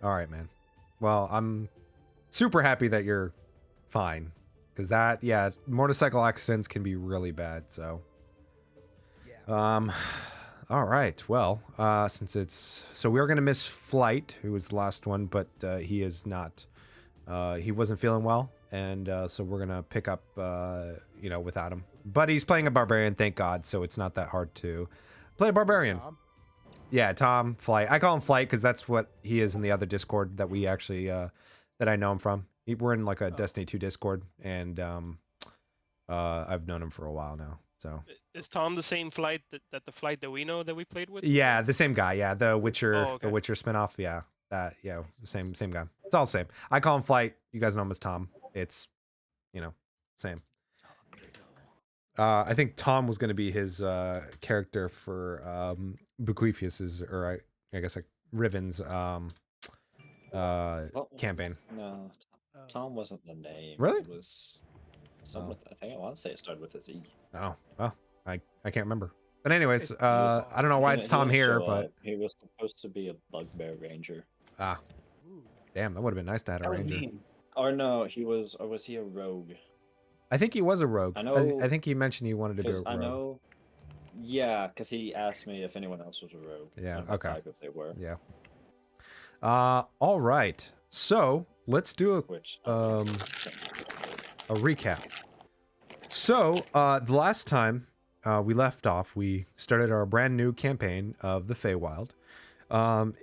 All right, man. Well, I'm super happy that you're fine. Because that, yeah, motorcycle accidents can be really bad, so. Yeah. All right. Well, since it's... So we are going to miss Flight, who was the last one, but he is not... he wasn't feeling well, and so we're going to pick up, you know, without him. But he's playing a Barbarian, thank God, so it's not that hard to play a Barbarian. Tom? Yeah, Tom, Flight. I call him Flight because that's what he is in the other Discord that we actually, that I know him from. We're in like a Destiny 2 Discord, and I've known him for a while now. So Is Tom the same flight that the flight that we know that we played with? yeah, the same guy. Yeah, the Witcher, Oh, okay. the Witcher spinoff. Yeah, that. Yeah, the same guy. It's all the same. I call him Flight. You guys know him as Tom. It's, you know, same. I think Tom was going to be his character for Bequeathius's, or I guess like Riven's campaign. No, Tom wasn't the name. Really? It was some with, I think I want to say it started with a Z. Oh, well, I can't remember. But anyways, It was I don't know why it's Tom didn't here, show but up. He was supposed to be a bugbear ranger. Ooh. damn, that would have been nice to have a ranger. Or no, or was he a rogue? I think he was a rogue. I know- I think he mentioned he wanted to be a rogue. I know. Yeah, because he asked me if anyone else was a rogue. Yeah, and what okay. type if they were. Yeah. All right. So let's do Which a recap. So the last time we left off, we started our brand new campaign of the Feywild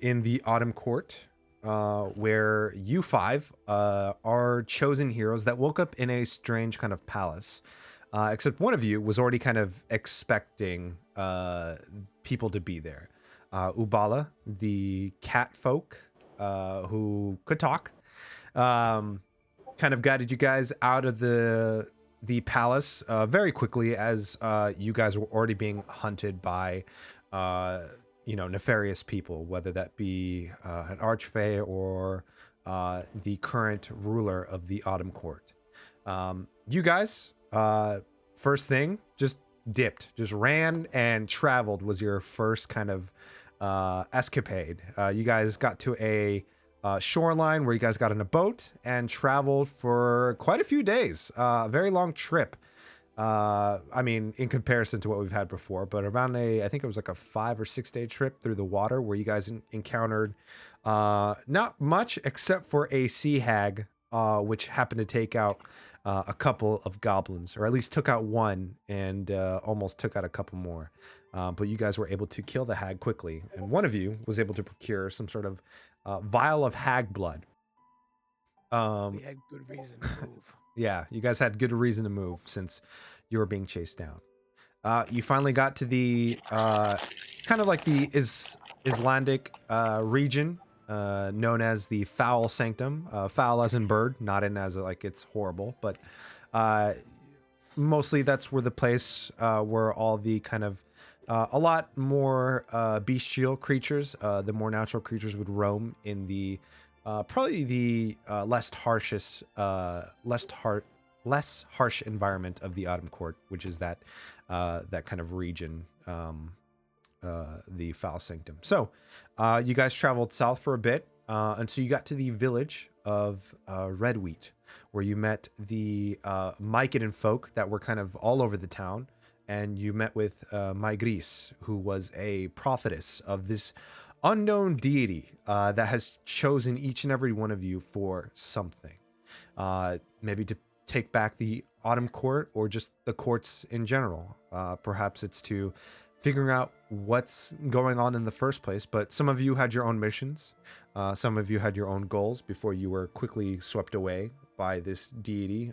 in the Autumn Court, where you five are chosen heroes that woke up in a strange kind of palace. Except one of you was already kind of expecting people to be there. Ubala, the cat folk who could talk, kind of guided you guys out of the palace very quickly, as you guys were already being hunted by you know, nefarious people, whether that be an archfey or the current ruler of the Autumn Court. You guys, first thing, just dipped, just ran and traveled was your first kind of escapade. You guys got to a shoreline where you guys got in a boat and traveled for quite a few days. A very long trip. I mean, in comparison to what we've had before, but around I think it was like a 5 or 6 day trip through the water where you guys encountered not much except for a sea hag, which happened to take out a couple of goblins, or at least took out one and almost took out a couple more. But you guys were able to kill the hag quickly, and one of you was able to procure some sort of vial of hag blood. We had good reason to move. Yeah, you guys had good reason to move since you were being chased down. You finally got to the kind of like the Icelandic region known as the Foul Sanctum. Foul as in bird, not in as like it's horrible, but mostly that's where the place where all the kind of a lot more bestial creatures, the more natural creatures would roam in the probably the less harsh environment of the Autumn Court, which is that that kind of region, the Foul Sanctum. So you guys traveled south for a bit until you got to the village of Redwheat, where you met the Mycenaean folk that were kind of all over the town, and you met with Maigris, who was a prophetess of this unknown deity that has chosen each and every one of you for something. Maybe to take back the Autumn Court, or just the courts in general. Perhaps it's to figuring out what's going on in the first place, but some of you had your own missions. Some of you had your own goals before you were quickly swept away by this deity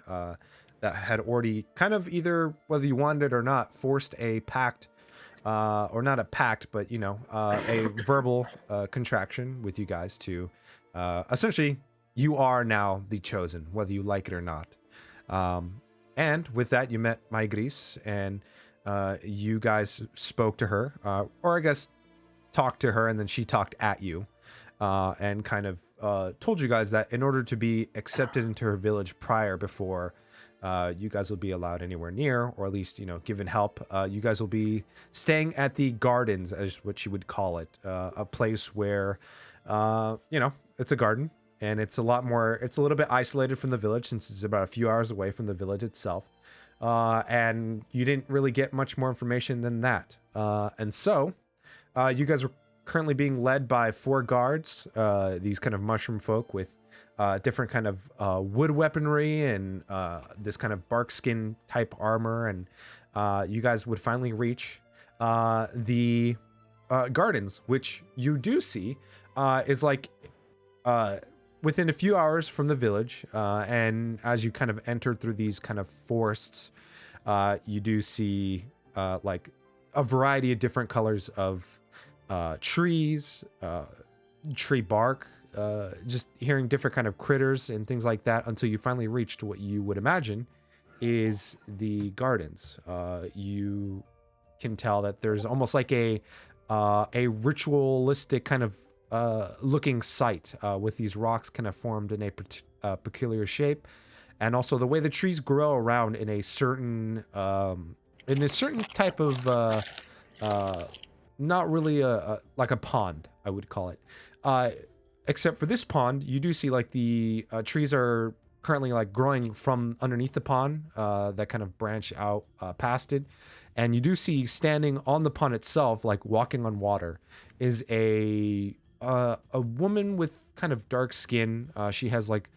that had already kind of, either whether you wanted it or not, forced a pact, or not a pact, but, you know, a verbal contraction with you guys to essentially, you are now the chosen, whether you like it or not. And with that, you met Maigris, and you guys spoke to her, or I guess talked to her, and then she talked at you, and kind of told you guys that in order to be accepted into her village before you guys will be allowed anywhere near, or at least, you know, given help, you guys will be staying at the gardens, as what she would call it, a place where You know, it's a garden, and it's a little bit isolated from the village since it's about a few hours away from the village itself. And you didn't really get much more information than that. And so, you guys were currently being led by 4 guards, these kind of mushroom folk with different kind of wood weaponry and this kind of bark skin type armor. And you guys would finally reach the gardens, which you do see is like within a few hours from the village. And as you kind of enter through these kind of forests, you do see like a variety of different colors of trees, tree bark, just hearing different kind of critters and things like that until you finally reached what you would imagine is the gardens. You can tell that there's almost like a ritualistic kind of looking site with these rocks kind of formed in a peculiar shape, and also the way the trees grow around in a certain type of not really like a pond, I would call it. Except for this pond, you do see like the trees are currently like growing from underneath the pond that kind of branch out past it. And you do see standing on the pond itself, like walking on water, is a woman with kind of dark skin. She has like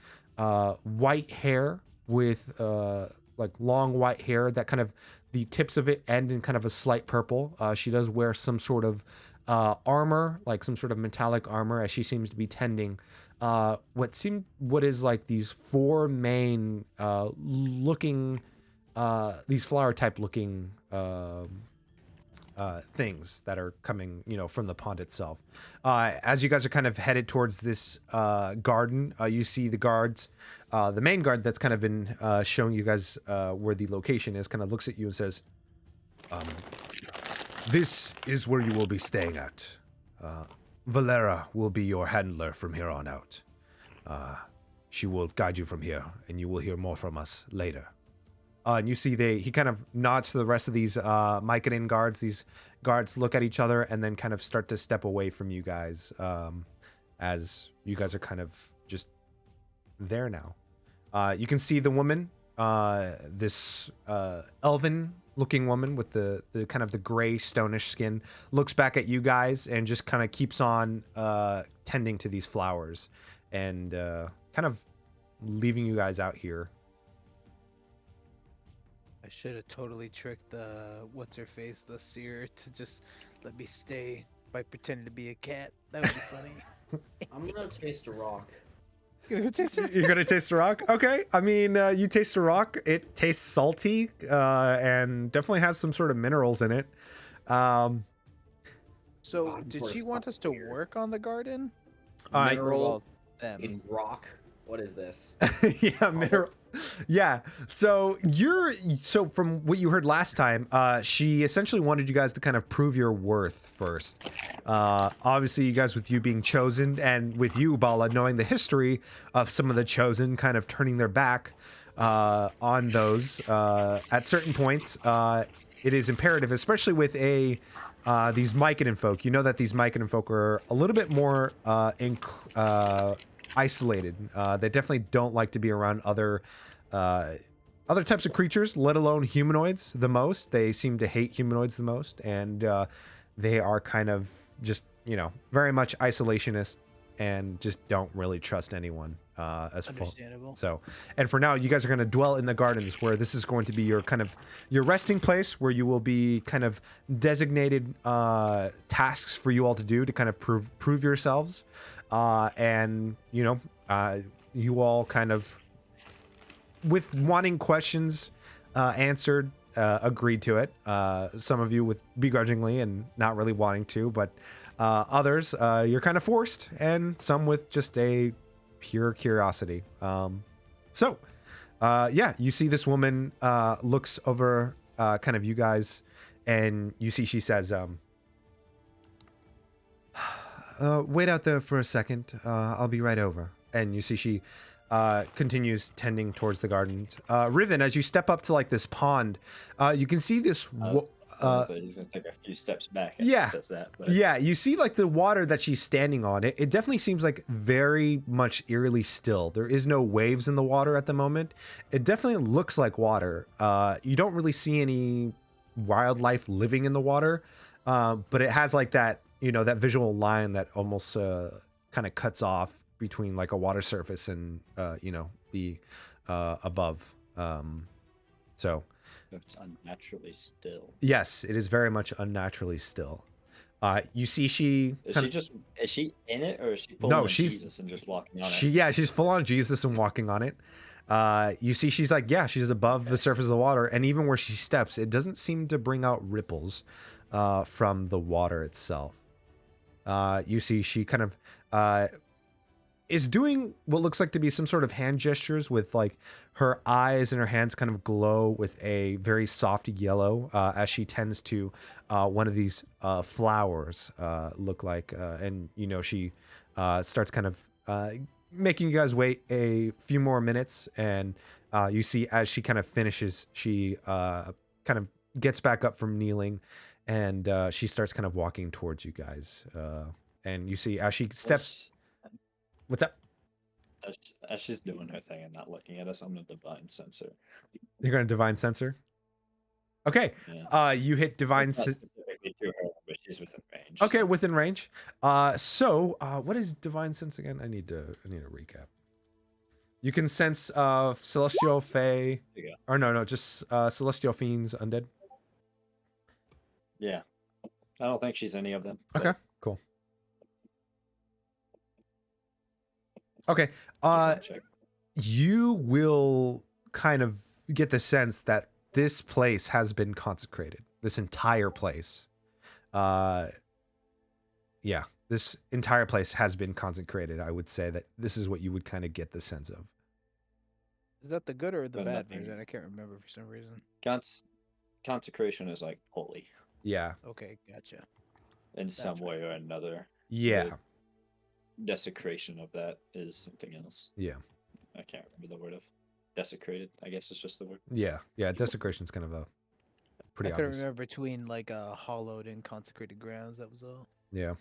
white hair with like long white hair that kind of the tips of it end in kind of a slight purple. She does wear some sort of armor, like some sort of metallic armor, as she seems to be tending what is like these 4 main looking these flower type looking things that are coming, you know, from the pond itself. As you guys are kind of headed towards this garden, you see the guards, the main guard that's kind of been showing you guys where the location is, kind of looks at you and says, this is where you will be staying at. Valera will be your handler from here on out. She will guide you from here, and you will hear more from us later. And you see he kind of nods to the rest of these Myconid guards. These guards look at each other and then kind of start to step away from you guys as you guys are kind of just there now. You can see the woman, this elven-looking woman with the kind of the gray stonish skin, looks back at you guys and just kind of keeps on tending to these flowers and kind of leaving you guys out here. I should have totally tricked the what's-her-face, the seer, to just let me stay by pretending to be a cat. That would be funny. I'm gonna taste a rock. You're gonna taste it? You're gonna taste a rock? Okay. I mean, you taste a rock. It tastes salty and definitely has some sort of minerals in it. So, did she want us to work on the garden? Mineral Them. in rock. What is this? Yeah, mineral. Yeah. So from what you heard last time, she essentially wanted you guys to kind of prove your worth first. Obviously, you guys, with you being chosen, and with you, Bala, knowing the history of some of the chosen kind of turning their back on those at certain points, it is imperative, especially with these Myconid folk. You know that these Myconid folk are a little bit more isolated. They definitely don't like to be around other types of creatures, let alone humanoids the most. They seem to hate humanoids the most, and they are kind of just, you know, very much isolationist and just don't really trust anyone as full. Understandable. So, and for now, you guys are going to dwell in the gardens, where this is going to be your kind of your resting place, where you will be kind of designated tasks for you all to do to kind of prove yourselves. And, you know, you all kind of, with wanting questions answered, agreed to it. Some of you with begrudgingly and not really wanting to, but others, you're kind of forced, and some with just a pure curiosity. So, yeah, you see this woman looks over kind of you guys, and you see she says, wait out there for a second. I'll be right over. And you see she continues tending towards the garden. Riven, as you step up to like this pond, you can see this So he's gonna take a few steps back. Yeah. Says that, but Yeah, you see like the water that she's standing on, it definitely seems like very much eerily still. There is no waves in the water at the moment. It definitely looks like water. You don't really see any wildlife living in the water, but it has like that, you know, that visual line that almost kind of cuts off between like a water surface and, you know, the above. So it's unnaturally still. yes, it is very much unnaturally still. You see Is kinda- she in it, or is she full No, on she's- Jesus and just walking on it? Yeah, she's full on Jesus and walking on it. You see she's like, yeah, she's above the surface of the water, and even where she steps, it doesn't seem to bring out ripples from the water itself. You see she kind of is doing what looks like to be some sort of hand gestures with like her eyes and her hands kind of glow with a very soft yellow as she tends to one of these flowers look like. And, you know, she starts kind of making you guys wait a few more minutes. And you see as she kind of finishes, she kind of gets back up from kneeling and she starts kind of walking towards you guys. And you see as she steps... What's up? As she's doing her thing and not looking at us, I'm gonna divine sensor. You're going to divine sensor? Okay. Yeah. You hit divine... It's not specifically to her, but she's within range. Okay, so- within range. So what is divine sense again? I need to recap. You can sense celestial, fey, There you go. or no, just celestial, fiends, undead. Yeah. I don't think she's any of them. but Okay, cool. Okay. you can check. You will kind of get the sense that this place has been consecrated. This entire place. Yeah, this entire place has been consecrated. I would say that this is what you would kind of get the sense of. Is that the good or the But bad nothing- version? I can't remember for some reason. Consecration is like holy Yeah. Okay, gotcha. in some That's way or another. Yeah. Desecration of that is something else. Yeah. I can't remember the word of desecrated. I guess it's just the word. Yeah. Yeah. Desecration's kind of a pretty I couldn't obvious. remember between like hollowed and consecrated grounds. That was all. Yeah.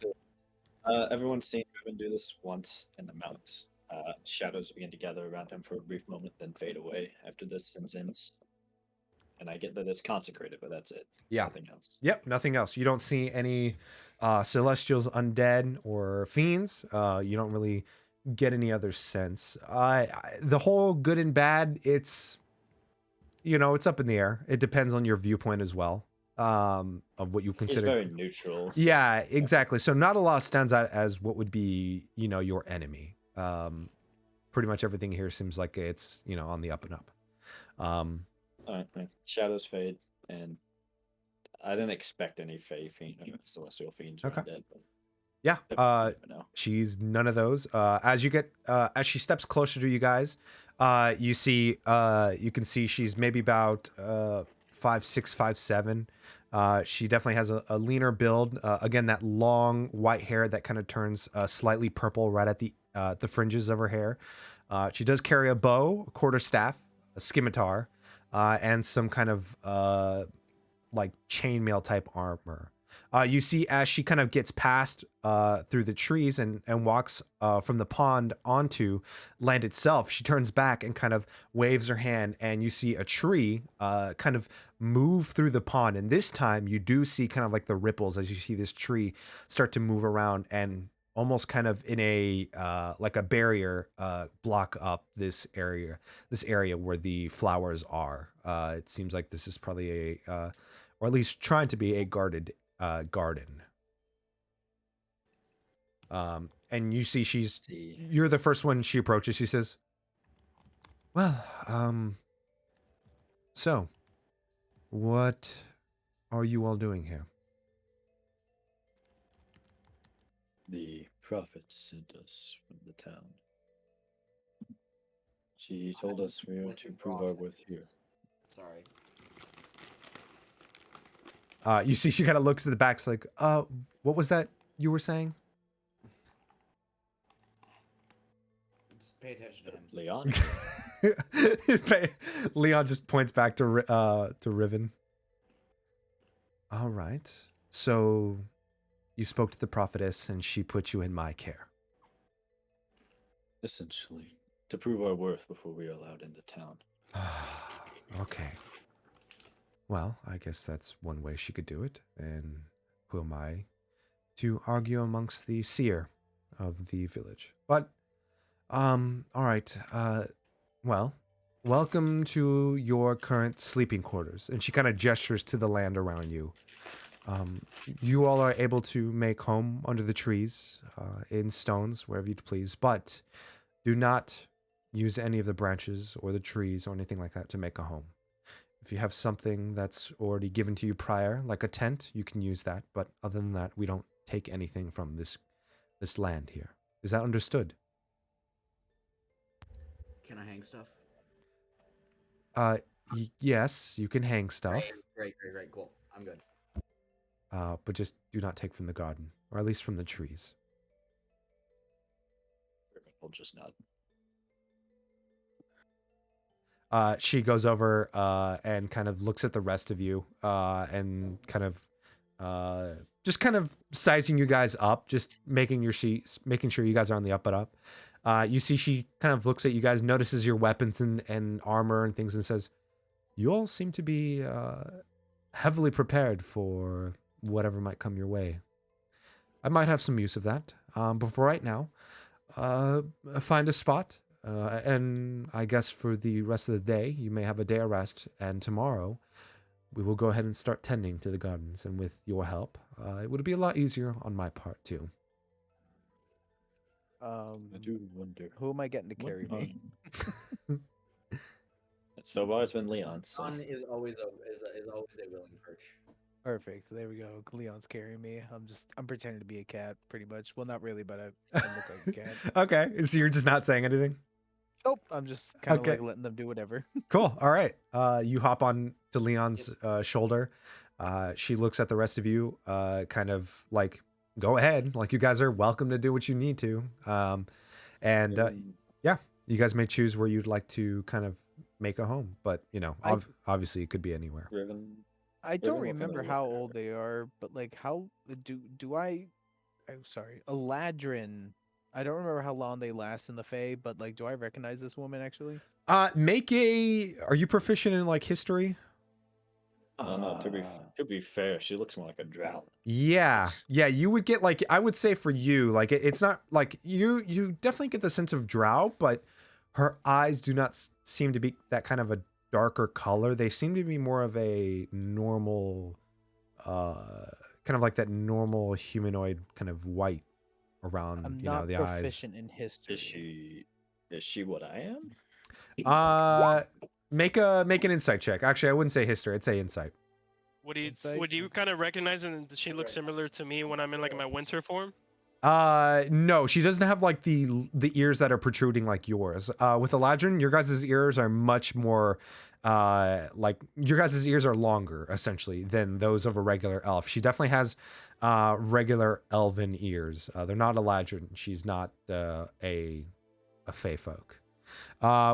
Everyone's seen Riven do this once in the mountains. Shadows begin to gather around him for a brief moment, then fade away after the sense ends. And I get that it's consecrated, but that's it. Yeah. Nothing else. Yep. Nothing else. You don't see any celestials, undead, or fiends. You don't really get any other sense. The whole good and bad, it's, you know, it's up in the air. It depends on your viewpoint as well. Of what you He's consider. very neutral. so- Yeah, exactly. So not a lot stands out as what would be, you know, your enemy. Pretty much everything here seems like it's, you know, on the up and up. Alright, shadows fade, and I didn't expect any Fey fiend or celestial fiends Okay. around it. But Yeah. no. She's none of those. As as she steps closer to you guys, you can see she's maybe about 5'6", 5'7". She definitely has a leaner build. Again, that long white hair that kind of turns slightly purple right at the fringes of her hair. She does carry a bow, a quarterstaff, a scimitar, and some kind of like chainmail type armor. You see as she kind of gets past through the trees and walks from the pond onto land itself, she turns back and kind of waves her hand, and you see a tree kind of move through the pond. And this time you do see kind of like the ripples as you see this tree start to move around and almost kind of in a like a barrier block up this area where the flowers are. It seems like this is probably a or at least trying to be a guarded garden. And you see See. you're the first one she approaches. She says, well, so what are you all doing here? The prophet sent us from the town. She told us we are to prove our worth here. Sorry. You see she kind of looks at the back, like, what was that you were saying? Just pay attention to him. Leon? Leon just points back to Riven. All right. So you spoke to the prophetess and she put you in my care. Essentially, to prove our worth before we are allowed into town. Okay. Well, I guess that's one way she could do it. And who am I to argue amongst the seer of the village? But, all right. Well, welcome to your current sleeping quarters. And she kind of gestures to the land around you. You all are able to make home under the trees, in stones, wherever you please, but do not use any of the branches or the trees or anything like that to make a home. If you have something that's already given to you prior, like a tent, you can use that, but other than that, we don't take anything from this land here. Is that understood? Can I hang stuff? Yes, you can hang stuff, Great. Cool. I'm good. but just do not take from the garden, or at least from the trees. We'll just nod. She goes over and kind of looks at the rest of you and kind of just kind of sizing you guys up, just making sure you guys are on the up and up. You see she kind of looks at you guys, notices your weapons and armor and things, and says, "You all seem to be heavily prepared for whatever might come your way. I might have some use of that. But for right now, find a spot. And I guess for the rest of the day, you may have a day of rest. And tomorrow, we will go ahead and start tending to the gardens. And with your help, it would be a lot easier on my part, too." I do wonder. Who am I getting to carry me? So far, it's been Leon. So. Son is always a willing perch. Perfect. There we go. Leon's carrying me. I'm pretending to be a cat, pretty much. Well, not really, but I look like a cat. Okay, so you're just not saying anything? Nope. I'm just kind of Okay. like letting them do whatever. Cool. All right. You hop on to Leon's shoulder. She looks at the rest of you, kind of like, go ahead. Like, you guys are welcome to do what you need to. Yeah, you guys may choose where you'd like to kind of make a home. But, obviously it could be anywhere. Riven. I don't Riven will kinda remember look how at old her. they are, but like how do I? I'm sorry, Eladrin. I don't remember how long they last in the Fae, but like, do I recognize this woman actually? Are you proficient in like history? No. To be fair, she looks more like a drow. Yeah, you would get like, I would say for you, like it's not like you definitely get the sense of drow, but her eyes do not seem to be that kind of a darker color. They seem to be more of a normal, kind of like that normal humanoid kind of white around, I'm not the proficient in history. Is she what I am? eyes. Make an insight check. Actually, I wouldn't say history. I'd say insight. Insight? Would you kind of recognize and does she look similar to me when I'm in like my winter form? No, she doesn't have like the ears that are protruding like yours. With Eladrin, your guys' ears are much more, like your guys' ears are longer essentially than those of a regular elf. She definitely has, regular elven ears. They're not Eladrin. She's not, a Fey folk.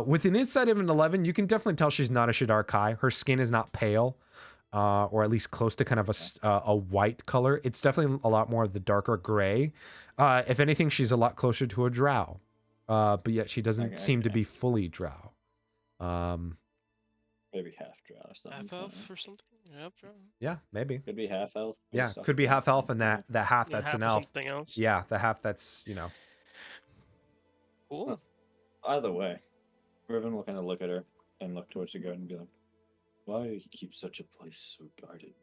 With an insight of an 11, you can definitely tell she's not a Shadar Kai. Her skin is not pale. Or at least close to kind of a white color. It's definitely a lot more of the darker gray. If anything, she's a lot closer to a drow. But yet she doesn't seem to be fully drow. Maybe half drow or something. Half elf or something? Yep, drow. Yeah, maybe. Could be half elf. Yeah, could be half elf and that half Yeah, that's half an of elf. something else. Yeah, the half that's, Cool. Either way, Riven will kind of look at her and look towards the garden and be like, "Why keep such a place so guarded?"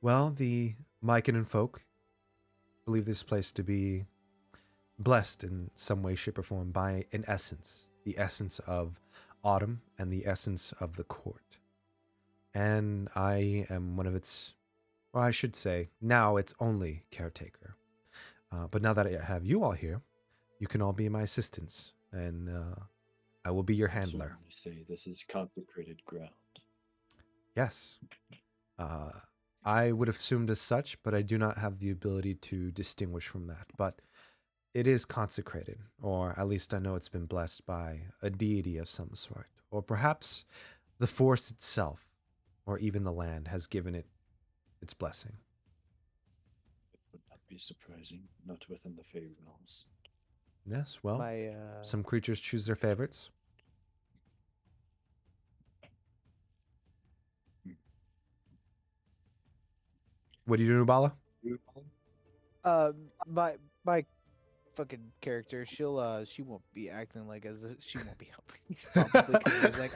Well, the Mykonan folk believe this place to be blessed in some way, shape, or form by an essence, the essence of autumn and the essence of the court. And I am one of its, well, I should say, now its only caretaker. But now that I have you all here, you can all be my assistants, and I will be your handler. So you say this is consecrated ground. Yes. I would have assumed as such, but I do not have the ability to distinguish from that. But it is consecrated, or at least I know it's been blessed by a deity of some sort, or perhaps the Force itself. or even the land has given it its blessing. It would not be surprising, not within the Fey realms. Yes, well, My some creatures choose their favorites. What do you do, Nubala? my fucking character, she won't be acting like she won't be helping. Probably because he's like,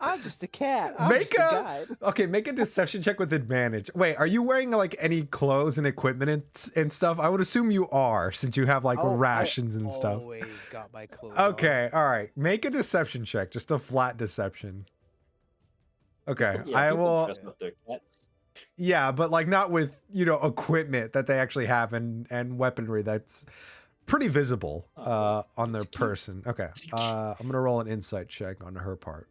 I'm just a cat. I'm Make just a a guide. okay. Make a deception check with advantage. Wait, are you wearing like any clothes and equipment and stuff? I would assume you are, since you have like Oh, rations I and stuff. always got my clothes. Okay, all right. Make a deception check, just a flat deception. Okay, Yeah, I people will. dress up their cats. Yeah, but like not with equipment that they actually have and weaponry that's pretty visible on their person. Okay, I'm gonna roll an insight check on her part.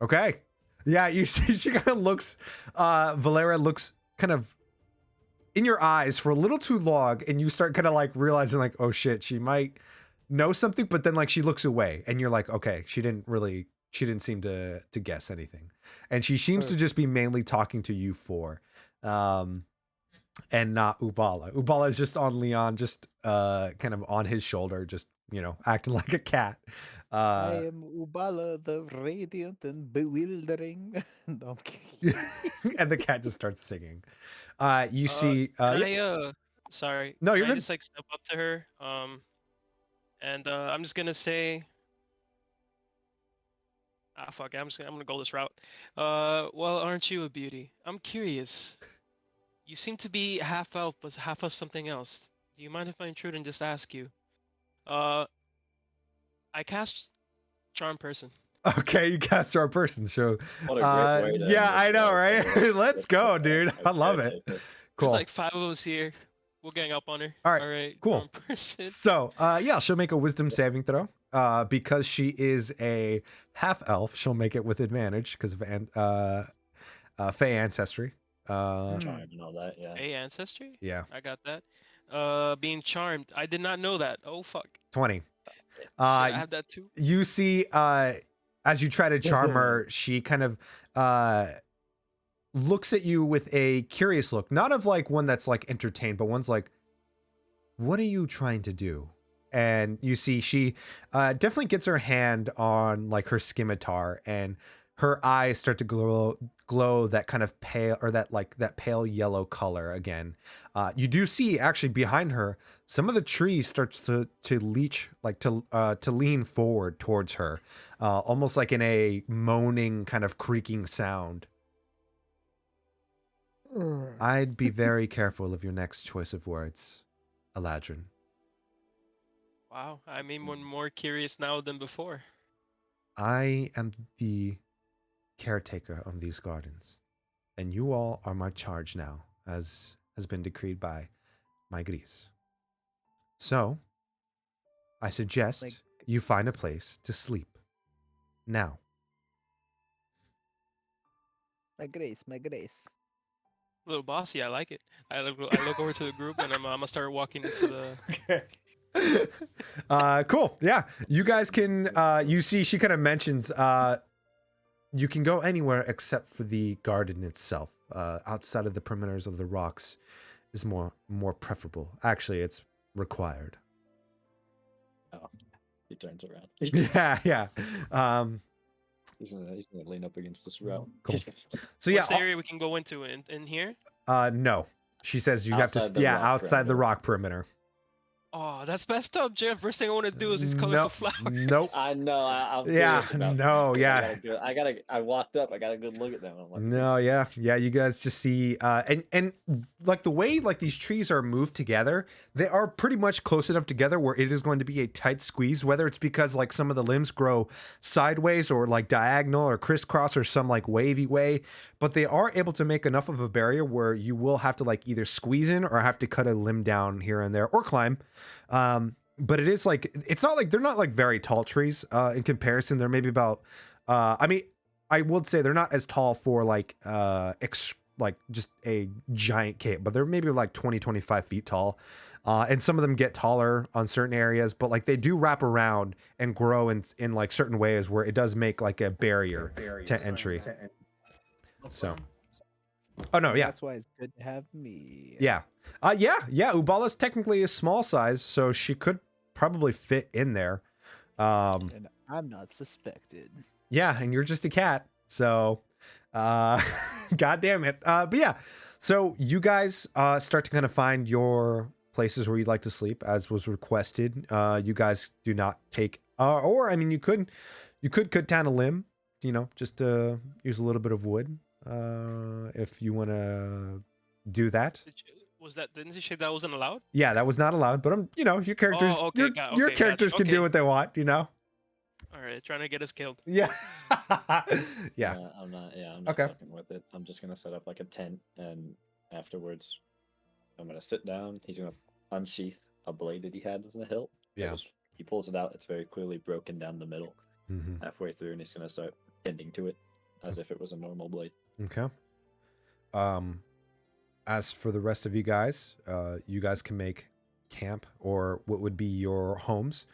Okay, yeah, you see, she kind of looks. Valeria looks kind of in your eyes for a little too long, and you start kind of like realizing like, oh shit, she might know something, but then like she looks away, and you're like, okay, she didn't seem to guess anything, and she seems to just be mainly talking to you four, and not Ubala. Ubala is just on Leon, just kind of on his shoulder, just acting like a cat. I am Ubala, the radiant and bewildering. No, I'm kidding. And the cat just starts singing. You see, Can yeah. sorry. No, you're can I good. just like step up to her? And I'm just gonna say, fuck it, I'm gonna go this route. Well, aren't you a beauty? I'm curious. You seem to be half elf, but half of something else. Do you mind if I intrude and just ask you? I cast Charm Person. Okay, you cast our person. So, What a great way to yeah, end I this, know, right? so Let's go, dude. I love it. There's Cool. like 5 of us here. We'll gang up on her. All right, All right. cool. Charm Person. So, yeah, she'll make a wisdom saving throw. Because she is a half elf, she'll make it with advantage because of Fey ancestry. charm and all that. Yeah. Hey, ancestry. Yeah, I got that. Being charmed. I did not know that. Oh fuck. 20. Shit, I Uh, have that too. you see, as you try to charm her, she kind of looks at you with a curious look, not of like one that's like entertained, but one's like, what are you trying to do? And you see she definitely gets her hand on like her scimitar, and her eyes start to glow that kind of pale, or that pale yellow color again. You do see actually behind her, some of the trees starts to leech, like to lean forward towards her, almost like in a moaning kind of creaking sound. I'd be very careful of your next choice of words, Aladrin. Wow. I mean, we're more curious now than before. I am the caretaker of these gardens, and you all are my charge now, as has been decreed by my Gris. So, I suggest you find a place to sleep. Now. My grace, my grace. Little bossy, I like it. I look over to the group and I'm gonna start walking into the. Okay. Cool. Yeah. You guys can, you see, she kind of mentions, you can go anywhere except for the garden itself. Outside of the perimeters of the rocks is more preferable. Actually, it's required. Oh, he turns around. Yeah. He's gonna lean up against this route. Cool. So yeah. What's the area we can go into in here? No. She says you have Outside to, the rock outside the perimeter. rock perimeter. Oh, that's messed up, Jim. First thing I want to do is he's coming Nope. for flowers. Nope. I know. I'm Yeah, curious about no, that. yeah. I walked up. I got a good look at them. I'm like, No, yeah. You guys just see, and like the way like these trees are moved together, they are pretty much close enough together where it is going to be a tight squeeze, whether it's because like some of the limbs grow sideways or like diagonal or crisscross or some like wavy way, but they are able to make enough of a barrier where you will have to like either squeeze in or have to cut a limb down here and there or climb. But it is like, it's not like, they're not like very tall trees, in comparison. They're maybe about, I mean, I would say they're not as tall for like, like just a giant cape, but they're maybe like 20, 25 feet tall. And some of them get taller on certain areas, but like they do wrap around and grow in like certain ways where it does make like a barrier to entry. So. Oh no, yeah. That's why it's good to have me. Yeah. Yeah. Ubala's technically a small size, so she could probably fit in there. And I'm not suspected. Yeah, and you're just a cat. So god damn it. But yeah. So you guys start to kind of find your places where you'd like to sleep as was requested. You guys do not take or I mean you could cut down a limb, just to use a little bit of wood. If you want to do that. Didn't you say that wasn't allowed? Yeah, that was not allowed, but your characters, Oh, okay, your okay, characters gotcha. can do Okay. what they want, All right, trying to get us killed. Yeah. Yeah. I'm not. Yeah, I'm not Okay. fucking with it. I'm just gonna set up like a tent, and afterwards, I'm gonna sit down. He's gonna unsheath a blade that he had in the hilt. Yeah. He pulls it out. It's very clearly broken down the middle, Hmm. halfway through, and he's gonna start tending to it as if it was a normal blade. Okay. As for the rest of you guys can make camp or what would be your homes.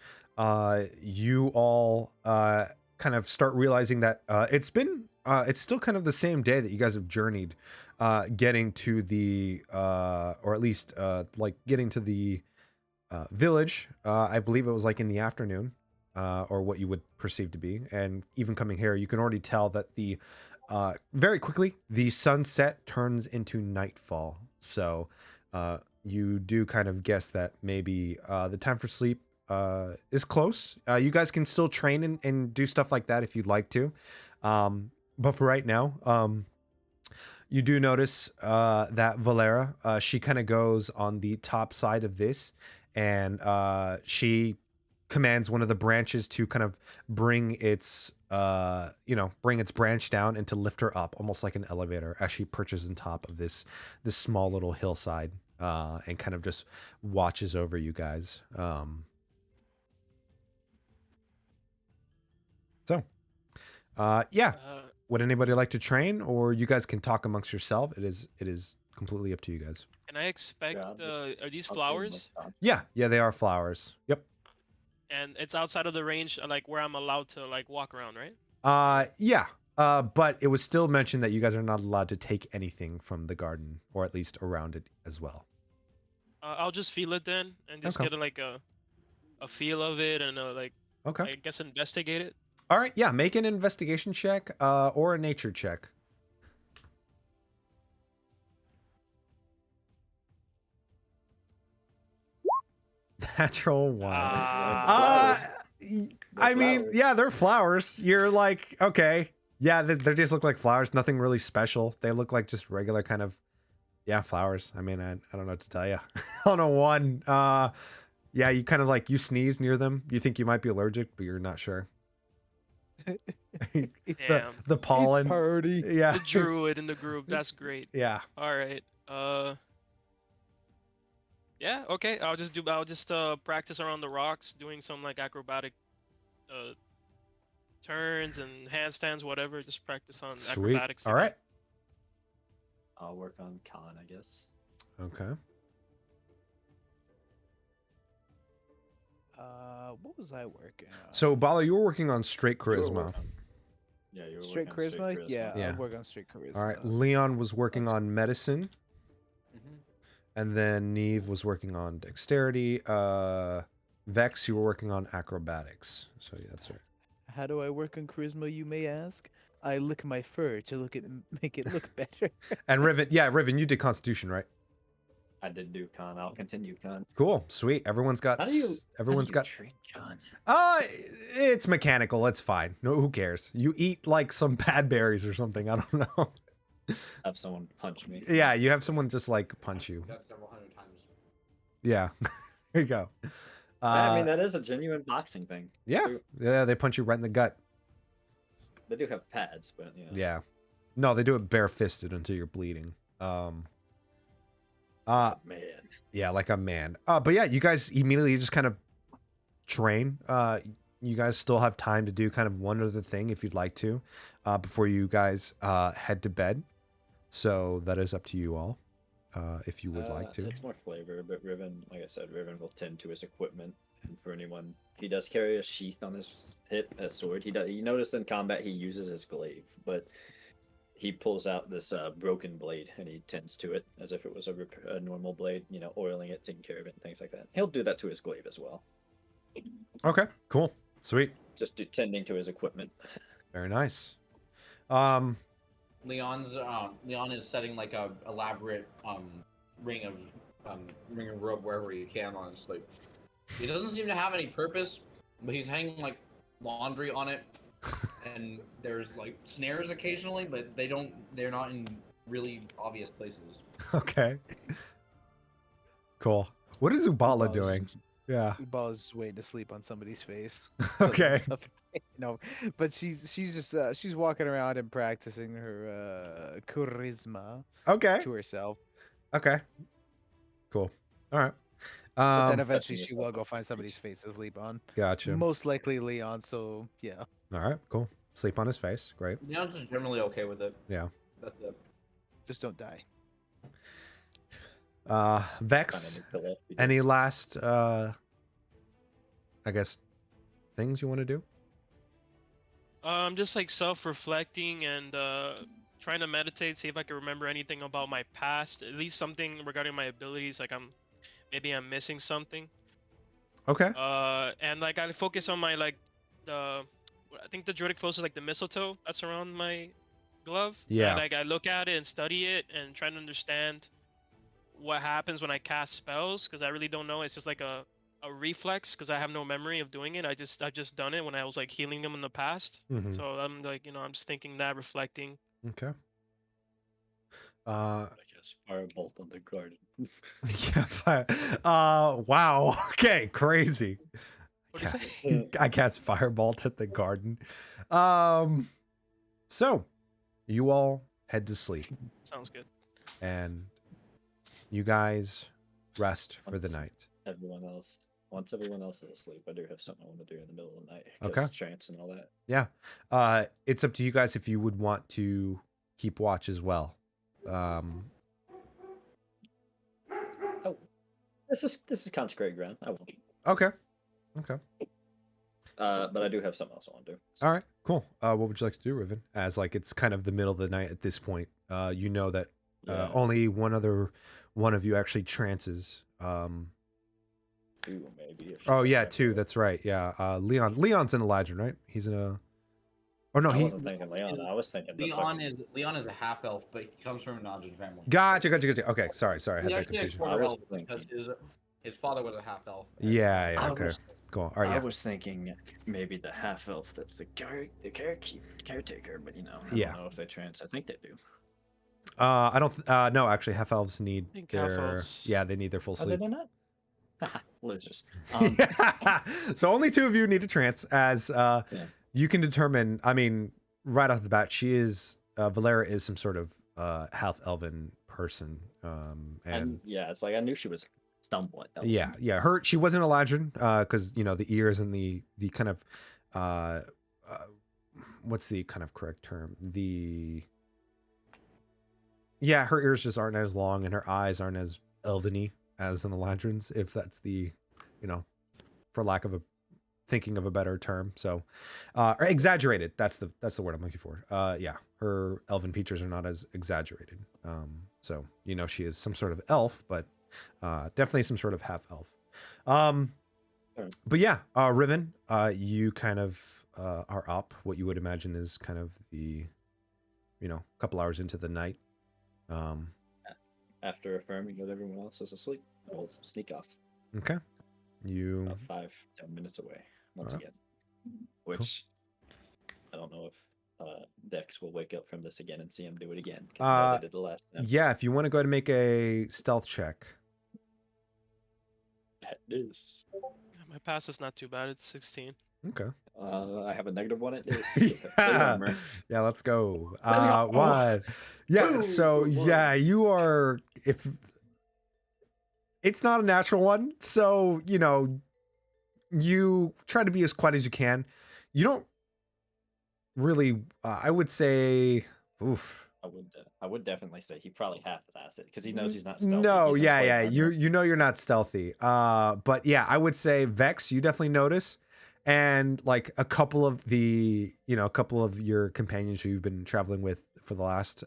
You all kind of start realizing that it's still kind of the same day that you guys have journeyed, getting to the or at least like getting to the village. I believe it was like in the afternoon, or what you would perceive to be, and even coming here, you can already tell that the very quickly the sunset turns into nightfall. So you do kind of guess that maybe the time for sleep is close. You guys can still train and do stuff like that if you'd like to. But for right now, you do notice that Valera, she kind of goes on the top side of this, and she commands one of the branches to kind of bring its branch down and to lift her up almost like an elevator as she perches on top of this small little hillside, and kind of just watches over you guys. Yeah. Would anybody like to train, or you guys can talk amongst yourself? It is completely up to you guys. Can I expect? Yeah, Are these I'll do flowers? my job. Yeah, they are flowers. Yep. And it's outside of the range, like where I'm allowed to like walk around, right? Yeah. But it was still mentioned that you guys are not allowed to take anything from the garden, or at least around it as well. I'll just feel it then, and just Okay. get like a feel of it, and like Okay. I guess investigate it. All right. Yeah. Make an investigation check, or a nature check. Natural one. Ah. I mean, flowers. yeah, they're flowers. You're like, okay, yeah, they just look like flowers. Nothing really special. They look like just regular kind of, yeah, flowers. I mean, I don't know what to tell you. On a one, yeah, you kind of like you sneeze near them. You think you might be allergic, but you're not sure. Damn. The pollen. Party. Yeah. The druid in the group. That's great. Yeah. All right. Yeah. Okay. I'll just practice around the rocks, doing some like acrobatic turns and handstands, whatever. Just practice on Sweet. acrobatics. All right. I'll work on con, I guess. Okay. What was I working on? So, Bala, you were working on straight You were charisma. working- Yeah, you were straight working on charisma? Yeah, Yeah. I'll work on straight charisma. All right. Leon was working on medicine. Mhm. And then Neve was working on dexterity. Vex, you were working on acrobatics. So yeah, that's right. How do I work on charisma, you may ask? I lick my fur to make it look better. And Riven, yeah, Riven, you did Constitution, right? I did do con. I'll continue con. Cool, sweet. Everyone's got. How do you? Everyone's got. Train con. It's mechanical. It's fine. No, who cares? You eat like some bad berries or something. I don't know. Have someone punch me. Yeah, you have someone just like punch you. Got several hundred times. Yeah, there you go. Yeah, I mean that is a genuine boxing thing. Yeah, yeah, they punch you right in the gut. They do have pads, but you know. Yeah, no, they do it barefisted until you're bleeding. Man. Yeah, like a man. But yeah, you guys immediately just kind of train. You guys still have time to do kind of one other thing if you'd like to, before you guys head to bed. So that is up to you all, if you would like to. It's more flavor, but Riven, like I said, Riven will tend to his equipment. And for anyone, he does carry a sheath on his hip, a sword. He does. You notice in combat he uses his glaive, but he pulls out this broken blade and he tends to it as if it was a normal blade, you know, oiling it, taking care of it, and things like that. He'll do that to his glaive as well, Okay, cool. Sweet. just tending to his equipment. Very nice. Leon is setting like a elaborate ring of rope wherever he can on his sleeve. He doesn't seem to have any purpose, but he's hanging like laundry on it, and there's like snares occasionally, but they're not in really obvious places. Okay. Cool. What is Ubala Ubala's- doing? Yeah. Ubala's waiting to sleep on somebody's face. Okay. No, but she's just she's walking around and practicing her charisma Okay. to herself. Okay. Cool. All right. But then Um, eventually Touching she will yourself go on find the somebody's face. face to sleep on. gotcha. Most likely Leon. So yeah, All right. Cool. Sleep on his face. Great. Leon's just generally okay with it. Yeah. That's it. just don't die. Vex, Find a new pillow. any last, I guess, things you want to do? Just like self-reflecting and trying to meditate, see if I can remember anything about my past, at least something regarding my abilities. Like maybe I'm missing something. Okay. And like I focus on my I think the druidic force is like the mistletoe that's around my glove. Yeah. And, like I look at it and study it and try to understand what happens when I cast spells, because I really don't know. It's just like a reflex, because I have no memory of doing it. I've just done it when I was like healing them in the past. Mhm. So I'm like, I'm just thinking that, reflecting. Okay. I guess firebolt on the garden. Yeah. Wow. Okay. Crazy. What do you say? I cast Firebolt at the garden. So you all head to sleep Sounds good. and you guys rest for the night. Once everyone else is asleep, I do have something I want to do in the middle of the night. Okay. Trance and all that. Yeah. It's up to you guys if you would want to keep watch as well. This is consecrated ground. I won't. Okay. Okay. But I do have something else I want to do. All right. Cool. What would you like to do, Riven? As like it's kind of the middle of the night at this point. You know that Yeah. only one of you actually trances. Two, maybe. if she's Oh like yeah, that. two. That's right. Yeah. Leon's in Elijah, right? He's in a. Oh no, I he. wasn't thinking Leon. I was thinking the fucking- Leon is a half elf, but he comes from a Nodgen family. Gotcha. Okay. Sorry. I He's had that actually a confusion. quarter I was elf because thinking- his father was a half elf. Yeah. I Okay. was- Cool. All right. I Yeah. was thinking maybe the half elf that's the caretaker, but I Yeah. don't know if they trans. I think they do. I don't. No, actually, half elves need I think half their. elves- Yeah, they need their full Oh, sleep. they not? Losers. So only two of you need to trance, as Yeah. you can determine. I mean, right off the bat, she is Valera is some sort of half elven person, and yeah, it's like I knew she was somewhat. elven. yeah. She wasn't a Ladrin, because the ears and the kind of what's the kind of correct term? Her ears just aren't as long, and her eyes aren't as elveny as an Eladrin's, if that's the, for lack of thinking of a better term. So, or exaggerated. That's the word I'm looking for. Yeah, her elven features are not as exaggerated. So she is some sort of elf, but definitely some sort of half elf. Sure. But yeah, Riven, you kind of are up. What you would imagine is kind of the, couple hours into the night. After affirming that everyone else is asleep, I'll sneak off Okay. You about 5-10 minutes away once Alright. again. Which I don't know if Dex will wake up from this again and see him do it again. 'cause I know they did the last time. yeah, if you want to go ahead and make a stealth check. That is. My past is not too bad. It's 16. Okay. I have a -1 at this. Yeah. Yeah, let's go. Let's go. One. Yeah, Boom. so yeah, you are, if it's not a natural one, so you try to be as quiet as you can. You don't really I would say I would definitely say he probably half-assed it because he knows he's not stealthy. No, He's yeah, employed by them. you're not stealthy. But yeah, I would say Vex, you definitely notice, and like a couple of your companions who you've been traveling with for the last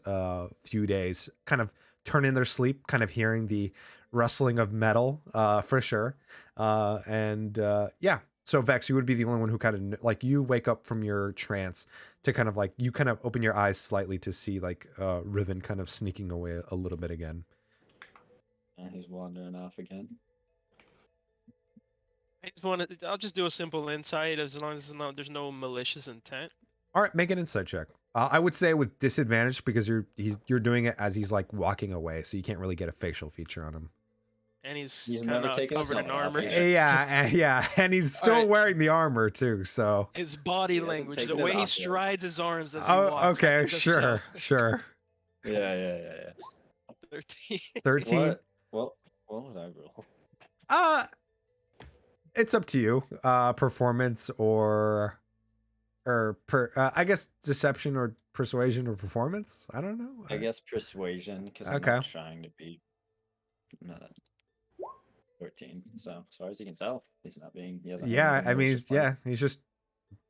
few days, kind of turn in their sleep, kind of hearing the rustling of metal for sure. Yeah, so Vex, you would be the only one who kind of like you wake up from your trance to kind of like you kind of open your eyes slightly to see like Riven kind of sneaking away a little bit again. He's wandering off again. I just wanted. I'll just do a simple insight as long as there's no malicious intent. All right, make an insight check. I would say with disadvantage because you're doing it as he's like walking away, so you can't really get a facial feature on him. And he's He's kind never of taken his covered in helmet off armor. yet. Yeah, and he's still Alright. wearing the armor too. So His body He hasn't language, the taken it way he off yet. strides his arms as he oh, walks. I okay, can just sure, tell. sure. Yeah. 13. 13. What would I roll? It's up to you. Performance or I guess deception or persuasion or performance. I don't know. I guess persuasion, because I'm Okay. not trying to be. Not 14. So as far as you can tell, he's not being. He hasn't had Yeah, anything I mean, malicious planned. he's just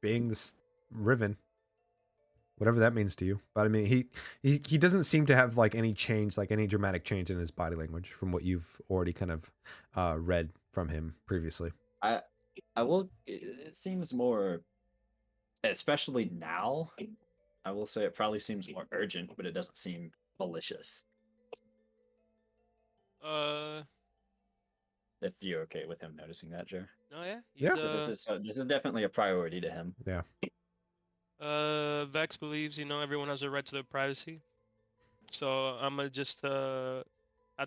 being this Riven, whatever that means to you. But I mean, he doesn't seem to have like any change, like any dramatic change in his body language from what you've already kind of read from him previously. I will. It seems more, especially now. I will say it probably seems more urgent, but it doesn't seem malicious. If you're okay with him noticing that, Jer. Oh yeah. Yeah. Because this is definitely a priority to him. Yeah. Vex believes everyone has a right to their privacy, so I'm gonna just I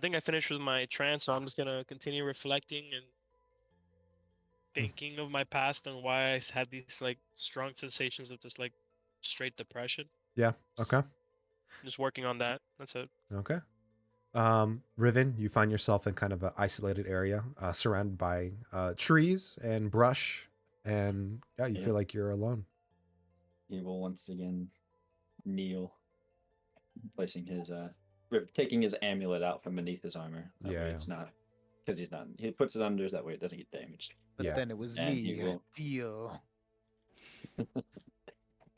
think I finished with my trance, so I'm just gonna continue reflecting and thinking of my past and why I had these like strong sensations of just like straight depression. Yeah. Okay. Just working on that. That's it. Okay. Riven, you find yourself in kind of an isolated area, surrounded by trees and brush, and yeah, you Yeah. feel like you're alone. He will once again kneel, placing his taking his amulet out from beneath his armor. That way Yeah. it's not, because he's not. He puts it under that way it doesn't get damaged, But Yeah. then it was And he me, will- Dio.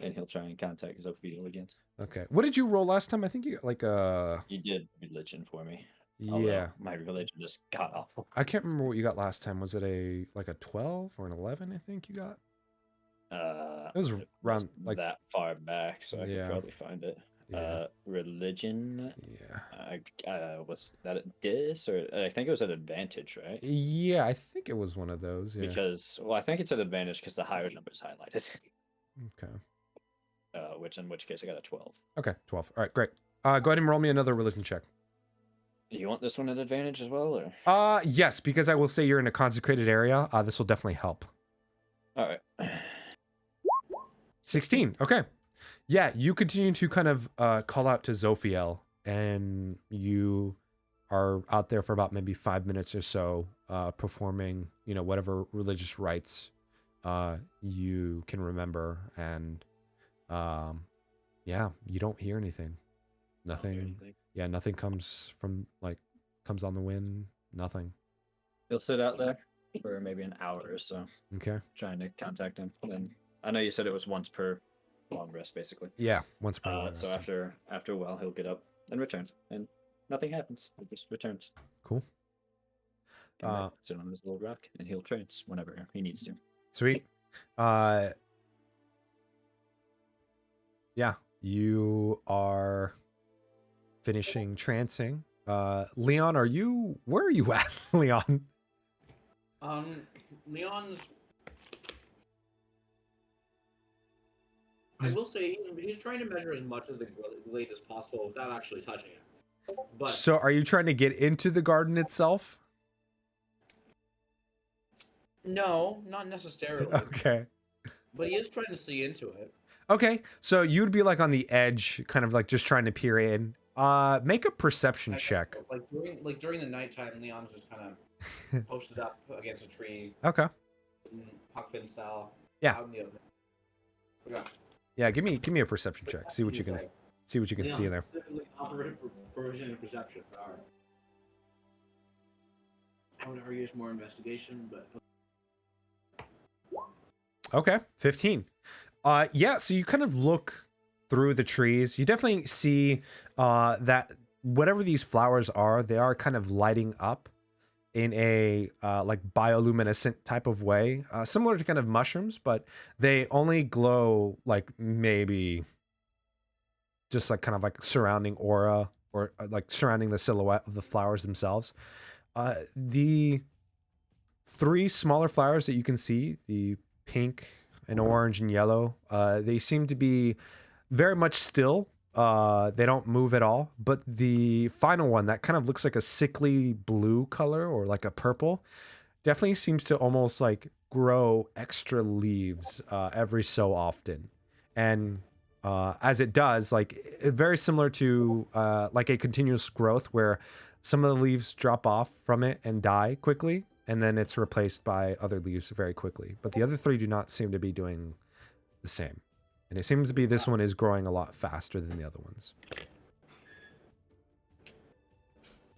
and he'll try and contact Zophiel again. Okay. What did you roll last time? I think you got like You did religion for me. Although yeah. my religion just got awful. I can't remember what you got last time. Was it a 12 or an 11? I think you got. It was around wasn't like that far back, so I Yeah. could probably find it. yeah, Religion. yeah, Was that at dis, or I think it was at advantage, right? yeah. I think it was one of those. Yeah. Because I think it's at advantage because the higher number is highlighted. Okay. In which case I got a 12. Okay. 12. All right. Great. Go ahead and roll me another religion check. Do you want this one at advantage as well, or? Yes, because I will say you're in a consecrated area. This will definitely help. All right. 16. Okay. Yeah, you continue to kind of call out to Zophiel, and you are out there for about maybe 5 minutes or so, performing, whatever religious rites you can remember, and yeah, you don't hear anything. I don't hear Nothing. anything. Yeah, nothing comes on the wind. Nothing. He'll sit out there for maybe an hour or so, Okay. trying to contact him. And I know you said it was once per long rest, basically. Yeah. Once per long So rest. after a while, he'll get up and return, and nothing happens. He just returns. Cool. And sit on his little rock, and he'll trance whenever he needs to. Sweet. Yeah, you are finishing trancing. Leon, where are you at, Leon? Leon's. I will say he's trying to measure as much of the glade as possible without actually touching it. But So are you trying to get into the garden itself? no, not necessarily. Okay. But he is trying to see into it. Okay, so you'd be like on the edge, kind of like just trying to peer in. Make a perception check. Like during the nighttime, Leon's just kind of posted up against a tree, Okay. Huck Finn style. Yeah. Out in the open. Okay. Yeah, give me a perception check. See what you can see in there. Specifically operative provision and perception. All right. I would argue it's more investigation, but Okay, 15. Yeah, so you kind of look through the trees, you definitely see that whatever these flowers are, they are kind of lighting up in a like bioluminescent type of way, similar to kind of mushrooms, but they only glow like maybe just like kind of like surrounding aura or like surrounding the silhouette of the flowers themselves. The three smaller flowers that you can see, the pink and orange and yellow, they seem to be very much still. They don't move at all. But the final one that kind of looks like a sickly blue color or like a purple definitely seems to almost like grow extra leaves every so often. And as it does, like very similar to like a continuous growth where some of the leaves drop off from it and die quickly, and then it's replaced by other leaves very quickly. But the other three do not seem to be doing the same. And it seems to be this one is growing a lot faster than the other ones.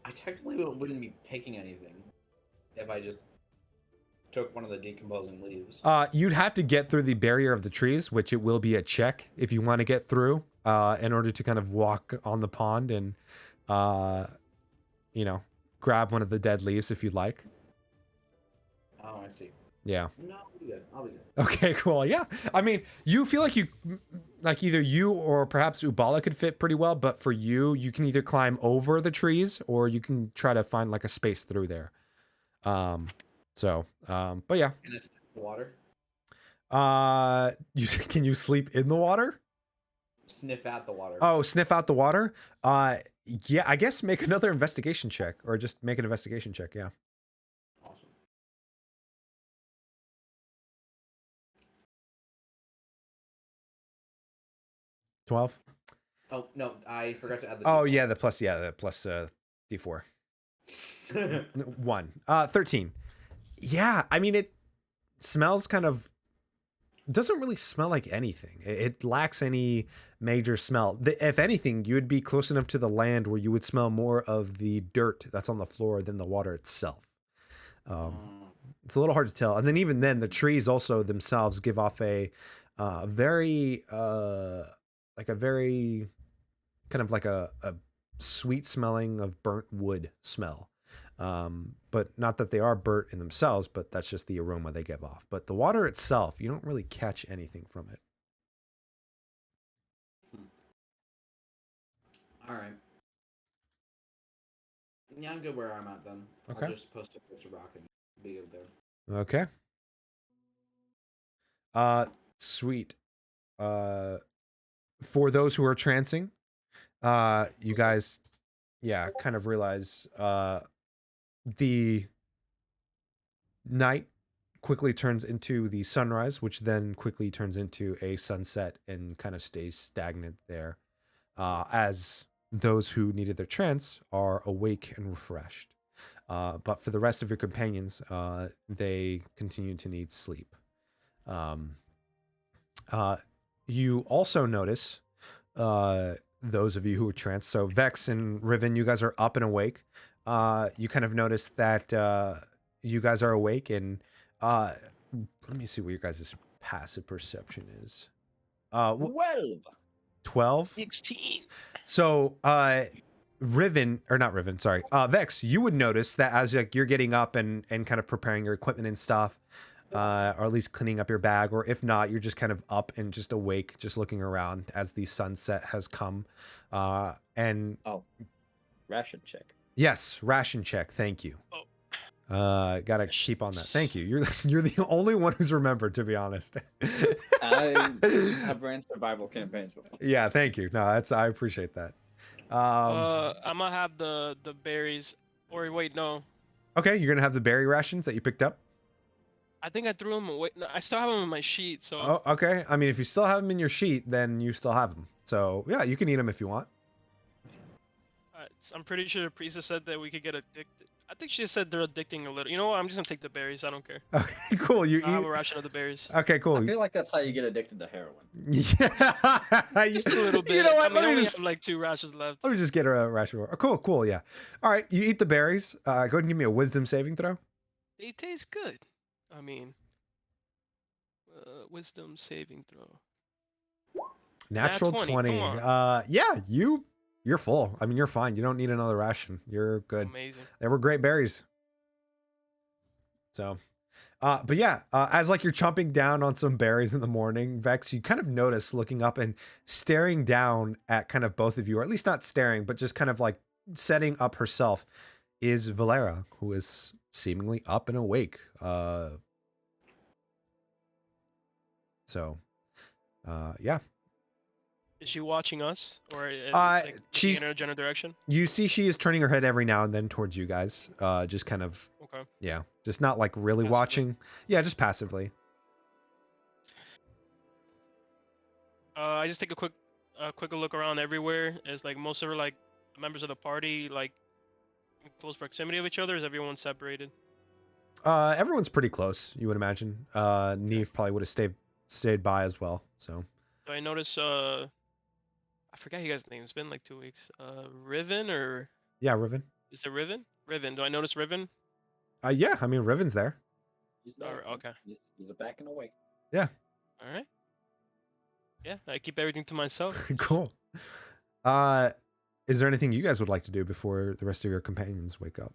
I technically wouldn't be picking anything if I just took one of the decomposing leaves. You'd have to get through the barrier of the trees, which it will be a check if you want to get through in order to kind of walk on the pond and, you know, grab one of the dead leaves if you'd like. Oh, I see. Yeah. No, I'll be good. I'll be good. Okay, cool. Yeah. I mean, you feel like like either you or perhaps Ubala could fit pretty well, but for you, you can either climb over the trees or you can try to find like a space through there. But yeah. And it's the water. Can you sleep in the water? Sniff at the water. Oh, sniff out the water? Yeah, I guess make another investigation check or just make an investigation check. Yeah. Awesome. $12. Oh no, I forgot to add the. Oh D4. yeah, the plus D4. 1. 13. Yeah, I mean it smells kind of doesn't really smell like anything. It lacks any major smell. If anything, you would be close enough to the land where you would smell more of the dirt that's on the floor than the water itself. It's a little hard to tell. And then even then, the trees also themselves give off a very like a very kind of like a sweet smelling of burnt wood smell. But not that they are burnt in themselves, but that's just the aroma they give off. But the water itself, you don't really catch anything from it. All right. Yeah, I'm good where I'm at then. Okay. I'll just post a picture rock and be good there. Okay. Sweet. For those who are trancing, you guys, yeah, kind of realize, the night quickly turns into the sunrise, which then quickly turns into a sunset and kind of stays stagnant there, as those who needed their trance are awake and refreshed. But for the rest of your companions, they continue to need sleep. You also notice, those of you who are tranced, so Vex and Riven, you guys are up and awake. You kind of notice that you guys are awake, and let me see what your guys' passive perception is. 12. 12? 16. So, Riven, or not Riven, sorry, Vex, you would notice that as like you're getting up and kind of preparing your equipment and stuff, or at least cleaning up your bag, or if not, you're just kind of up and just awake, just looking around as the sunset has come. And Ration check. yes, ration check. Thank you. Gotta keep on that. Thank you. You're the only one who's remembered, to be honest. I have ran survival campaigns before. Yeah, thank you. No, I appreciate that. I'm gonna have the berries. Or wait, no. Okay, you're gonna have the berry rations that you picked up. I think I threw them away. No, I still have them in my sheet. So. Oh, okay. I mean, if you still have them in your sheet, then you still have them. So yeah, you can eat them if you want. I'm pretty sure the priestess said that we could get addicted. I think she said they're addicting a little. You know what? I'm just gonna take the berries. I don't care. Okay, cool. You I have eat. a ration of the berries. Okay, cool. I feel like that's how you get addicted to heroin. Yeah. Just a little bit. You know what? I mean, I Let me only just have like 2 rations left. let me just get a ration. Oh, cool. Yeah. All right, you eat the berries. Go ahead and give me a wisdom saving throw. They taste good. I mean, wisdom saving throw. Natural 20, 20. come on. Yeah, you're full. I mean, you're fine. You don't need another ration. You're good. Amazing. They were great berries. So, but yeah, as like you're chomping down on some berries in the morning, Vex, you kind of notice looking up and staring down at kind of both of you, or at least not staring, but just kind of like setting up herself, is Valera, who is seemingly up and awake. Yeah. Is she watching us, or looking She's. in a general direction? You see, she is turning her head every now and then towards you guys. Just kind of. Okay. Yeah, just not like really Passively. watching. Yeah, just passively. I just take a quick look around everywhere. Is like most of her like members of the party like in close proximity of each other? Is everyone separated? Everyone's pretty close, you would imagine. Neve probably would have stayed by as well. So. Do I notice? I forget you guys' name. It's been like 2 weeks. Riven or Yeah, Riven. is it Riven? Riven. Do I notice Riven? Yeah, I mean Riven's there. He's back. Or, okay. He's a back and awake. Yeah. All right. Yeah, I keep everything to myself. Cool. Is there anything you guys would like to do before the rest of your companions wake up?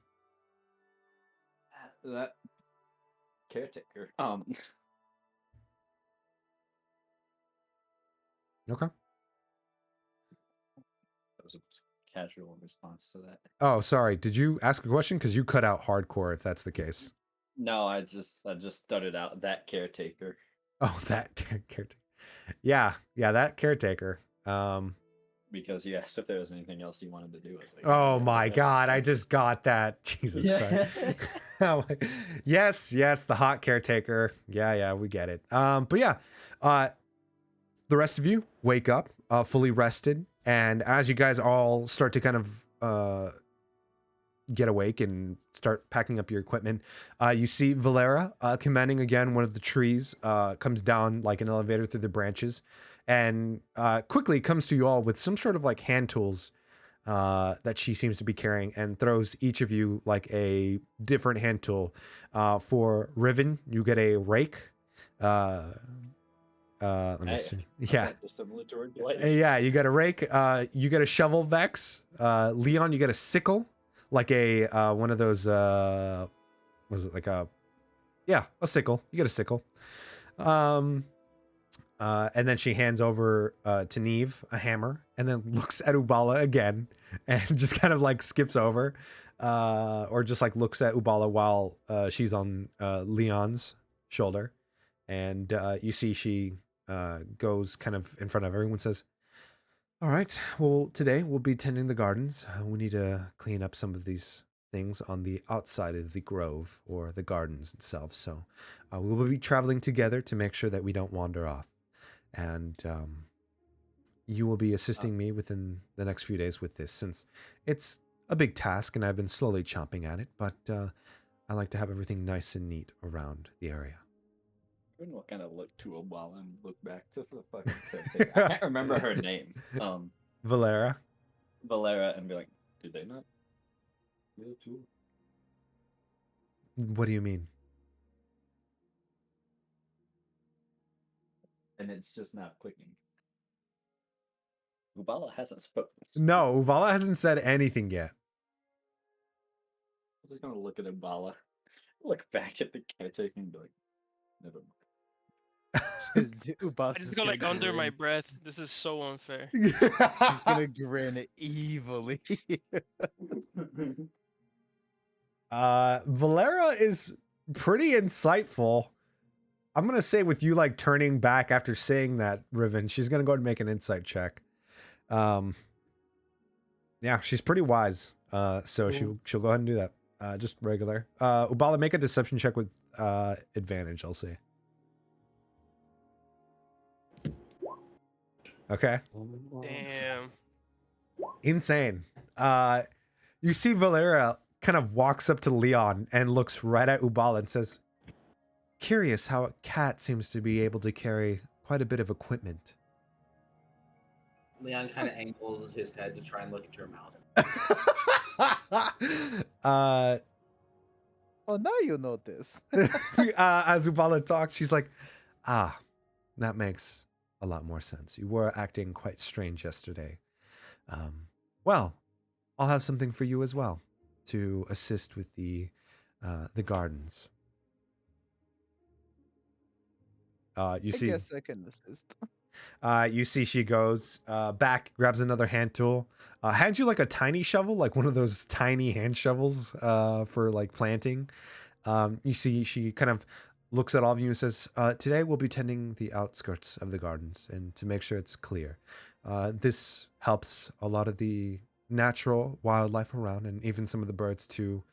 That caretaker. Okay. That was a casual response to that. Oh, sorry. Did you ask a question? Because you cut out hardcore if that's the case. No, I just started out that caretaker. Oh, that caretaker. Yeah, that caretaker. Because you asked if there was anything else you wanted to do. I was like, Oh yeah, my yeah, God, I yeah. just got that. Jesus Christ. Oh my- yes, the hot caretaker. Yeah, we get it. But yeah, the rest of you wake up, fully rested, and as you guys all start to kind of get awake and start packing up your equipment, you see Valera commanding again one of the trees, comes down like an elevator through the branches, and quickly comes to you all with some sort of like hand tools that she seems to be carrying, and throws each of you like a different hand tool. For Riven, you get a rake. Let me see. Yeah. Similar to our blade. Yeah, you get a rake. You get a shovel, Vex. Leon, you get a sickle, like a one of those. Was it like a? Yeah, a sickle. You get a sickle. And then she hands over to Neve a hammer, and then looks at Ubala again, and just kind of like skips over, or just like looks at Ubala while she's on Leon's shoulder, and you see she goes kind of in front of everyone, says, "All right, well, today we'll be tending the gardens. We need to clean up some of these things on the outside of the grove or the gardens itself. So we will be traveling together to make sure that we don't wander off. And you will be assisting me within the next few days with this, since it's a big task and I've been slowly chomping at it, but I like to have everything nice and neat around the area." Everyone will kind of look to a while and look back to the fucking caretaker. I can't remember her name. Valera. Valera, and be like, did they not? Yeah, too. What do you mean? And it's just not clicking. Ubala hasn't spoken. No, Uvala hasn't said anything yet. I'm just gonna look at Ubala, look back at the caretaker, and be like, never mind. Ubas I just is go gonna like under my grin. breath. This is so unfair. He's gonna grin evilly. Valera is pretty insightful. I'm gonna say, with you like turning back after saying that, Riven, she's gonna go ahead and make an insight check. Yeah, she's pretty wise. So she'll go ahead and do that. Just regular. Ubala, make a deception check with advantage, I'll say. Okay. Damn. Insane. You see Valera kind of walks up to Leon and looks right at Ubala and says, "Curious how a cat seems to be able to carry quite a bit of equipment." Leon kind of angles his head to try and look at your mouth. Oh, now you notice. As Ubala talks, she's like, "Ah, that makes a lot more sense. You were acting quite strange yesterday. Well, I'll have something for you as well to assist with the gardens. You I see, guess I can assist. you see, she goes back, grabs another hand tool, hands you like a tiny shovel, like one of those tiny hand shovels for like planting. You see, she kind of looks at all of you and says, "Today we'll be tending the outskirts of the gardens, and to make sure it's clear, this helps a lot of the natural wildlife around, and even some of the birds to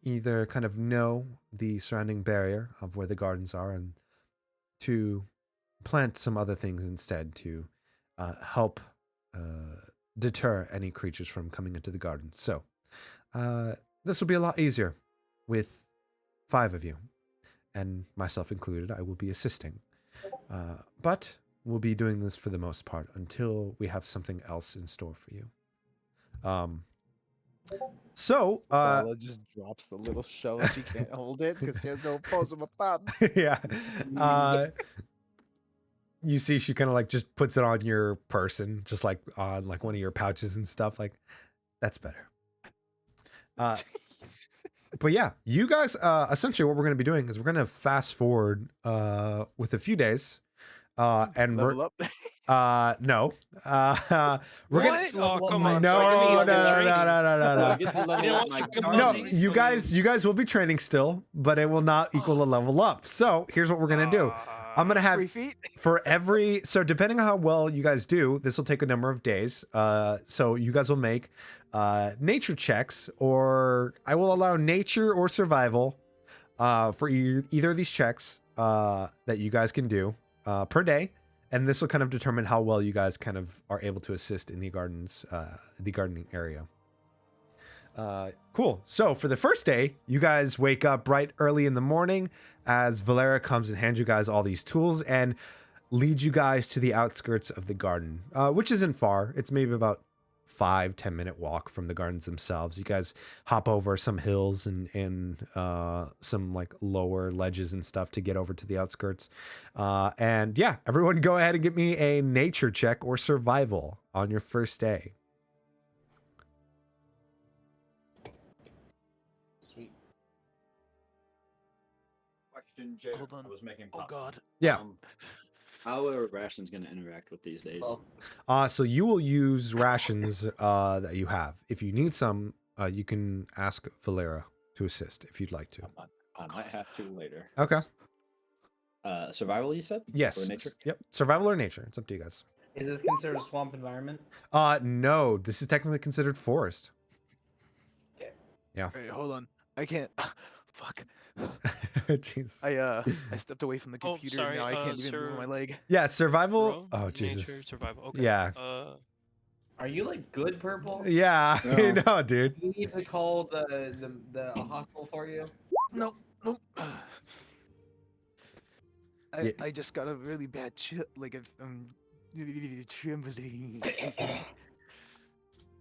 either kind of know the surrounding barrier of where the gardens are, and to plant some other things instead to help deter any creatures from coming into the garden. So this will be a lot easier with 5 of you, and myself included. I will be assisting. But we'll be doing this for the most part until we have something else in store for you. Bella just drops the little shell. She can't hold it because she has no opposable thumbs. Yeah. You see she kind of like just puts it on your person, just like on like one of your pouches and stuff. Like, that's better. But yeah, you guys, essentially what we're going to be doing is we're going to fast forward with a few days. And Level up. no. We're gonna What? Oh, come on. no, bro. You no, mean no, training? no. I get to level You up don't my want to No, pussies? you guys will be training still, but it will not equal a level up. So here's what we're gonna do. I'm gonna have 3 feet. for every, so depending on how well you guys do, this will take a number of days. So you guys will make nature checks, or I will allow nature or survival for either of these checks that you guys can do per day. And this will kind of determine how well you guys kind of are able to assist in the gardens, the gardening area. Cool. So for the first day, you guys wake up bright early in the morning as Valera comes and hands you guys all these tools and leads you guys to the outskirts of the garden, which isn't far. It's maybe about 5-10 minute walk from the gardens themselves. You guys hop over some hills and some like lower ledges and stuff to get over to the outskirts. And yeah, everyone go ahead and give me a nature check or survival on your first day. Sweet. Question, Jay. Hold on. I was making Oh pop. God. Yeah. How are rations going to interact with these days? Oh, So you will use rations that you have. If you need some, you can ask Valera to assist if you'd like to. I might have to later. Okay. Survival, you said? Yes. Or nature? Yep. Survival or nature. It's up to you guys. is this considered a swamp environment? No, this is technically considered forest. Wait, hold on. I can't. Fuck. Jeez. I stepped away from the Oh, computer. sorry, Now I can't even move my leg. Yeah, survival. Bro, Oh, Jesus. Nature, survival. Okay. Yeah. Are you like good purple? Yeah, No. you know, dude. Do you need to call the hospital for you? Nope. Nope. Yeah. I just got a really bad chill. Like I'm trembling.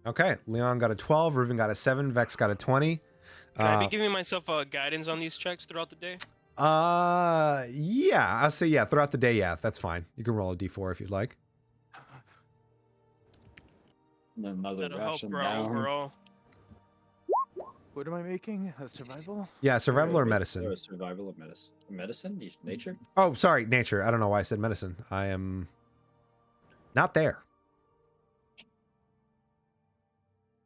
Okay, Leon got a 12, Ruben got a 7, Vex got a 20. Can I be giving myself guidance on these checks throughout the day? Yeah, I'll say yeah, throughout the day, yeah, that's fine. You can roll a d4 if you'd like. Another That'll help, ration bro. down. Overall. What am I making? A survival? Yeah, survival or Or medicine. survival or medicine? Medicine? Nature? Oh, sorry, nature. I don't know why I said medicine. I am not there.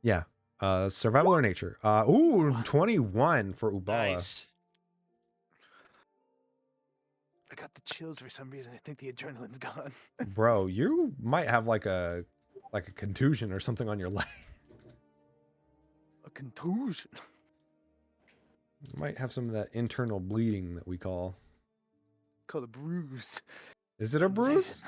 Yeah. Survival or nature? Ooh, 21 for Ubala. Nice. I got the chills for some reason. I think the adrenaline's gone. Bro, you might have like a contusion or something on your leg. A contusion. You might have some of that internal bleeding that we call. Called a bruise. Is it a bruise?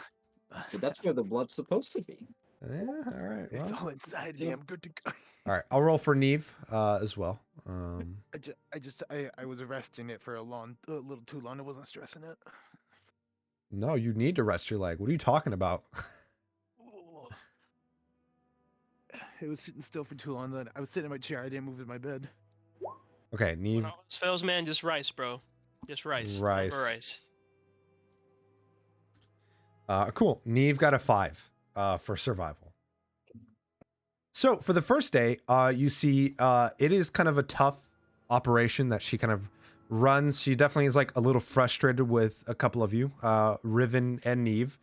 But that's where the blood's supposed to be. Yeah, all right. It's Well, all inside me. I'm good to go. all right. I'll roll for Neve as well. I was resting it for a little too long. I wasn't stressing it. No, you need to rest your leg. What are you talking about? Oh. It was sitting still for too long. Then I was sitting in my chair. I didn't move in my bed. Okay, Neve. When all else fails, man, just rice, bro. Just rice. Rice. Rice. Cool. Neve got a 5 for survival. So for the first day, you see it is kind of a tough operation that she kind of runs. She definitely is like a little frustrated with a couple of you, Riven and Neve.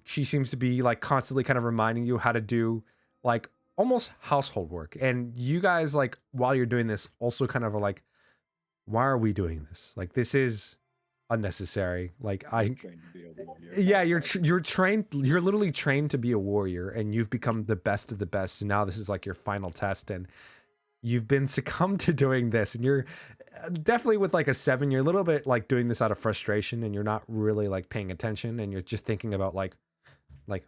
She seems to be like constantly kind of reminding you how to do like almost household work. And you guys, like, while you're doing this, also kind of are like, why are we doing this? Like, this is unnecessary. Like, Trained to be a warrior. yeah, you're trained. You're literally trained to be a warrior, and you've become the best of the best. And now this is like your final test, and you've been succumbed to doing this. And you're definitely with like a 7. You're a little bit like doing this out of frustration, and you're not really like paying attention, and you're just thinking about like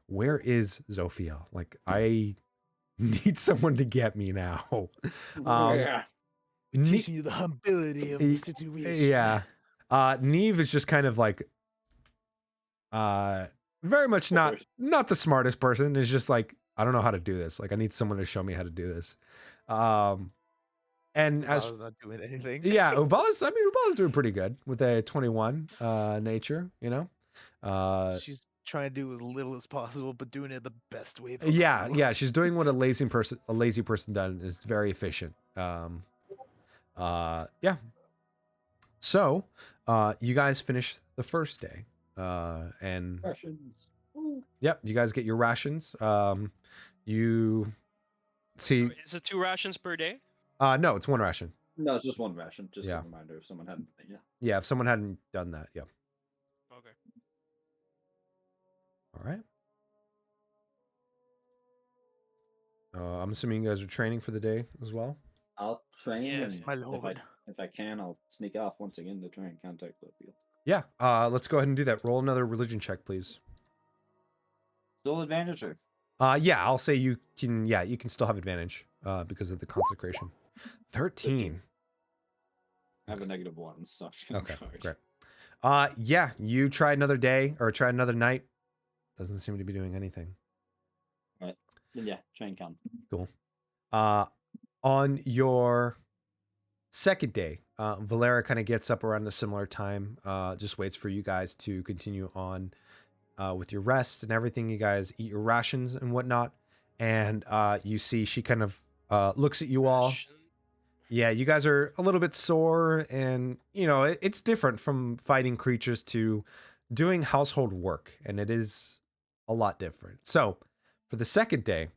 where is Zofia? Like, I need someone to get me now. Yeah. Teaching you the humility of the situation. Yeah. Neve is just kind of like very much not the smartest person. Is just like, I don't know how to do this. Like, I need someone to show me how to do this. And I as was not doing anything. yeah, Ubala's doing pretty good with a 21 nature, you know. She's trying to do as little as possible, but doing it the best way possible. Yeah, she's doing what a lazy person does. Is very efficient. Yeah. So, you guys finish the first day, and Russians. yep, you guys get your rations. You see, Is it 2 rations per day? no, it's 1 ration. No, it's just 1 ration. Just Yeah. a reminder if someone hadn't. Yeah. Yeah, if someone hadn't done that, yeah. Okay. All right. I'm assuming you guys are training for the day as well. I'll train. Yes, and my if I- lord. If I can, I'll sneak off once again to try and contact the field. Yeah. Let's go ahead and do that. Roll another religion check, please. Still advantage or? Yeah, I'll say you can. Yeah, you can still have advantage because of the consecration. 13. I have a -1, so it's gonna be Okay, hard. great. Yeah, you try another day or try another night. Doesn't seem to be doing anything. Then yeah, train come. On your second day, Valera kind of gets up around a similar time, just waits for you guys to continue on with your rests and everything. You guys eat your rations and whatnot. And you see she kind of looks at you all. Ration? Yeah, you guys are a little bit sore, and you know it's different from fighting creatures to doing household work, and it is a lot different. So, for the second day,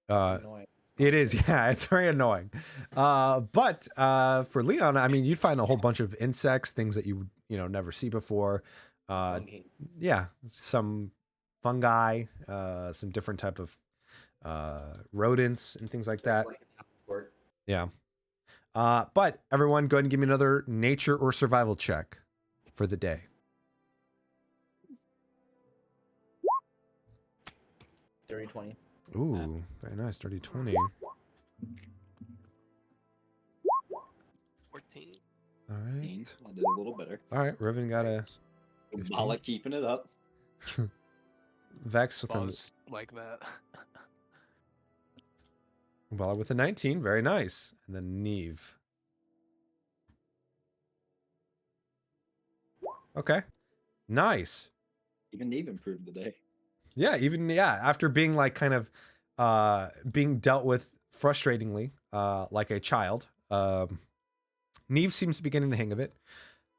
Annoying. it is, yeah, it's very annoying. But for Leon, I mean, you'd find a whole bunch of insects, things that you would never see before. Funky. Yeah, some fungi, some different type of rodents and things like that. Like an apple fort. Yeah. But everyone, go ahead and give me another nature or survival check for the day. Dirty 20. Ooh, very nice. Dirty 20. 14. All right. I did a little better. All right. Riven got a 15. Bala keeping it up. Vex with a Buzz like that. Well, with a 19, very nice. And then Neve. Okay. Nice. Even Neve improved the day. Yeah, after being like kind of being dealt with frustratingly, like a child, Neve seems to be getting the hang of it.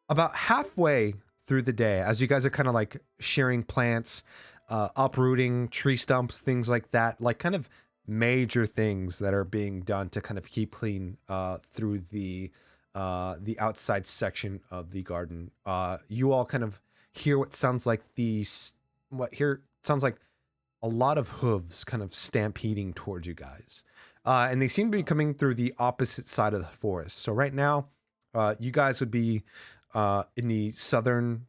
About halfway through the day, as you guys are kind of like shearing plants, uprooting tree stumps, things like that, like kind of major things that are being done to kind of keep clean through the outside section of the garden. You all kind of hear what sounds like sounds like a lot of hooves kind of stampeding towards you guys. And they seem to be coming through the opposite side of the forest. So right now, you guys would be in the southern,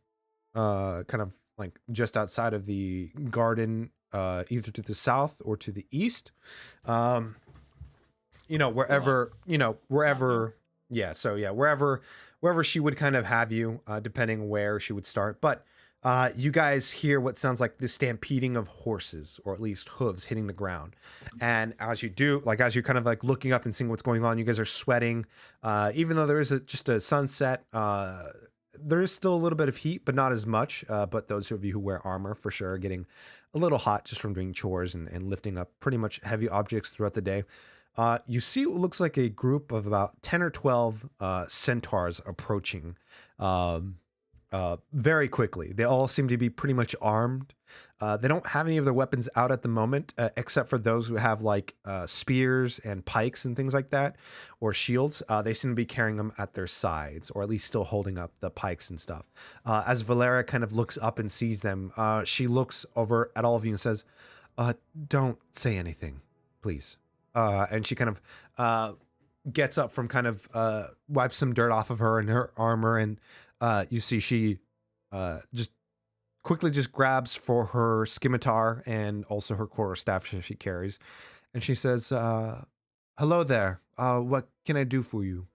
kind of like just outside of the garden, either to the south or to the east. Wherever. Yeah. So yeah, wherever she would kind of have you, depending where she would start. But you guys hear what sounds like the stampeding of horses, or at least hooves hitting the ground. And as you do, like as you're kind of like looking up and seeing what's going on, you guys are sweating. Even though there is just a sunset, there is still a little bit of heat, but not as much. But those of you who wear armor for sure are getting a little hot just from doing chores and lifting up pretty much heavy objects throughout the day. You see what looks like a group of about 10 or 12 centaurs approaching very quickly. They all seem to be pretty much armed. They don't have any of their weapons out at the moment, except for those who have like spears and pikes and things like that, or shields. They seem to be carrying them at their sides, or at least still holding up the pikes and stuff. As Valera kind of looks up and sees them, she looks over at all of you and says, don't say anything, please. And she kind of gets up from kind of wipes some dirt off of her and her armor, and you see she just quickly just grabs for her scimitar and also her quarterstaff she carries, and she says, hello there, what can I do for you?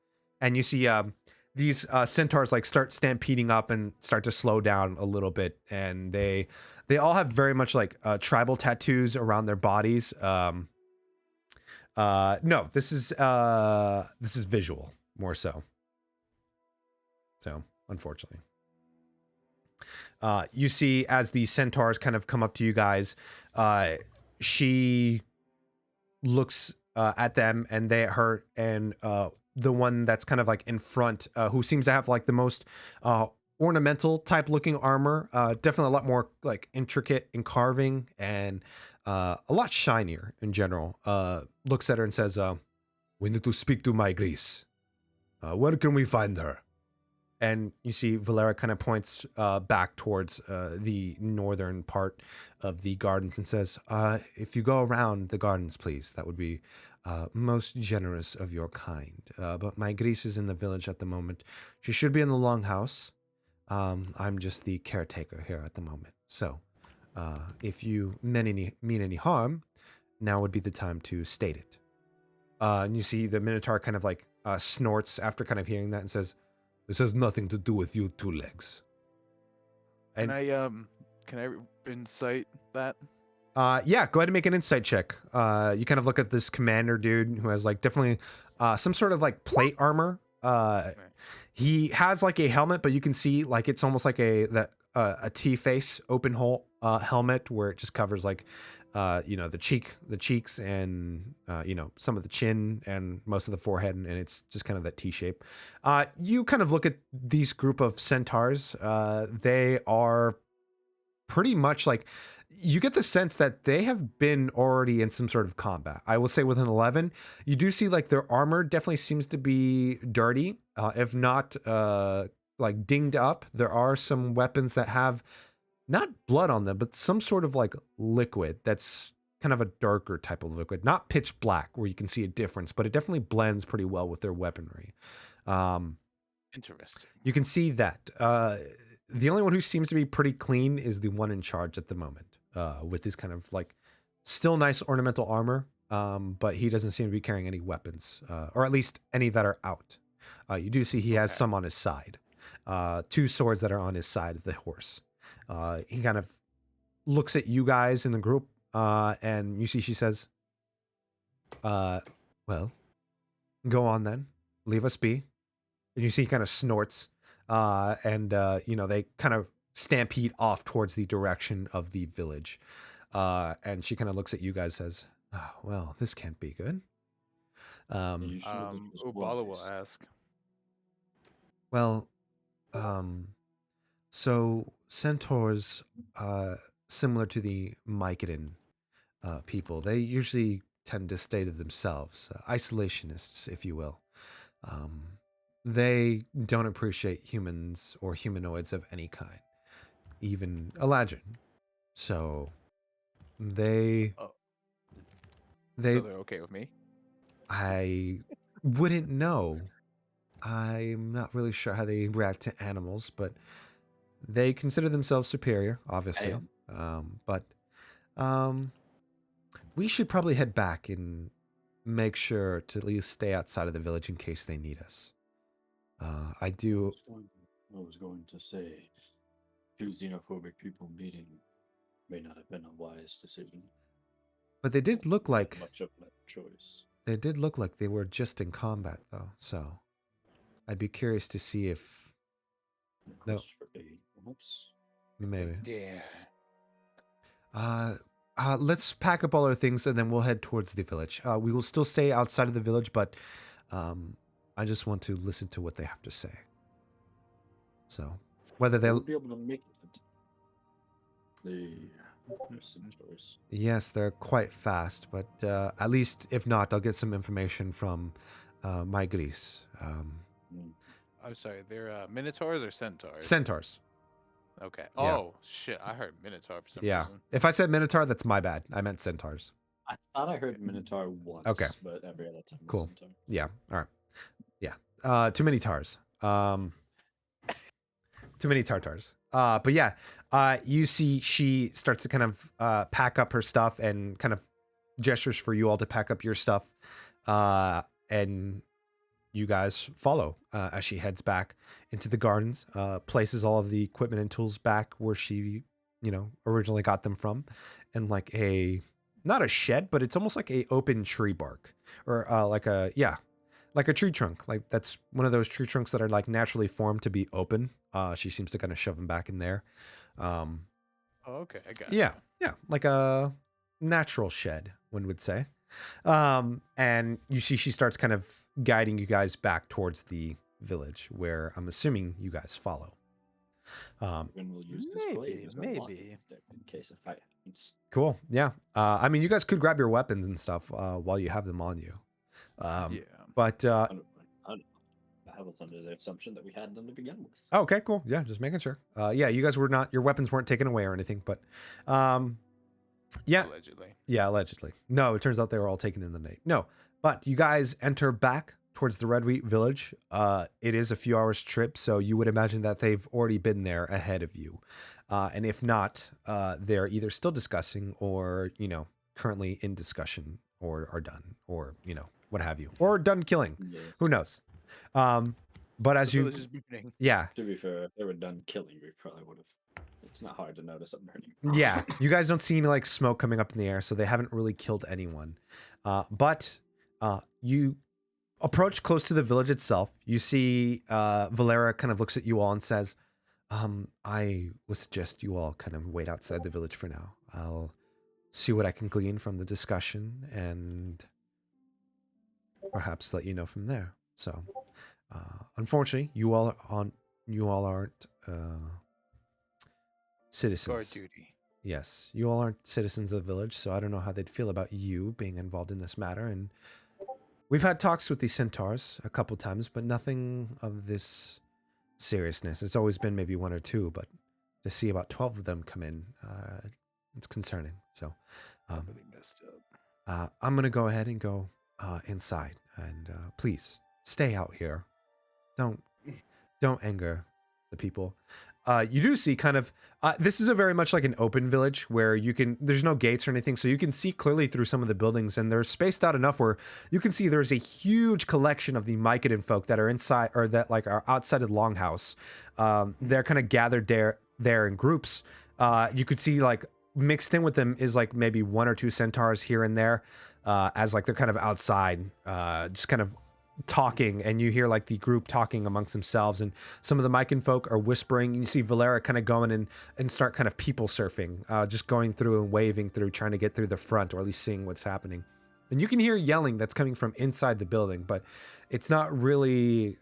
And you see these centaurs like start stampeding up and start to slow down a little bit, and they all have very much like tribal tattoos around their bodies. No, this is visual more so. So, unfortunately. You see as the centaurs kind of come up to you guys, she looks at them, and the one that's kind of like in front, who seems to have like the most ornamental type looking armor, definitely a lot more like intricate in carving and a lot shinier in general, looks at her and says, we need to speak to my Greece. Where can we find her? And you see Valera kind of points back towards the northern part of the gardens and says, if you go around the gardens, please, that would be most generous of your kind. But my Greece is in the village at the moment. She should be in the longhouse. I'm just the caretaker here at the moment. So if you mean any harm, now would be the time to state it. And you see the Minotaur kind of like snorts after kind of hearing that and says, this has nothing to do with you, two legs. And can I insight that? yeah, go ahead and make an insight check. You kind of look at this commander dude who has like definitely some sort of like plate armor. He has like a helmet, but you can see like it's almost like a T-face open hole helmet where it just covers like the cheeks and some of the chin and most of the forehead, and it's just kind of that T shape. You kind of look at these group of centaurs. They are pretty much like, you get the sense that they have been already in some sort of combat. I will say with an 11, you do see like their armor definitely seems to be dirty, if not like dinged up. There are some weapons that have not blood on them, but some sort of like liquid that's kind of a darker type of liquid, not pitch black where you can see a difference, but it definitely blends pretty well with their weaponry. Interesting. You can see that. The only one who seems to be pretty clean is the one in charge at the moment, with his kind of like still nice ornamental armor, but he doesn't seem to be carrying any weapons, or at least any that are out. You do see he has some on his side, 2 swords that are on his side of the horse. He kind of looks at you guys in the group, and you see she says, well, go on then. Leave us be. And you see he kind of snorts, and they kind of stampede off towards the direction of the village. And she kind of looks at you guys and says, oh, well, this can't be good. Ubala will ask. Well, so centaurs, similar to the Mycadon people, they usually tend to stay to themselves, isolationists, if you will. They don't appreciate humans or humanoids of any kind, even Eladrin. So they So they're okay with me? I wouldn't know. I'm not really sure how they react to animals, but they consider themselves superior, obviously. But we should probably head back and make sure to at least stay outside of the village in case they need us. I was going to say, 2 xenophobic people meeting may not have been a wise decision. But they did look like Much of a choice. They did look like they were just in combat, though. So I'd be curious to see if No. Oops. Maybe. Yeah. Let's pack up all our things and then we'll head towards the village. We will still stay outside of the village, but I just want to listen to what they have to say. So, whether They'll they'll... be able to make it. The centaurs. Yes, they're quite fast, but at least, if not, I'll get some information from my Greece. I'm sorry, they're minotaurs or centaurs? Centaurs. Okay. Yeah. Oh shit! I heard minotaur for some Yeah. reason. If I said Minotaur, that's my bad. I meant centaurs. I thought I heard Minotaur once, Okay. but every other time was Cool. Centaur. Yeah. All right. Yeah. Too many tars. Too many tartars. But yeah, you see she starts to kind of pack up her stuff and kind of gestures for you all to pack up your stuff. And you guys follow as she heads back into the gardens, places all of the equipment and tools back where she, originally got them from, and like not a shed, but it's almost like a open tree bark or like a tree trunk. Like that's one of those tree trunks that are like naturally formed to be open. She seems to kind of shove them back in there. Oh, okay, I got. Yeah, like a natural shed, one would say. And you see she starts kind of guiding you guys back towards the village where I'm assuming you guys follow. When we'll use this blade as a walking Maybe. stick in case a fight happens. Cool. Yeah. I mean, you guys could grab your weapons and stuff while you have them on you. Yeah. But I was under the assumption that we had them to begin with. okay, cool. Yeah, just making sure. Yeah, you guys your weapons weren't taken away or anything, but yeah. Allegedly. Yeah, allegedly. No, it turns out they were all taken in the night. No, but you guys enter back towards the Red Wheat Village. It is a few hours trip, so you would imagine that they've already been there ahead of you. And if not, they're either still discussing or, currently in discussion or are done or, what have you. Or done killing. Yeah. Who knows? But as The you... village is burning. Yeah. To be fair, if they were done killing, we probably would have. It's not hard to notice a burning. Yeah, you guys don't see any like smoke coming up in the air, so they haven't really killed anyone. But you approach close to the village itself. You see Valera kind of looks at you all and says, I would suggest you all kind of wait outside the village for now. I'll see what I can glean from the discussion and perhaps let you know from there. So, unfortunately, you all aren't citizens. Guard duty. Yes, you all aren't citizens of the village, so I don't know how they'd feel about you being involved in this matter. And we've had talks with the centaurs a couple times, but nothing of this seriousness. It's always been maybe one or two, but to see about 12 of them come in, it's concerning. So Really messed up. I'm going to go ahead and go inside. And please, stay out here. Don't anger the people. You do see kind of, this is a very much like an open village where there's no gates or anything. So you can see clearly through some of the buildings, and they're spaced out enough where you can see there's a huge collection of the Mycadon folk that are inside or that like are outside of the longhouse. They're kind of gathered there in groups. You could see like mixed in with them is like maybe one or two centaurs here and there, as like they're kind of outside, just kind of talking, and you hear like the group talking amongst themselves, and some of the Mycan folk are whispering. You see Valera kind of going and start kind of people surfing, just going through and waving through, trying to get through the front, or at least seeing what's happening. And you can hear yelling that's coming from inside the building, but it's not really,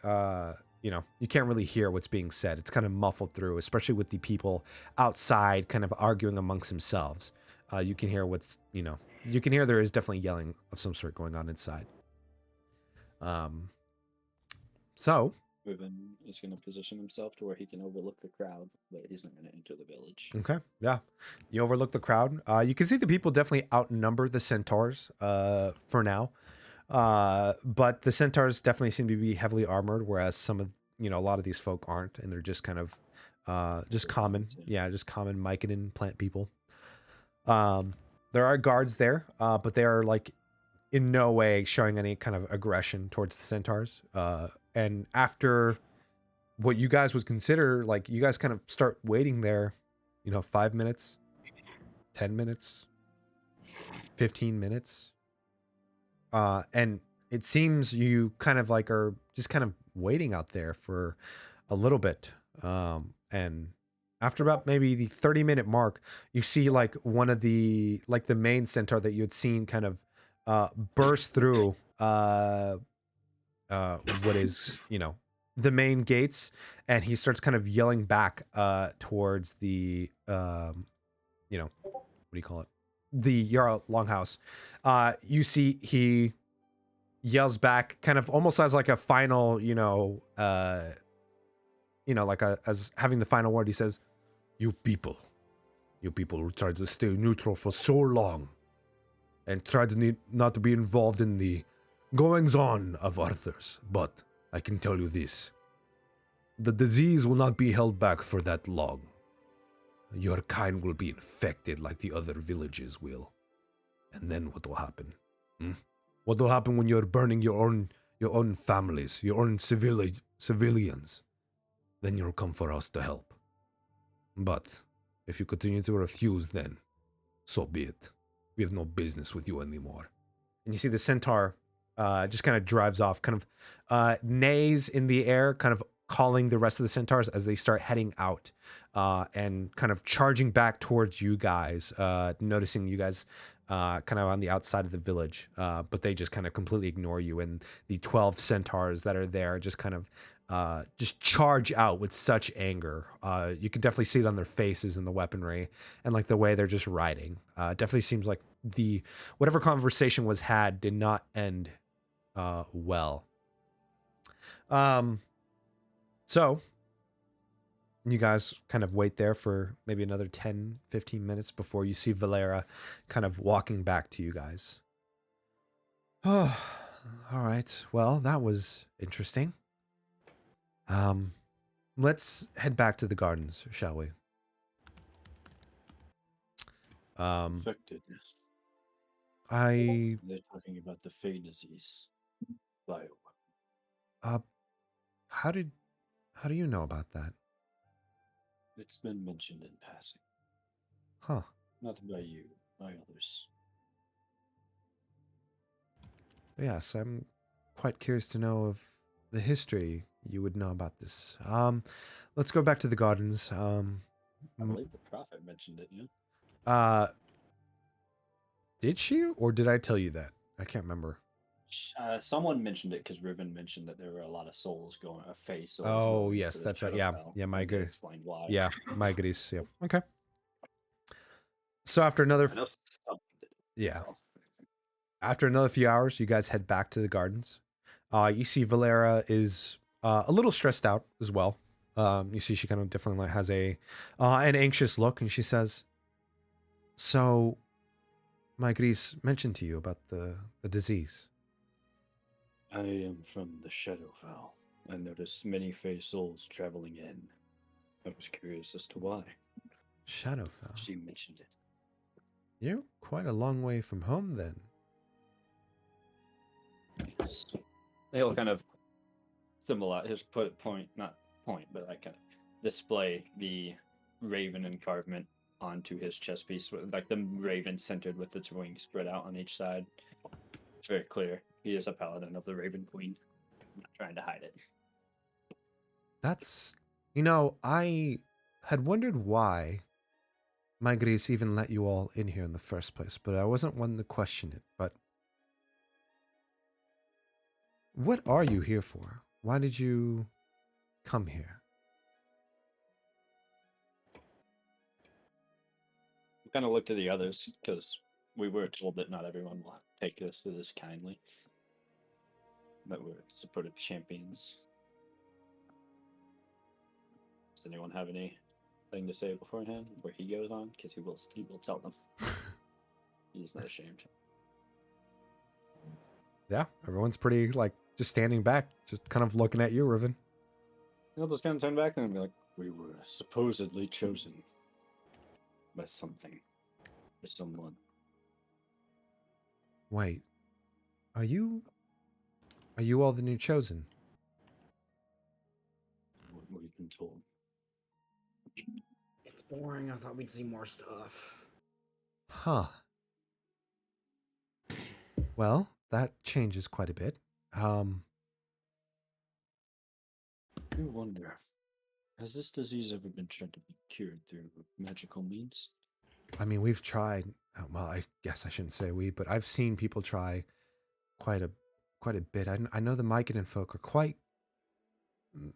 you can't really hear what's being said. It's kind of muffled through, especially with the people outside kind of arguing amongst themselves. You can hear you can hear there is definitely yelling of some sort going on inside. So Riven is going to position himself to where he can overlook the crowd, but he's not going to enter the village. okay, yeah, you overlook the crowd. You can see the people definitely outnumber the centaurs for now, but the centaurs definitely seem to be heavily armored, whereas some of a lot of these folk aren't, and they're just kind of just common Mycadon plant people. There are guards there, but they are like in no way showing any kind of aggression towards the centaurs. And after what you guys would consider, like, you guys kind of start waiting there, 5 minutes, 10 minutes, 15 minutes. And it seems you kind of like are just kind of waiting out there for a little bit And after about maybe the 30-minute mark, you see like one of the main centaur that you had seen kind of burst through what is, the main gates, and he starts kind of yelling back towards the what do you call it? The Jarl Longhouse. You see he yells back kind of almost as like a final, like as having the final word. He says, you people who tried to stay neutral for so long and tried to not to be involved in the goings on of others. But I can tell you this. The disease will not be held back for that long. Your kind will be infected like the other villages will. And then what will happen? What will happen when you're burning your own families, your own civilians? Then you'll come for us to help. But if you continue to refuse, then so be it. We have no business with you anymore. And you see the centaur just kind of drives off, kind of neighs in the air, kind of calling the rest of the centaurs as they start heading out and kind of charging back towards you guys, noticing you guys kind of on the outside of the village. But they just kind of completely ignore you. And the 12 centaurs that are there just kind of just charge out with such anger. You can definitely see it on their faces and the weaponry and like the way they're just riding. Definitely seems like whatever conversation was had did not end well. So you guys kind of wait there for maybe another 10, 15 minutes before you see Valera kind of walking back to you guys. Oh, all right. Well, that was interesting. Let's head back to the gardens, shall we? Infected. They're talking about the Fey disease. Bio. How do you know about that? It's been mentioned in passing. Huh. Not by you, by others. Yes, I'm quite curious to know of the history you would know about this. Let's go back to the gardens. I believe the prophet mentioned it, yeah? Did she, or did I tell you that? I can't remember. Someone mentioned it because Riven mentioned that there were a lot of souls going, Fey souls. Oh, going yes, into the that's right. Shadow Yeah, Vale, yeah, my and they good. explained why. Yeah, my goodies. Yeah. Okay. So after another, I know something did. yeah, So. after another few hours, you guys head back to the gardens. You see Valera is a little stressed out as well. You see she kind of definitely has an anxious look, and she says, "So, my Gris mentioned to you about the disease." I am from the Shadow Vale. I noticed many Fey souls traveling in. I was curious as to why. Shadowfell. She mentioned it. You're quite a long way from home, then. Yes. He'll kind of symbolize his not point, but like display the raven encarvement onto his chest piece, with like the raven centered with its wings spread out on each side. It's very clear. He is a paladin of the Raven Queen. I'm not trying to hide it. That's, I had wondered why my Gris even let you all in here in the first place, but I wasn't one to question it. But what are you here for? Why did you come here? We kind of looked to the others because we were told that not everyone will take us to this kindly. That we're supportive champions. Does anyone have anything to say beforehand where he goes on? Because he will tell them. He's not ashamed. Yeah, everyone's pretty just standing back, just kind of looking at you, Riven. He'll just kind of turn back and be like, "We were supposedly chosen by something or someone." Wait, are you all the new chosen? What we've been told. It's boring. I thought we'd see more stuff. Huh. Well, that changes quite a bit. You wonder. Has this disease ever been tried to be cured through magical means? I mean, we've tried. Well, I guess I shouldn't say we, but I've seen people try quite a quite a bit. I know the Myconid folk are quite.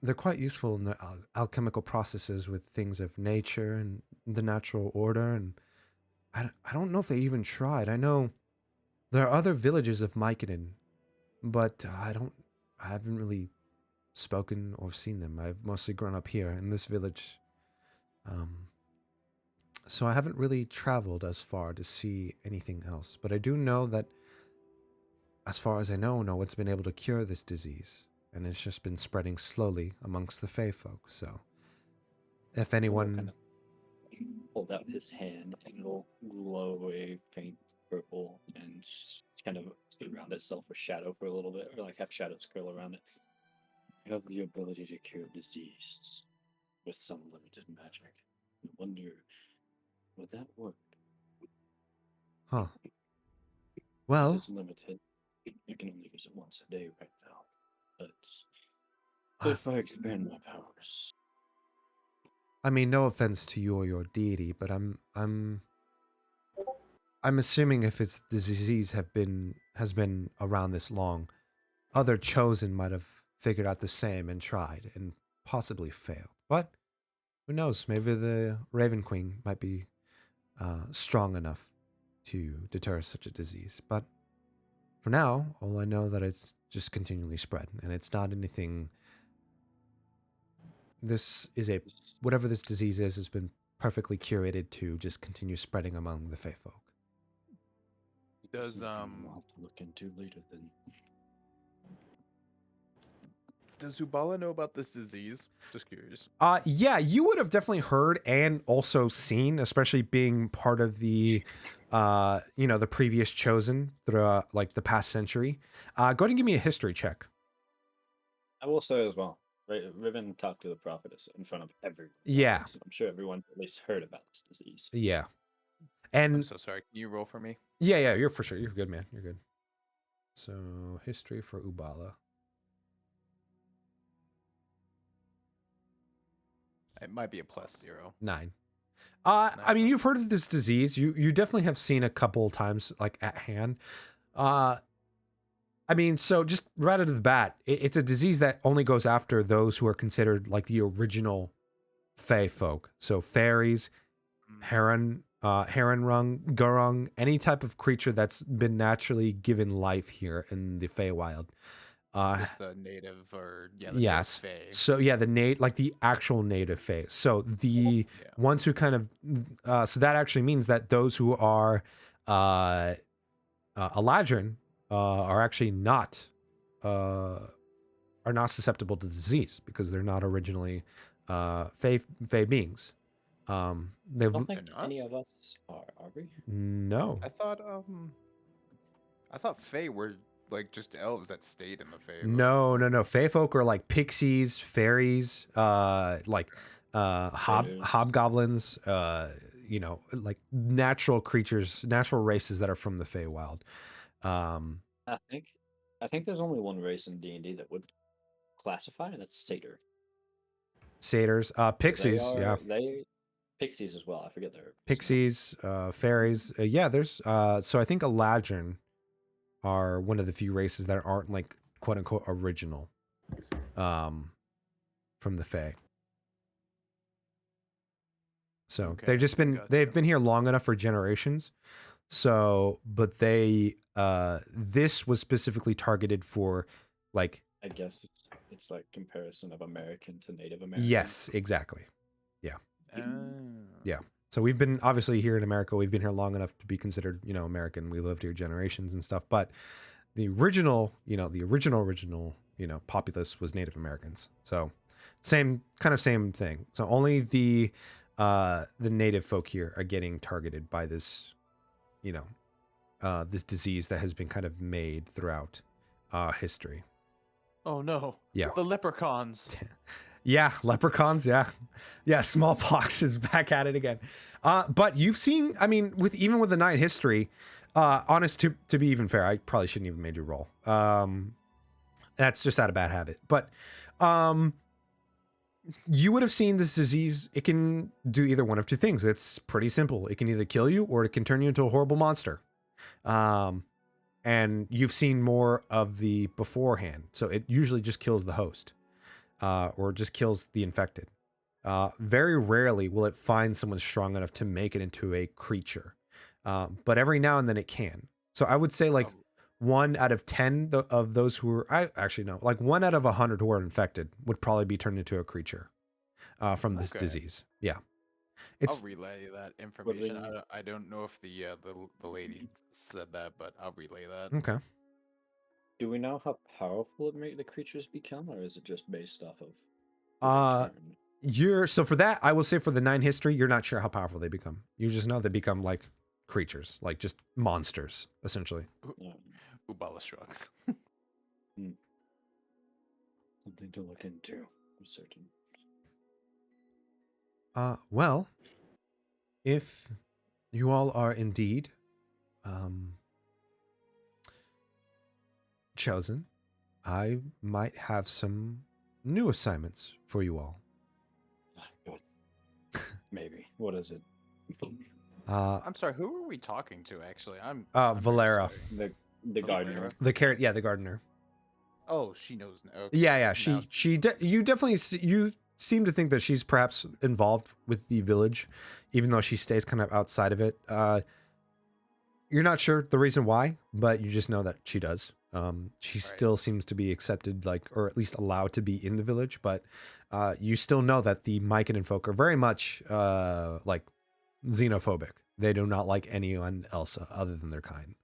They're quite useful in the alchemical processes with things of nature and the natural order, and I don't know if they even tried. I know there are other villages of Myconid, but I haven't really spoken or seen them. I've mostly grown up here in this village. So I haven't really traveled as far to see anything else. But I do know that, as far as I know, no one's been able to cure this disease. And it's just been spreading slowly amongst the Fey folk. So if anyone... Kind of hold out his hand and it'll glow a faint purple and kind of surround itself with shadow for a little bit, or like have shadows curl around it. You have the ability to cure disease with some limited magic. I wonder, would that work? Huh. It Well, is limited. You can only use it once a day right now. But if I expand my powers, I mean, no offense to you or your deity, but I'm assuming if its disease has been around this long, other chosen might have figured out the same and tried and possibly failed. But who knows? Maybe the Raven Queen might be strong enough to deter such a disease. But for now, all I know that it's just continually spread, and it's not anything. This is whatever this disease is has been perfectly curated to just continue spreading among the Fey folk. Does something we'll have to look into later then. Does Ubala know about this disease? Just curious. Yeah, you would have definitely heard and also seen, especially being part of the, the previous chosen through like the past century. Go ahead and give me a history check. I will say as well, right? Riven talked to the prophetess in front of everyone. Yeah. So I'm sure everyone at least heard about this disease. Yeah. I'm And so sorry. Can you roll for me? yeah, you're for sure. You're good, man. You're good. So history for Ubala. It might be a +0. 9. I mean, you've heard of this disease. You definitely have seen a couple times, like at hand. I mean, so just right out of the bat, it's a disease that only goes after those who are considered like the original Fey folk. So fairies, heron rung, gurung, any type of creature that's been naturally given life here in the Feywild. Just the native or the yes. Fey. So yeah, the the actual native Fey. So the ones who kind of so that actually means that those who are Eladrin are actually not susceptible to disease because they're not originally Fey beings. I don't think any of us are we? No. I thought Fey were like just elves that stayed in the Fey. No. Fey folk are like pixies, fairies, hobgoblins, like natural creatures, natural races that are from the Feywild. I think there's only one race in D&D that would classify, and that's satyr. Satyrs, pixies, pixies as well. I forget their pixies, fairies. There's so I think Eladrin are one of the few races that aren't like quote unquote original from the Fae. So they've been here long enough for generations. So, but this was specifically targeted for like, I guess it's like comparison of American to Native American. Yes, exactly. Yeah. Yeah. So we've been obviously here in America. We've been here long enough to be considered, American. We lived here generations and stuff. But the original, populace was Native Americans. So same thing. So only the native folk here are getting targeted by this, this disease that has been kind of made throughout history. Oh no. Yeah. The leprechauns. Yeah, leprechauns. Yeah. Smallpox is back at it again. But you've seen, I mean, even with the night history, honest to be even fair, I probably shouldn't even made you roll. That's just out of bad habit. But You would have seen this disease. It can do either one of two things. It's pretty simple. It can either kill you or it can turn you into a horrible monster. And you've seen more of the beforehand. So it usually just kills the host, or just kills the infected. Very rarely will it find someone strong enough to make it into a creature. But every now and then it can. So I would say like Oh. 1 out of 10 of those who are, I actually know, like 1 out of 100 who are infected would probably be turned into a creature from this Okay. disease. Yeah. I'll It's, relay that information. we- I don't know if the lady said that, but I'll relay that. okay. Do we know how powerful the creatures become, or is it just based off of? the Uh, return? So for that, I will say for the 9 history, you're not sure how powerful they become. You just know they become like creatures, like just monsters, essentially. Yeah, Ubala shrugs. something to look into. I'm certain. Well, if you all are indeed chosen, I might have some new assignments for you all. Good. Maybe. What is it? I'm sorry. Who are we talking to? Actually, I'm very Valera. sorry. The gardener. The carrot, yeah, the gardener. Oh, she knows now. Okay. Yeah, yeah. Now- You definitely you seem to think that she's perhaps involved with the village, even though she stays kind of outside of it. You're not sure the reason why, but you just know that she does. She Right. still seems to be accepted, like, or at least allowed to be in the village. But you still know that the Myconan folk are very much like xenophobic. They do not like anyone else other than their kind,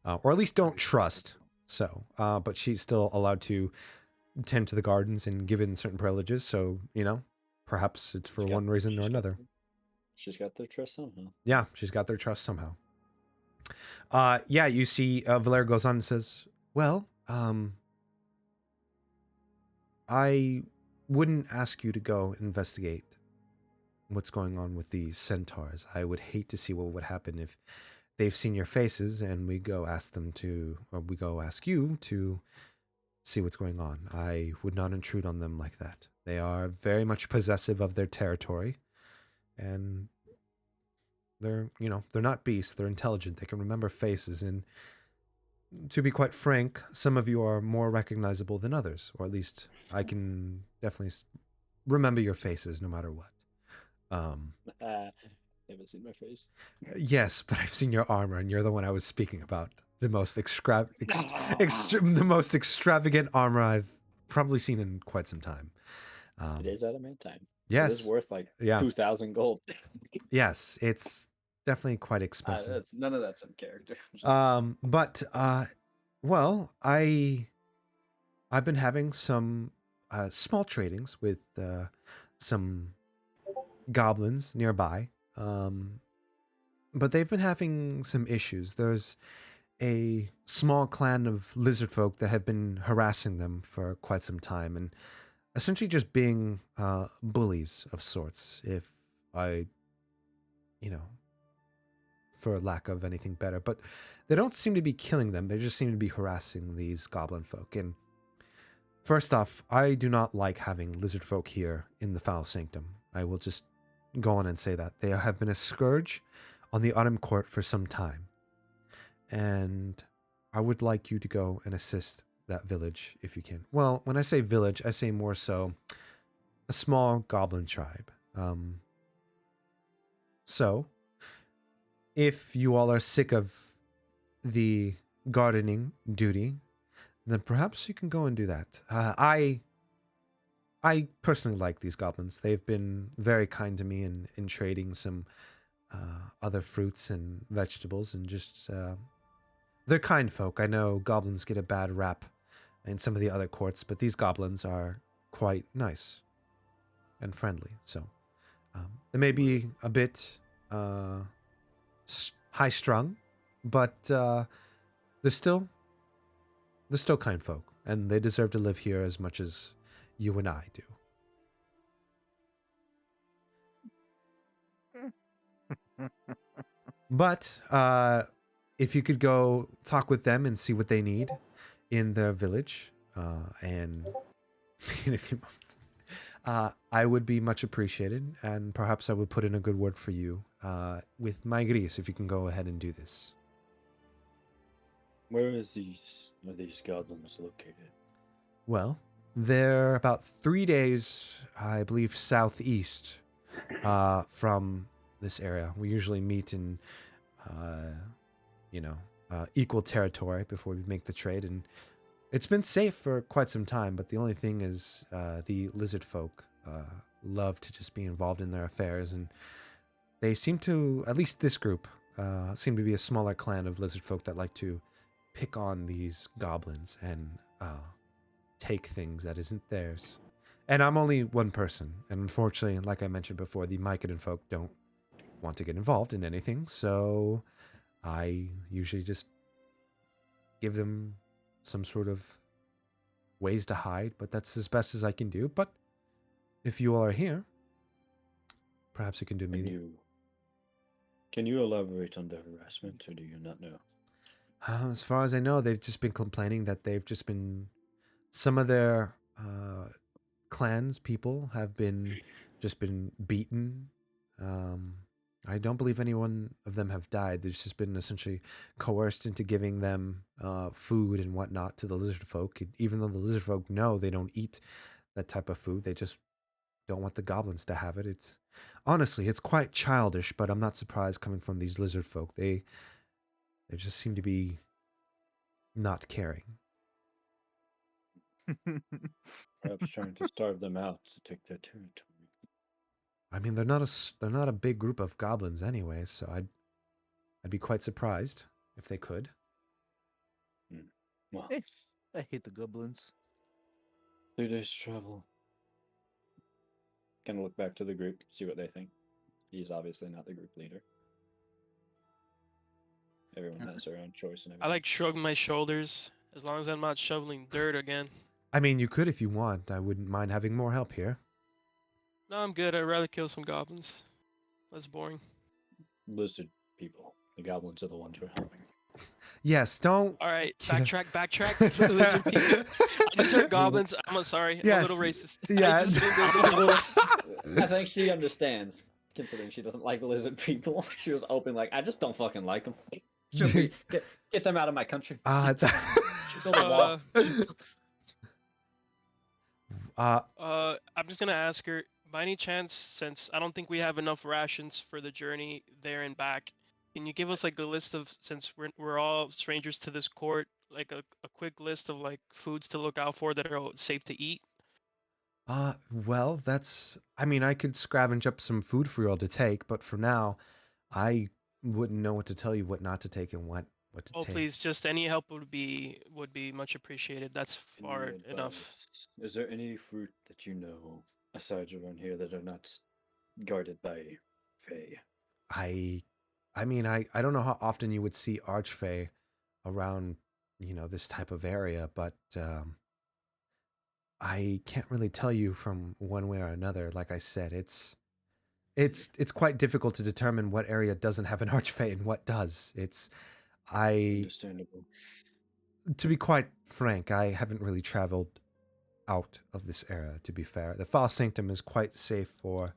or at least don't trust. So, but she's still allowed to tend to the gardens and given certain privileges. So, perhaps it's for She's got- one reason or she's got- another. She's got their trust somehow. Yeah, she's got their trust somehow. Yeah, you see, Valera goes on and says, "Well, I wouldn't ask you to go investigate what's going on with these centaurs. I would hate to see what would happen if they've seen your faces and we go ask you to see what's going on. I would not intrude on them like that. They are very much possessive of their territory, and they're not beasts. They're intelligent. They can remember faces, and to be quite frank, some of you are more recognizable than others, or at least I can definitely remember your faces no matter what. Haven't seen my face. Yes, but I've seen your armor, and you're the one I was speaking about. The most the most extravagant armor I've probably seen in quite some time. It is adamantine. It Yes, is worth like yeah, 2,000 gold. yes, it's definitely quite expensive. None of that's in character. But well, I've been having some small tradings with some goblins nearby. But they've been having some issues. There's a small clan of lizard folk that have been harassing them for quite some time and essentially just being bullies of sorts, if I, for lack of anything better. But they don't seem to be killing them. They just seem to be harassing these goblin folk. And first off, I do not like having lizard folk here in the Foul Sanctum. I will just go on and say that. They have been a scourge on the Autumn Court for some time. And I would like you to go and assist that village if you can. Well, when I say village, I say more so a small goblin tribe. So, if you all are sick of the gardening duty, then perhaps you can go and do that. I personally like these goblins. They've been very kind to me in trading some other fruits and vegetables, and just they're kind folk. I know goblins get a bad rap in some of the other courts, but these goblins are quite nice and friendly. So they may be a bit high strung, but they're still kind folk, and they deserve to live here as much as you and I do. But if you could go talk with them and see what they need in their village, and in a few moments, I would be much appreciated, and perhaps I would put in a good word for you with my Gris, if you can go ahead and do this. Where are these goblins located? Well, they're about 3 days, I believe, southeast from this area. We usually meet in, uh, equal territory before we make the trade, and it's been safe for quite some time. But the only thing is, the lizard folk love to just be involved in their affairs, and they seem to, at least this group, seem to be a smaller clan of lizard folk that like to pick on these goblins and take things that isn't theirs. And I'm only one person, and unfortunately, like I mentioned before, the Mycodon folk don't want to get involved in anything, so I usually just give them some sort of ways to hide, but that's as best as I can do. But if you all are here, perhaps you can do me. Can you elaborate on the harassment, or do you not know? As far as I know, they've just been complaining that some of their clans people have been beaten. I don't believe any one of them have died. There's just been essentially coerced into giving them food and whatnot to the lizard folk, even though the lizard folk know they don't eat that type of food. They just don't want the goblins to have it. It's honestly, it's quite childish, but I'm not surprised coming from these lizard folk. They just seem to be not caring. Perhaps trying to starve them out to take their territory. I mean, they're not a big group of goblins anyway, so I'd be quite surprised if they could. Well, I hate the goblins. 3 days travel. Kind of look back to the group, see what they think. He's obviously not the group leader. Everyone has their own choice and everything. I like shrug my shoulders as long as I'm not shoveling dirt again. I mean, you could if you want. I wouldn't mind having more help here. No, I'm good. I'd rather kill some goblins. That's boring. Lizard people. The goblins are the ones we're helping. Yes, don't. All right, Yeah. backtrack. Lizard people. These are goblins. I'm a Yes, little racist. yeah. I just think they're little- I think she understands, considering she doesn't like lizard people. She was open like, I just don't fucking like them. Get them out of my country. Build a wall. I'm just gonna ask her, by any chance, since I don't think we have enough rations for the journey there and back, can you give us like a list of, since we're all strangers to this court, like a quick list of like foods to look out for that are safe to eat? Well, I mean, I could scavenge up some food for you all to take, but for now, I wouldn't know what to tell you, what not to take and what to Oh, take. please, just any help would be much appreciated. That's Can far you enough. advise, is there any fruit that you know, aside around here, that are not guarded by Fey? I mean, I don't know how often you would see Archfey around, this type of area, but I can't really tell you from one way or another. Like I said, it's quite difficult to determine what area doesn't have an Archfey and what does. Understandable. To be quite frank, I haven't really traveled out of this era, to be fair. The Fall Sanctum is quite safe for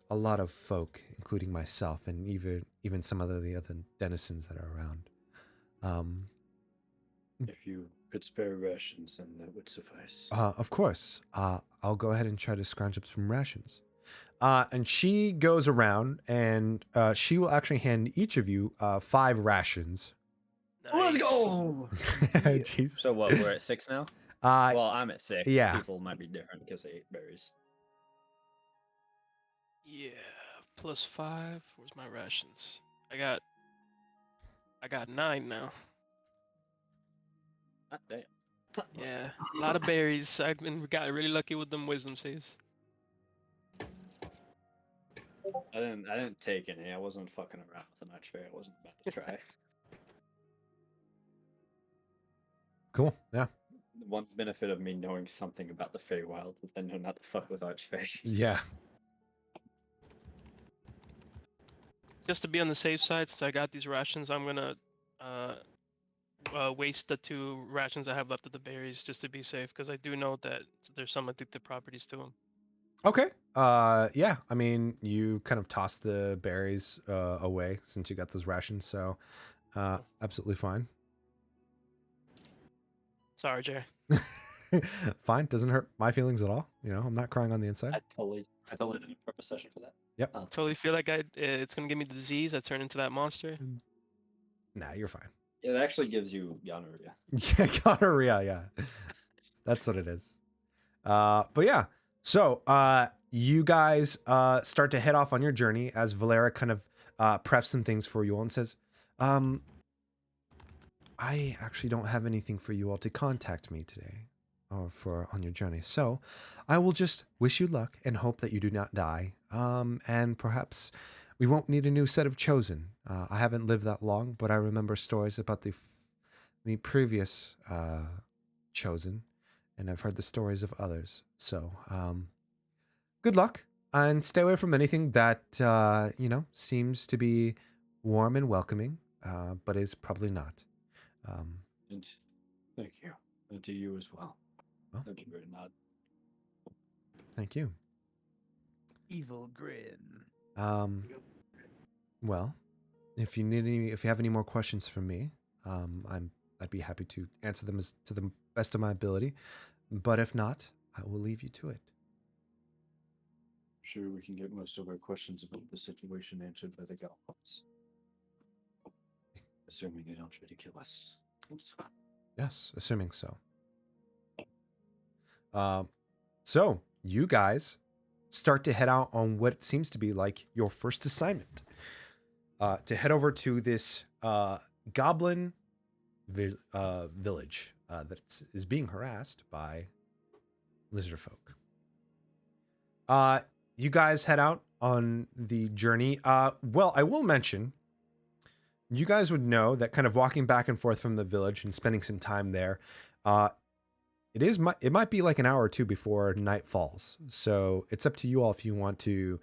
a lot of folk, including myself, and even some of the other denizens that are around. If you could spare rations, then that would suffice. Of course. I'll go ahead and try to scrounge up some rations. And she goes around, and she will actually hand each of you 5 rations. Nice. go! Jesus. So what, we're at 6 now? Well, I'm at 6. yeah. People might be different because they ate berries. Yeah, +5. Where's my rations? I got 9 now. Ah, damn. Yeah, a lot of berries. Got really lucky with them wisdom saves. I didn't take any. I wasn't fucking around with an archfey. I wasn't about to try. Cool. Yeah. The one benefit of me knowing something about the Feywild is I know not to fuck with archfey. Yeah. Just to be on the safe side, since I got these rations, I'm gonna waste the 2 rations I have left of the berries just to be safe, because I do know that there's some addictive properties to them. Okay. Yeah. I mean, you kind of toss the berries away since you got those rations, so absolutely fine. Sorry, Jay. Fine. Doesn't hurt my feelings at all. You know, I'm not crying on the inside. I totally did a purpose session for that. Yep. Totally feel like it's gonna give me the disease. I turn into that monster. Nah, you're fine. It actually gives you gonorrhea. Yeah, gonorrhea. Yeah, that's what it is. But yeah. So you guys start to head off on your journey as Valera kind of preps some things for you all and says, I actually don't have anything for you all to contact me today or for on your journey. So I will just wish you luck and hope that you do not die. And perhaps we won't need a new set of chosen. I haven't lived that long, but I remember stories about the previous chosen, and I've heard the stories of others. So good luck and stay away from anything that, seems to be warm and welcoming, but is probably not. And thank you. And to you as well. Well. Thank you very much. Thank you. Evil grin. Well, if you have any more questions for me, I'd be happy to answer them to the best of my ability. But if not, I will leave you to it. Sure, we can get most of our questions about the situation answered by the goblins. Assuming they don't try to kill us. Yes, assuming so. So you guys start to head out on what seems to be like your first assignment. To head over to this goblin village that is being harassed by lizard folk. You guys head out on the journey. Well, I will mention, you guys would know that kind of walking back and forth from the village and spending some time there, it might be like an hour or two before night falls. So it's up to you all if you want to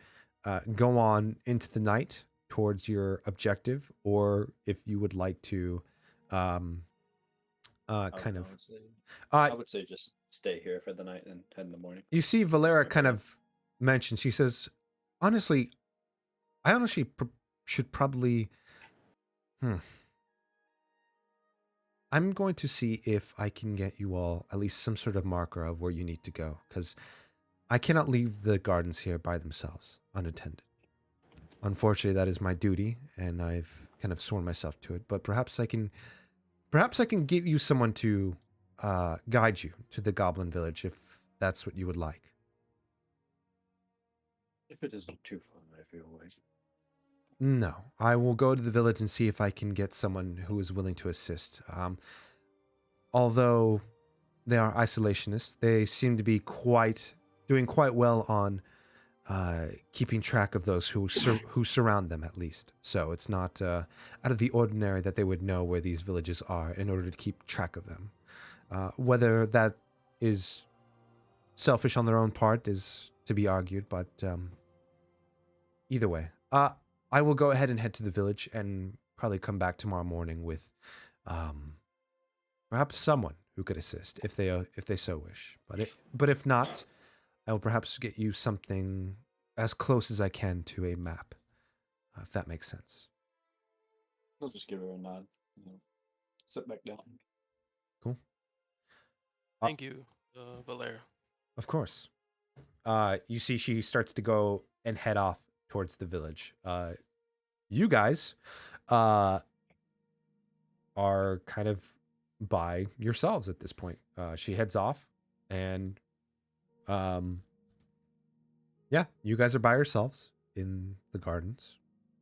go on into the night towards your objective, or if you would like to I would say just stay here for the night and head in the morning. You see Valera kind of mention, she says, honestly, I honestly should probably I'm going to see if I can get you all at least some sort of marker of where you need to go, because I cannot leave the gardens here by themselves, unattended. Unfortunately, that is my duty, and I've kind of sworn myself to it. But perhaps I can give you someone to guide you to the Goblin Village, if that's what you would like. If it isn't too far, I feel like. No, I will go to the village and see if I can get someone who is willing to assist. Although they are isolationists, they seem to be doing quite well on keeping track of those who surround them, at least. So it's not out of the ordinary that they would know where these villages are in order to keep track of them. Whether that is selfish on their own part is to be argued, but either way, I will go ahead and head to the village and probably come back tomorrow morning with perhaps someone who could assist if they so wish. But if not, I will perhaps get you something as close as I can to a map, if that makes sense. I'll just give her a nod. Sit back down. Cool. Thank you, Valera. Of course. You see she starts to go and head off towards the village. You guys are kind of by yourselves at this point. She heads off, and yeah, you guys are by yourselves in the gardens,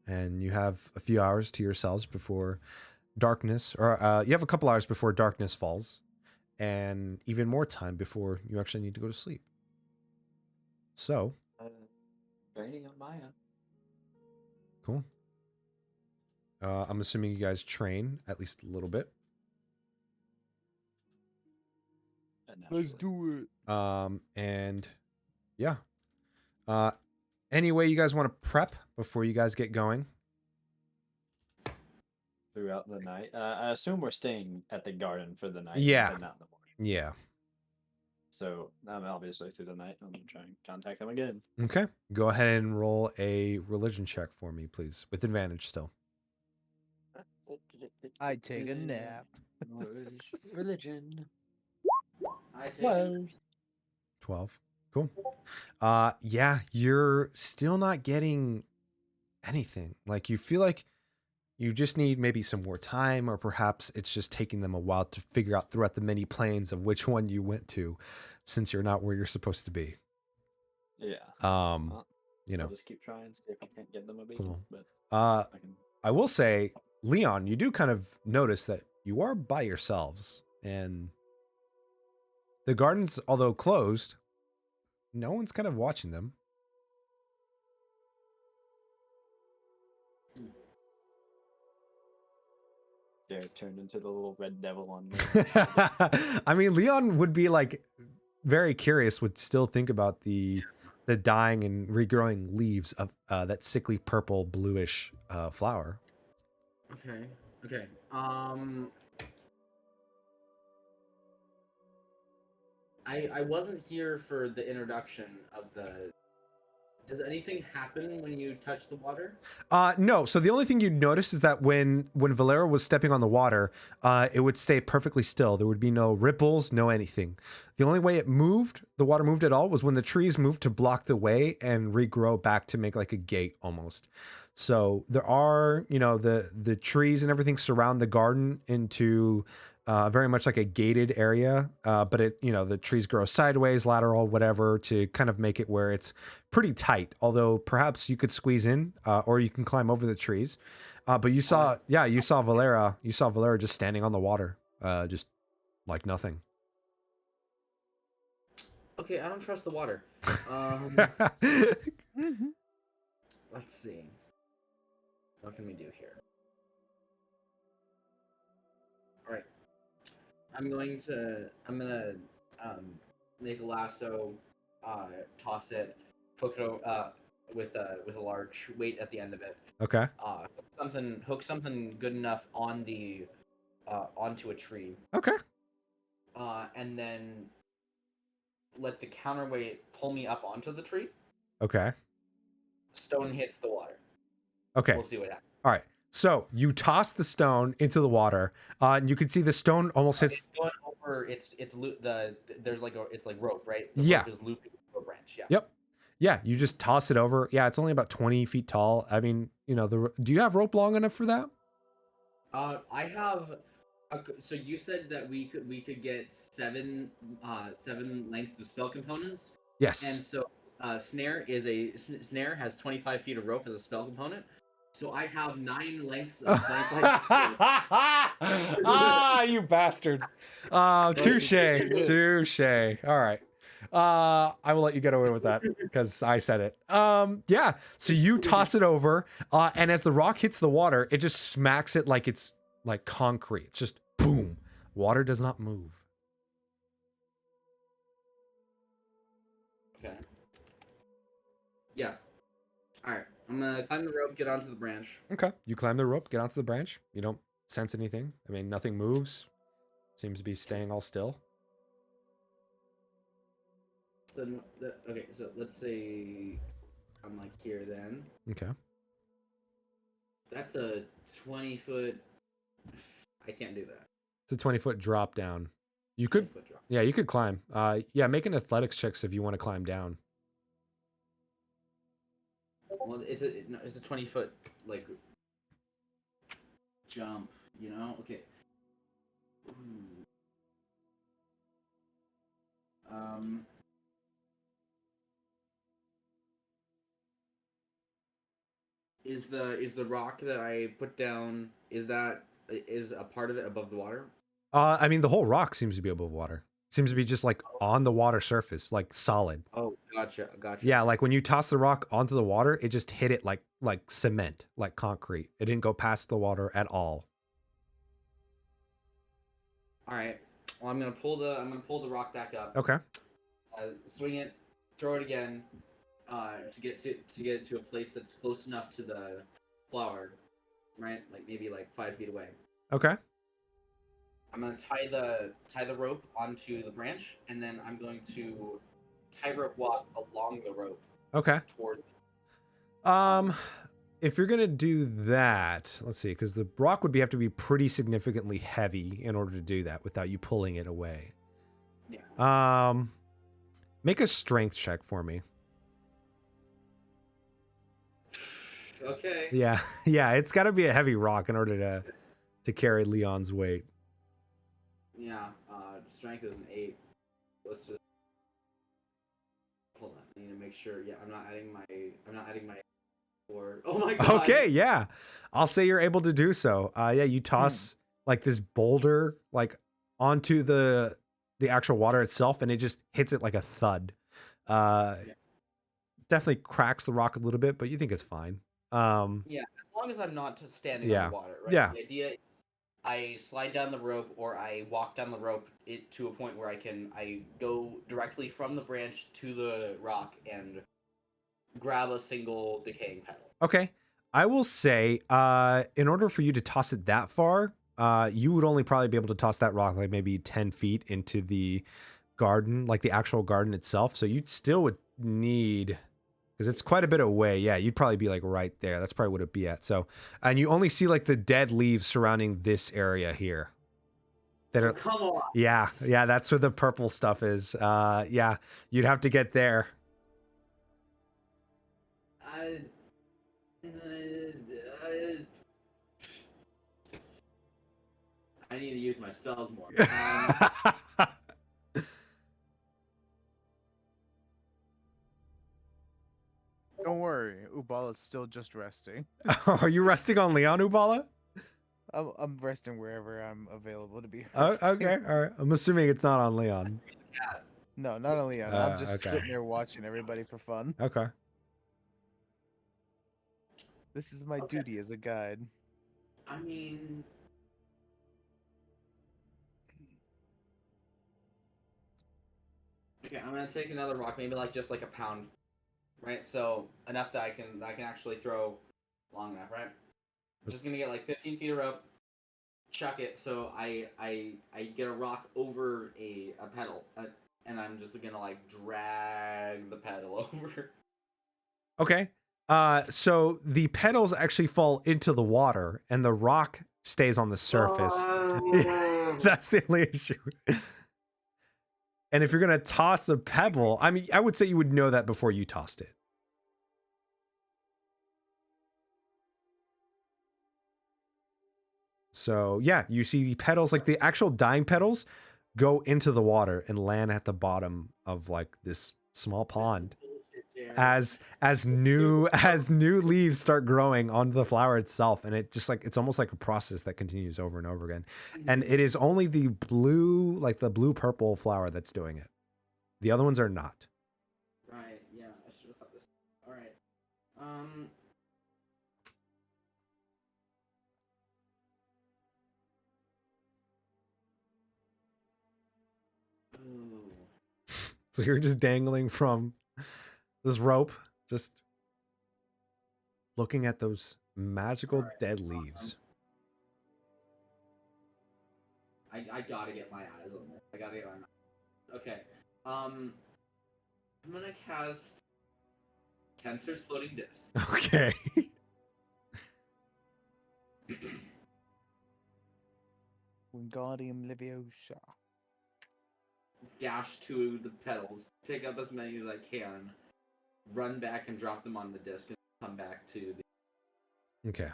and you have a few hours to yourselves before darkness, or you have a couple hours before darkness falls, and even more time before you actually need to go to sleep. So, Training on my end. cool. I'm assuming you guys train at least a little bit. Let's do it. And yeah. Any way you guys want to prep before you guys get going? Throughout the night. I assume we're staying at the garden for the night. Yeah. And not in the morning. Yeah. So I'm obviously through the night. I'm gonna try and contact him again. Okay. Go ahead and roll a religion check for me, please, with advantage still. I take a nap. Religion. I take Well, 12. Cool. Yeah, you're still not getting anything. Like, you feel like you just need maybe some more time, or perhaps it's just taking them a while to figure out throughout the many planes of which one you went to, since you're not where you're supposed to be. yeah. Um, you I'll know, just keep trying, see if I can't get them a beacon. cool. But Uh, I can. I will say, Leon, you do kind of notice that you are by yourselves, and the gardens, although closed, no one's kind of watching them. They're turned into the little red devil on me. I mean, Leon would be like very curious, would still think about the dying and regrowing leaves of that sickly purple bluish flower. Okay. Okay. I wasn't here for the introduction of the. Does anything happen when you touch the water? No. So the only thing you'd notice is that when Valera was stepping on the water, it would stay perfectly still. There would be no ripples, no anything. The only way it moved, the water moved at all, was when the trees moved to block the way and regrow back to make like a gate almost. So there are, the trees and everything surround the garden into very much like a gated area, but the trees grow sideways, lateral, whatever, to kind of make it where it's pretty tight. Although perhaps you could squeeze in, or you can climb over the trees. But you saw Valera just standing on the water, just like nothing. Okay, I don't trust the water. Mhm. Let's see. What can we do here? All right. I'm gonna make a lasso, toss it, hook it with a large weight at the end of it. Okay. Hook something good enough on the onto a tree. Okay. And then let the counterweight pull me up onto the tree. Okay. Stone hits the water. Okay. We'll see what happens. All right. So you toss the stone into the water, and you can see the stone almost hits. It's going over. There's like it's like rope, right? The Yeah. rope is looping a branch. Yeah. Yep. Yeah. You just toss it over. Yeah. It's only about 20 feet tall. I mean, do you have rope long enough for that? I have. So you said that we could get seven lengths of spell components. Yes. And so snare has 25 feet of rope as a spell component. So I have 9 lengths of 25 feet. You bastard. Touche. All right. I will let you get away with that because I said it. Yeah. So you toss it over, and as the rock hits the water, it just smacks it like it's like concrete. It's just boom. Water does not move. Okay. Yeah. All right. I'm gonna climb the rope, get onto the branch. Okay. You climb the rope, get onto the branch. You don't sense anything. I mean, nothing moves. Seems to be staying all still. Okay, so let's say I'm like here then. Okay. That's a 20-foot. I can't do that. It's a 20-foot drop down. You could, 20-foot drop. yeah, you could climb. Yeah, make an athletics checks if you want to climb down. Well, it's a 20-foot like jump, Okay. Ooh. Is the rock that I put down is a part of it above the water? I mean, the whole rock seems to be above water. Seems to be just like on the water surface, like solid. Oh, gotcha. Yeah, like when you toss the rock onto the water, it just hit it like cement, like concrete. It didn't go past the water at all. All right. Well, I'm gonna pull the rock back up. Okay. Swing it, throw it again, to get it to a place that's close enough to the flower, right? Like maybe like 5 feet away. Okay. I'm gonna tie the rope onto the branch, and then I'm going to tie rope walk along the rope Okay. toward. If you're gonna do that, let's see, because the rock would have to be pretty significantly heavy in order to do that without you pulling it away. Yeah. Make a strength check for me. Okay. Yeah, yeah, it's got to be a heavy rock in order to carry Leon's weight. Yeah. Strength is an 8. Let's just hold on. I need to make sure. Yeah, I'm not adding my. Or oh my god. Okay, yeah, I'll say you're able to do so. Yeah, you toss like this boulder like onto the actual water itself, and it just hits it like a thud. Definitely cracks the rock a little bit, but you think it's fine. Yeah, as long as I'm not standing Yeah. on the water, right? Yeah. The idea is I slide down the rope or I walk down the rope to a point where I go directly from the branch to the rock and grab a single decaying petal. Okay. I will say, in order for you to toss it that far, you would only probably be able to toss that rock like maybe 10 feet into the garden, like the actual garden itself. So you'd still would need, because it's quite a bit away. Yeah, you'd probably be like right there. That's probably what it'd be at. So, and you only see like the dead leaves surrounding this area here. That are, Come on. yeah, that's where the purple stuff is. Yeah, you'd have to get there. I need to use my spells more. Don't worry, Ubala's still just resting. Are you resting on Leon, Ubala? I'm resting wherever I'm available to be Oh, resting. okay, all right. I'm assuming it's not on Leon. No, not on Leon. I'm just okay. sitting there watching everybody for fun. Okay. This is my duty as a guide. I mean, okay, I'm gonna take another rock, maybe like just like a pound, right? So enough that I can actually throw long enough, right? I'm just gonna get like 15 feet of rope, chuck it. So I get a rock over a pedal, and I'm just gonna like drag the pedal over. Okay. So the petals actually fall into the water, and the rock stays on the surface. That's the only issue. And if you're gonna toss a pebble, I mean, I would say you would know that before you tossed it. So yeah, you see the petals, like the actual dying petals, go into the water and land at the bottom of like this small pond. As new leaves start growing on the flower itself, and it just like it's almost like a process that continues over and over again. And it is only the blue, like the blue purple flower that's doing it. The other ones are not. Right. Yeah, I should have thought this. All right. Ooh. So you're just dangling from this rope, just looking at those magical dead leaves. I gotta get my eyes on this. I gotta get my eyes. Okay. I'm gonna cast Tensor's Floating Disc. Okay. Wingardium Leviosa. Dash to the pedals, pick up as many as I can, run back and drop them on the disc, and come back to the Okay.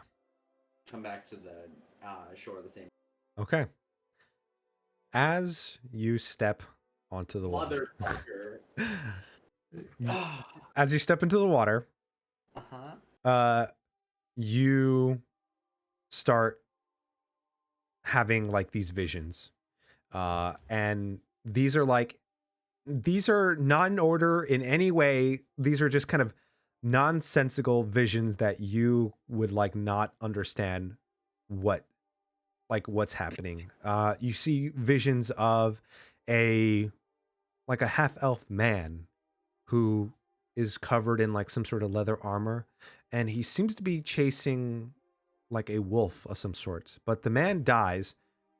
Shore of the same. Okay. As you step onto the water. Motherfucker. As you step into the water, you start having like these visions. And these are not in order in any way. These are just kind of nonsensical visions that you would like not understand what's happening. You see visions of a half elf man who is covered in like some sort of leather armor, and he seems to be chasing like a wolf of some sort. But the man dies,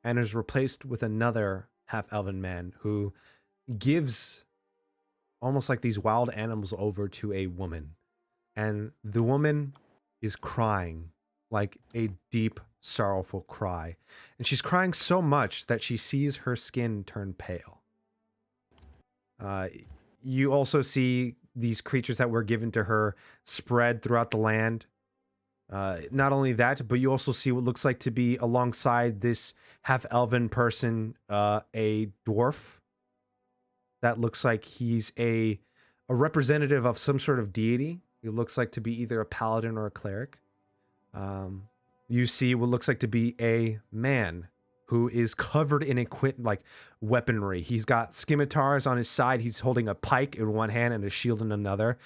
and is replaced with another half-elven man who gives almost like these wild animals over to a woman. And the woman is crying like a deep, sorrowful cry. And she's crying so much that she sees her skin turn pale. You also see these creatures that were given to her spread throughout the land. Not only that, but you also see what looks like to be alongside this half-elven person, a dwarf. That looks like he's a representative of some sort of deity. He looks like to be either a paladin or a cleric. You see what looks like to be a man who is covered in weaponry. He's got scimitars on his side. He's holding a pike in one hand and a shield in another.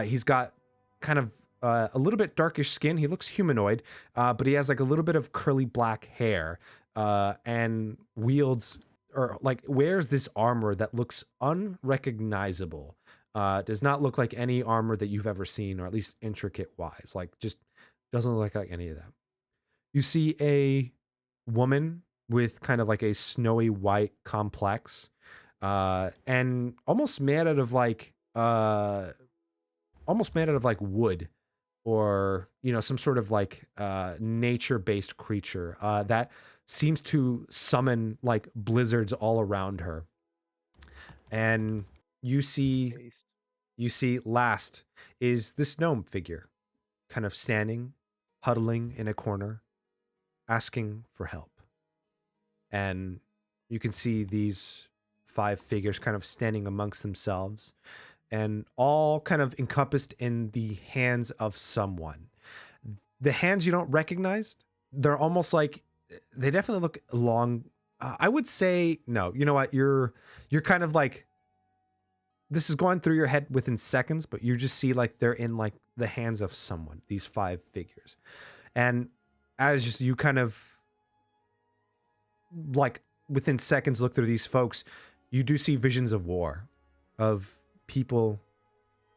He's got kind of a little bit darkish skin. He looks humanoid, but he has like a little bit of curly black hair, and wears this armor that looks unrecognizable. Does not look like any armor that you've ever seen, or at least intricate wise. Like, just doesn't look like any of that. You see a woman with kind of like a snowy white complex, and almost made out of wood, or some sort of like nature-based creature that seems to summon like blizzards all around her. And you see last is this gnome figure, kind of standing, huddling in a corner, asking for help. And you can see these 5 figures kind of standing amongst themselves, and all kind of encompassed in the hands of someone. The hands you don't recognize. They're almost like, they definitely look long. I would say, no, you know what? You're kind of like, this is going through your head within seconds, but you just see like they're in like the hands of someone, these 5 figures. And as you kind of like within seconds look through these folks, you do see visions of war, of people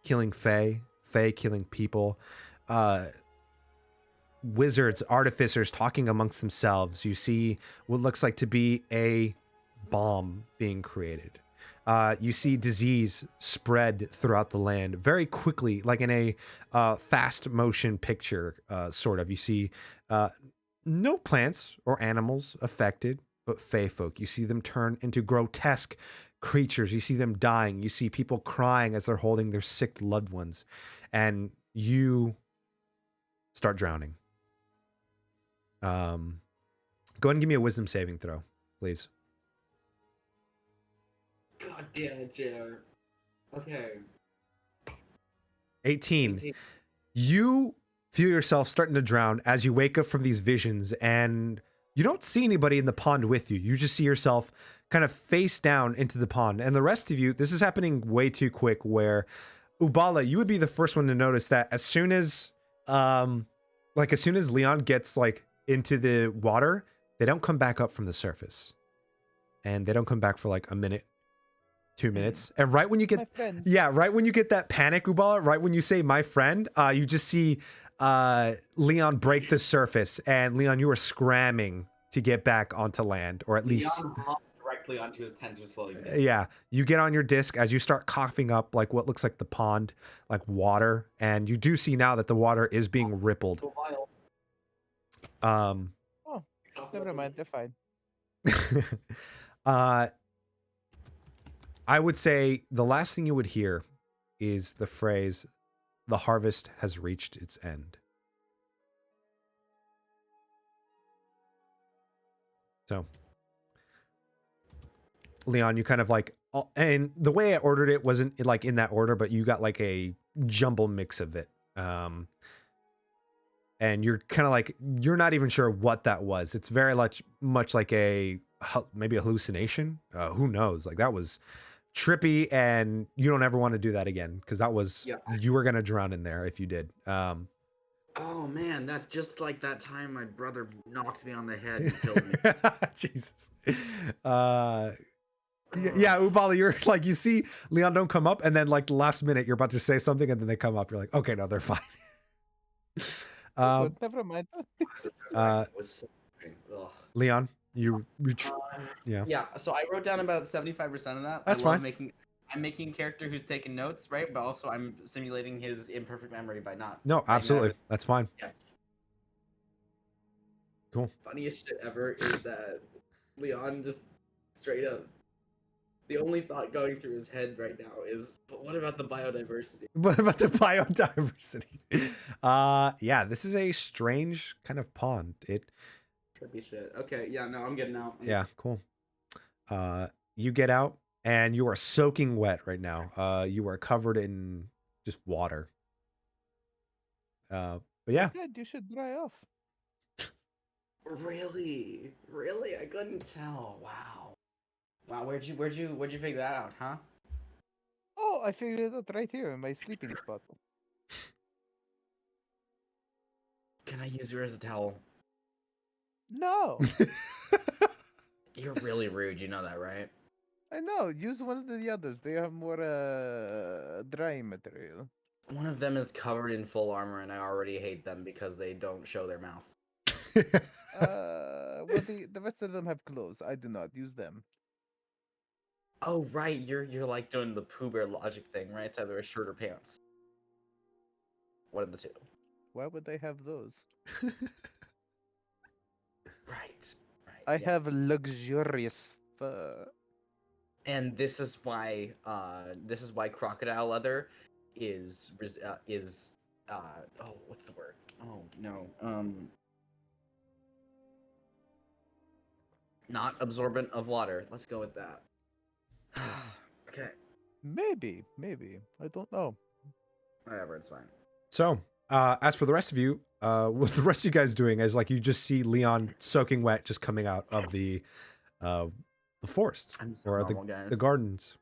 killing Fey killing people, wizards, artificers talking amongst themselves. You see what looks like to be a bomb being created. You see disease spread throughout the land very quickly, like in a fast motion picture, sort of. You see no plants or animals affected, but Fey folk. You see them turn into grotesque creatures. You see them dying. You see people crying as they're holding their sick loved ones. And you start drowning. Go ahead and give me a wisdom saving throw, please. God damn it, JR. Okay. 18. You feel yourself starting to drown as you wake up from these visions, and you don't see anybody in the pond with you. You just see yourself kind of face down into the pond. And the rest of you, this is happening way too quick, where Ubala, you would be the first one to notice that as soon as Leon gets like into the water, they don't come back up from the surface. And they don't come back for like a minute, 2 minutes. And right when you get right when you get that panic, Ubala, right when you say my friend, you just see Leon break the surface, and Leon, you are scramming to get back onto land, or at least Leon hops directly onto his tensor floating. Yeah, you get on your disc as you start coughing up like what looks like the pond, like water, and you do see now that the water is being rippled. Never mind, they're fine. I would say the last thing you would hear is the phrase, "The harvest has reached its end." So, Leon, you kind of like, and the way I ordered it wasn't like in that order, but you got like a jumble mix of it. And you're kind of like, you're not even sure what that was. It's very much like maybe a hallucination. Who knows? Like, that was trippy, and you don't ever want to do that again, because that was, you were going to drown in there if you did. Oh man, that's just like that time my brother knocked me on the head and killed me. Jesus. Yeah, Ubala, you're like, you see Leon don't come up, and then like the last minute you're about to say something, and then they come up. You're like, okay, no, they're fine. Never mind. Leon, Yeah. Yeah. So I wrote down about 75% of that. That's I love fine. I'm making a character who's taking notes, right? But also I'm simulating his imperfect memory by not No, writing that absolutely. out. That's fine. Yeah. Cool. Funniest shit ever is that Leon just straight up. The only thought going through his head right now is, but what about the biodiversity? What about the biodiversity? Yeah, this is a strange kind of pond. Could be shit. Okay, yeah, no, I'm getting out. Yeah, cool. You get out and you are soaking wet right now. You are covered in just water. But yeah, Good, you should dry off. Really? Really? I couldn't tell. Wow. Wow, where'd you figure that out, huh? Oh, I figured it out right here in my sleeping spot. Can I use her as a towel? No, You're really rude, you know that, right? I know. Use one of the others. They have more dry material. One of them is covered in full armor, and I already hate them because they don't show their mouth. Well, the rest of them have clothes. I do not use them. Oh right, you're like doing the Pooh Bear logic thing, right? It's either a shirt or pants. One of the two. Why would they have those? Right. Right. I yeah. have luxurious fur. And this is why crocodile leather is oh, what's the word? Oh no. Not absorbent of water. Let's go with that. Okay. Maybe. I don't know. Whatever, it's fine. So, as for the rest of you, what the rest of you guys doing is like you just see Leon soaking wet, just coming out of the forest I'm just or normal, guys. the gardens.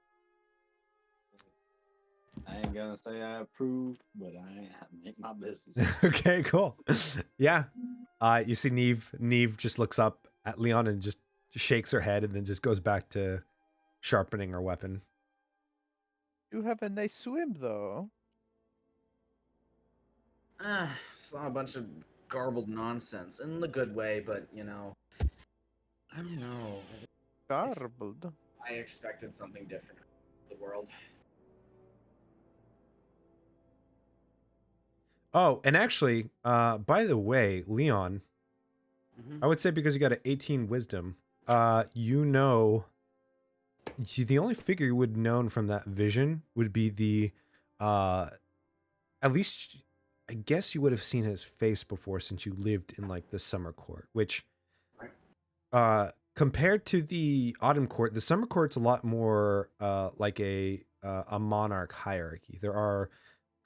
I ain't gonna say I approve, but I make my business. Okay, cool. Yeah. You see Neve just looks up at Leon and just shakes her head and then just goes back to sharpening her weapon. You have a nice swim, though. Saw a bunch of garbled nonsense in the good way, but you know, I don't know. Garbled. I expected something different in the world. Oh, and actually, by the way, Leon, I would say because you got an 18 wisdom, you know, the only figure you would have known from that vision would be the, at least, I guess you would have seen his face before since you lived in like the summer court, which, compared to the autumn court, the summer court's a lot more, like a monarch hierarchy. There are a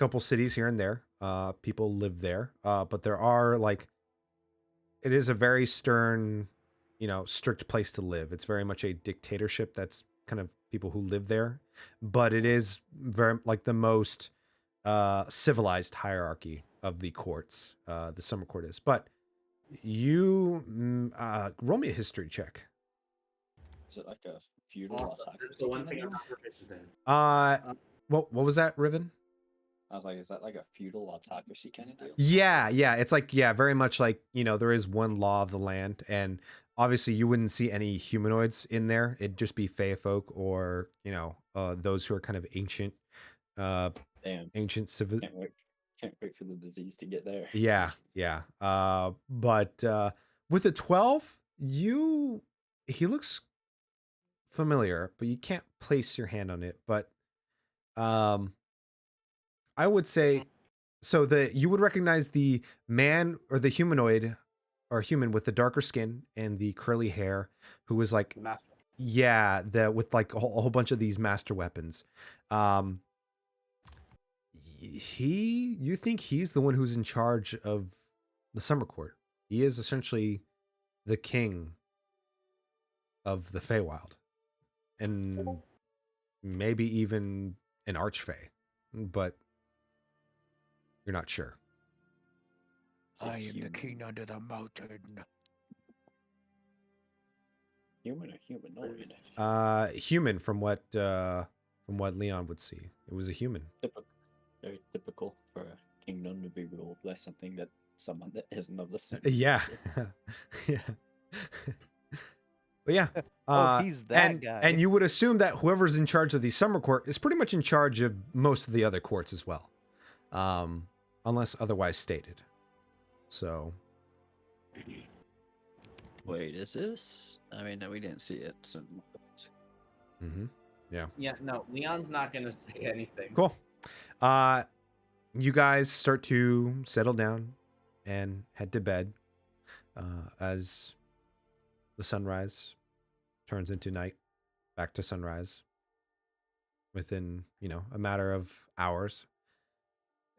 couple cities here and there. People live there, but there are like, it is a very stern, strict place to live. It's very much a dictatorship. That's kind of people who live there, but it is very like the most civilized hierarchy of the courts. The summer court is, but you roll me a history check. Is it like a feudal Awesome. autocracy? That's the one thing kind I'm of not proficient in. What was that, Riven? I was like, is that like a feudal autocracy kind of deal? Yeah, it's like, very much like, there is one law of the land, and obviously you wouldn't see any humanoids in there. It'd just be Fey folk or, those who are kind of ancient, Damn. ancient civil. Can't wait for the disease to get there. Yeah. But with a 12, he looks familiar, but you can't place your hand on it. But I would say, so you would recognize the man or the humanoid or human with the darker skin and the curly hair, who was like, Master. yeah, with like a whole bunch of these master weapons. You think he's the one who's in charge of the summer court. He is essentially the king of the Feywild, and maybe even an archfey, but you're not sure. I am the king under the mountain. Human or humanoid? Human from what Leon would see. It was a human. Very typical for a kingdom to be ruled by something that someone that isn't of the same. Yeah. Yeah. But yeah. Oh, he's that and, guy. And you would assume that whoever's in charge of the summer court is pretty much in charge of most of the other courts as well. Unless otherwise stated. So. Wait, is this? I mean, no, we didn't see it. So. Mm-hmm. Yeah. Yeah, no, Leon's not gonna say anything. Cool. You guys start to settle down and head to bed as the sunrise turns into night, back to sunrise within, a matter of hours.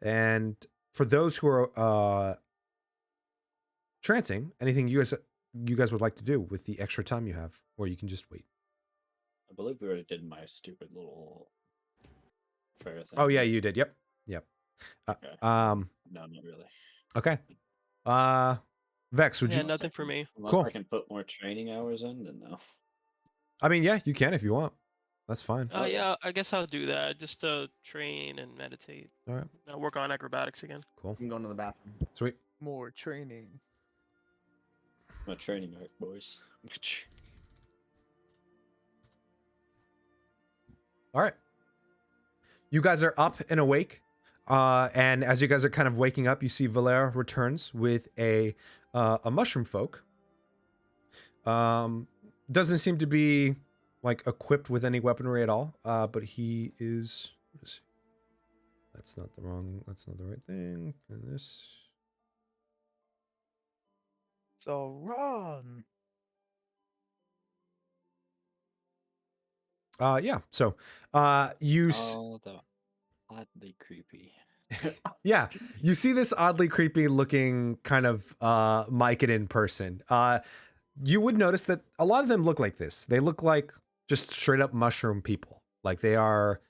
And for those who are trancing, anything you guys would like to do with the extra time you have, or you can just wait. I believe we already did my stupid little prayer thing. Oh yeah, you did. Yep. Okay. No, not really. Okay. Vex, would Yeah, you? nothing for me. Unless Cool. I can put more training hours in, then no. I mean, yeah, you can if you want. That's fine. Oh yeah, I guess I'll do that just to train and meditate. All right. I'll work on acrobatics again. Cool. I'm going to the bathroom. Sweet. More training. My training arc, boys. All right. You guys are up and awake. And as you guys are kind of waking up, you see Valera returns with a mushroom folk. Doesn't seem to be like equipped with any weaponry at all. But he is. Let's see. That's not the right thing. And this. So run. Yeah. So, you. Oh, the oddly creepy. Yeah, you see this oddly creepy looking kind of Mycadin person. You would notice that a lot of them look like this. They look like just straight up mushroom people. Like they are,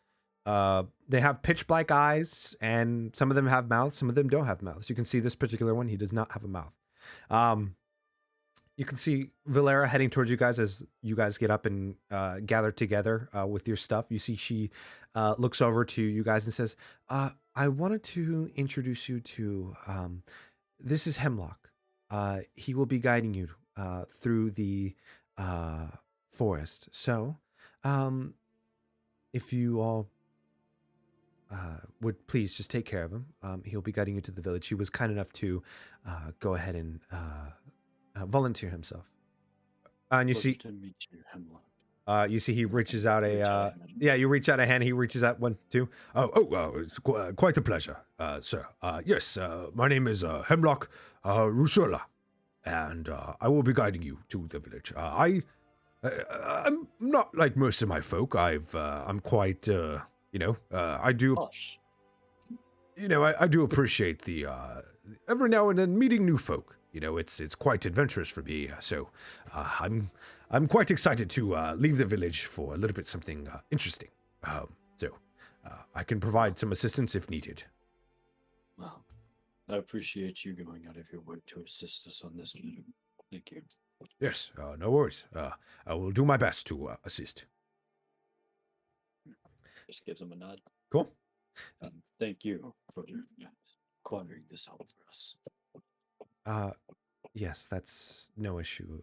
they have pitch black eyes, and some of them have mouths, some of them don't have mouths. You can see this particular one; he does not have a mouth. You can see Valera heading towards you guys as you guys get up and gather together with your stuff. You see she looks over to you guys and says, I wanted to introduce you to, this is Hemlock. He will be guiding you through the forest. So, if you all would please just take care of him. He'll be guiding you to the village. He was kind enough to go ahead and volunteer himself. And you see, to meet you, Hemlock. you see, he reaches out Reach out a, a hand. yeah, you reach out a hand. He reaches out 1, 2. It's quite a pleasure, sir. Yes, my name is Hemlock Rusula, and I will be guiding you to the village. I'm not like most of my folk. I'm quite, I do, Hush. I do appreciate the every now and then meeting new folk. It's quite adventurous for me. So, I'm quite excited to leave the village for a little bit something interesting. So, I can provide some assistance if needed. Well, I appreciate you going out of your way to assist us on this matter. Thank you. Yes, no worries. I will do my best to assist. Just gives him a nod. Cool. And thank you for acquiring this help for us. Yes, that's no issue.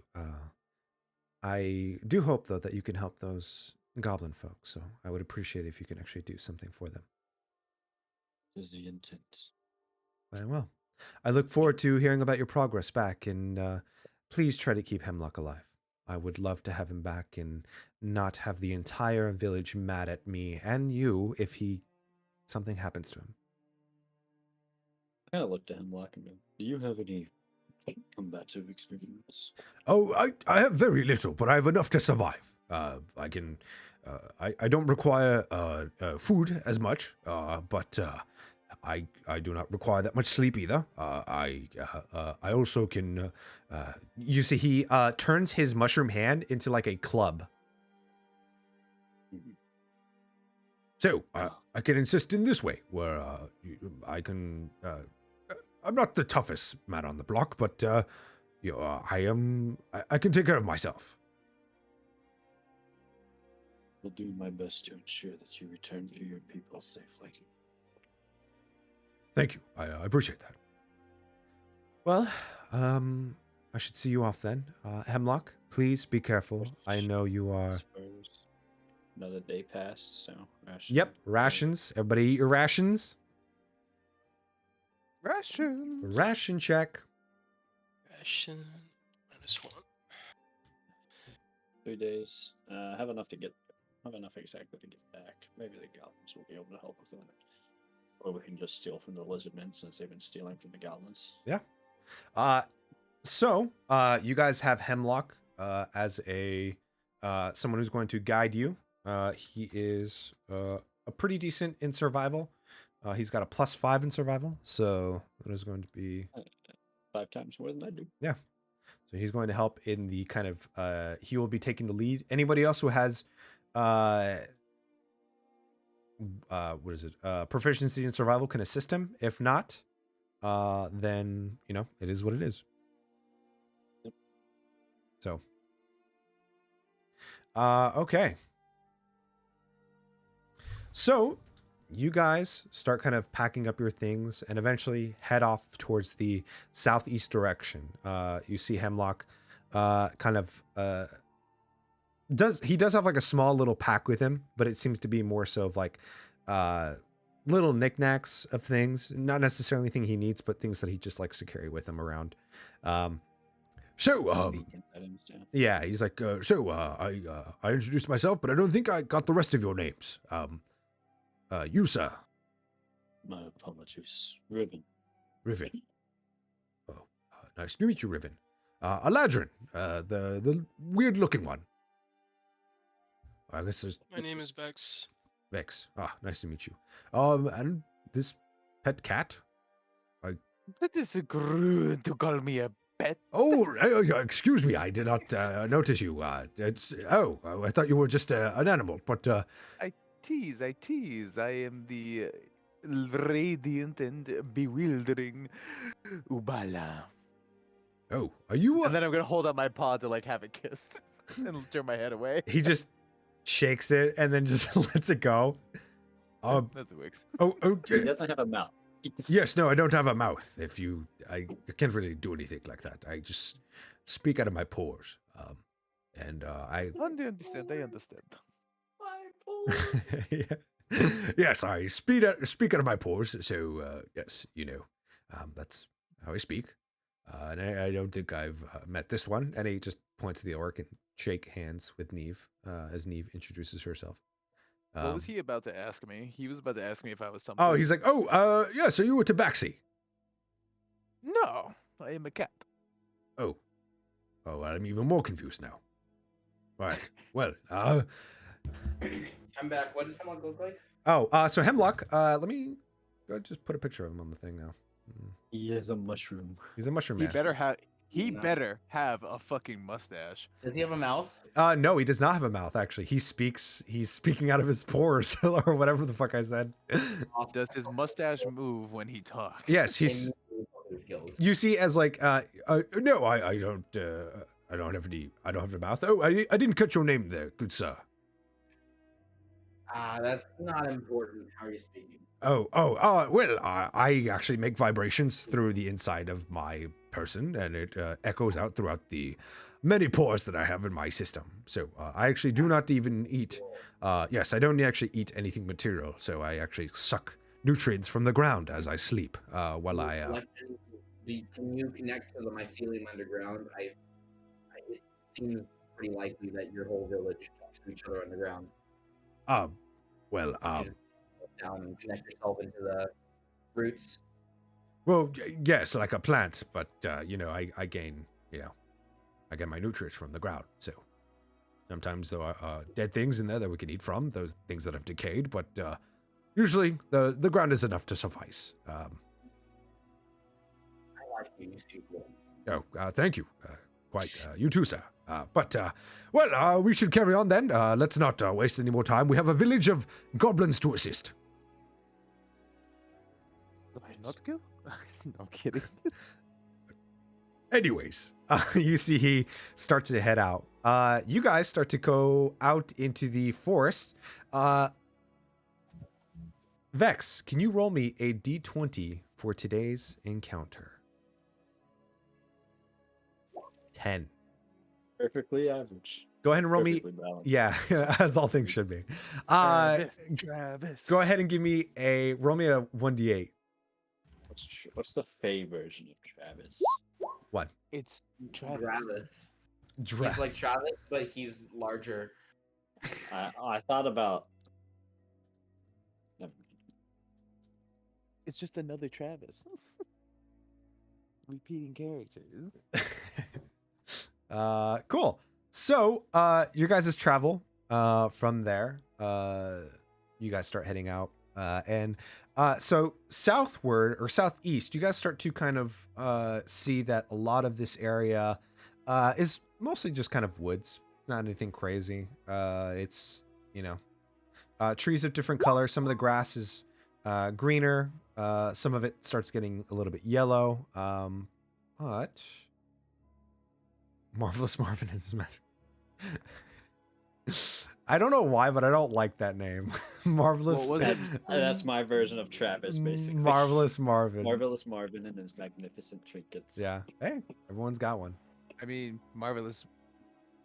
I do hope, though, that you can help those goblin folks, so I would appreciate if you can actually do something for them. This is the intent. Very well. I look forward to hearing about your progress back, and please try to keep Hemlock alive. I would love to have him back and not have the entire village mad at me and you if something happens to him. I kind of looked at Hemlock and go, do you have any combative experience? Oh, I have very little, but I have enough to survive. I can, I don't require food as much, but I do not require that much sleep either. I also can. You see, he turns his mushroom hand into like a club. So I can insist in this way, where I can. I'm not the toughest man on the block, but I am. I can take care of myself. I'll do my best to ensure that you return to your people safely. Thank you. I appreciate that. Well, I I should see you off then. Hemlock, please be careful. I know you I are. suppose another day passed, so rations. Yep, rations. Everybody eat your rations. Rations. Ration check. Ration -1. 3 days. Have enough to get. Have enough exactly to get back. Maybe the goblins will be able to help with it, or we can just steal from the lizardmen since they've been stealing from the goblins. Yeah. So you guys have Hemlock as a someone who's going to guide you. He is a pretty decent in survival. He's got a +5 in survival, so that is going to be 5 times more than I do. So he's going to help in the kind of he will be taking the lead. Anybody else who has what is it? Proficiency in survival can assist him. If not, then you know it is what it is. Yep. So okay. So you guys start kind of packing up your things and eventually head off towards the southeast direction. You see Hemlock kind of does have like a small little pack with him, but it seems to be more so of like little knickknacks of things, not necessarily anything he needs, but things that he just likes to carry with him around. Yeah, he's like, I introduced myself, but I don't think I got the rest of your names. You, sir. My apologies. Riven. Riven. Oh, nice to meet you, Riven. Aladrin, the weird-looking one. I guess there's... My name is Vex. Vex. Nice to meet you. And this pet cat? That is rude to call me a pet. Oh, excuse me, I did not notice you. I thought you were just an animal, but... I tease. I am the radiant and bewildering Ubala. Oh, are you... And then I'm gonna hold out my paw to like have it kissed and turn my head away. He just shakes it and then just lets it go. That's Wix. Oh, He okay. doesn't have a mouth. Yes, no, I don't have a mouth. I can't really do anything like that. I just speak out of my pores. I understand. I understand. yes, I speak out of my pores. So yes, you know, that's how I speak. And I don't think I've met this one. And he just points to the orc and shake hands with Neve as Neve introduces herself. What was he about to ask me? He was about to ask me if I was something. Oh, he's like, yeah, so you were Tabaxi. No, I am a cat. Oh, I'm even more confused now. Right. Well, I'm back. What does Hemlock look like? so Hemlock, let me go just put a picture of him on the thing now. He is a mushroom. He's a mushroom He man. better have. He No. better have a fucking mustache. Does he have a mouth? No, he does not have a mouth, actually. He's speaking out of his pores, or whatever the fuck I said. Does his mustache move when he talks? Yes, he's... Skills. You see as like, no, I don't have a mouth. Oh, I didn't catch your name there, good sir. That's not important. How are you speaking? Well, I actually make vibrations through the inside of my person, and it echoes out throughout the many pores that I have in my system. So I actually do not even eat. Yes, I don't actually eat anything material. So I actually suck nutrients from the ground as I sleep while I. Can you connect to the mycelium underground? It seems pretty likely that your whole village talks to each other underground. Down and connect yourself into the roots. Well, yes, like a plant, but I gain, I get my nutrients from the ground. So sometimes there are dead things in there that we can eat from, those things that have decayed, but usually the ground is enough to suffice. I like you, you speak well. Oh, thank you. You too, sir. We should carry on then. Let's not waste any more time. We have a village of goblins to assist. Not kill? No kidding. Anyways, you see he starts to head out. You guys start to go out into the forest. Vex, can you roll me a d20 for today's encounter? 10. Perfectly average. Go ahead and roll me. Perfectly balanced. Yeah, as all things should be. Travis. Go ahead and roll me a 1d8. What's the Fey version of Travis? What? It's Travis. Travis. Dra- He's like Travis, but he's larger. I thought about. Never mind. It's just another Travis. Repeating characters. Cool. So, your guys' travel from there, you guys start heading out, and so southward or southeast, you guys start to kind of see that a lot of this area is mostly just kind of woods. Not anything crazy. It's, trees of different colors. Some of the grass is greener. Some of it starts getting a little bit yellow. But Marvelous Marvin is mess. I don't know why, but I don't like that name. Marvelous. What was it? That's my version of Travis, basically. Marvelous Marvin. Marvelous Marvin and his magnificent trinkets. Yeah. Hey, everyone's got one. I mean, marvelous.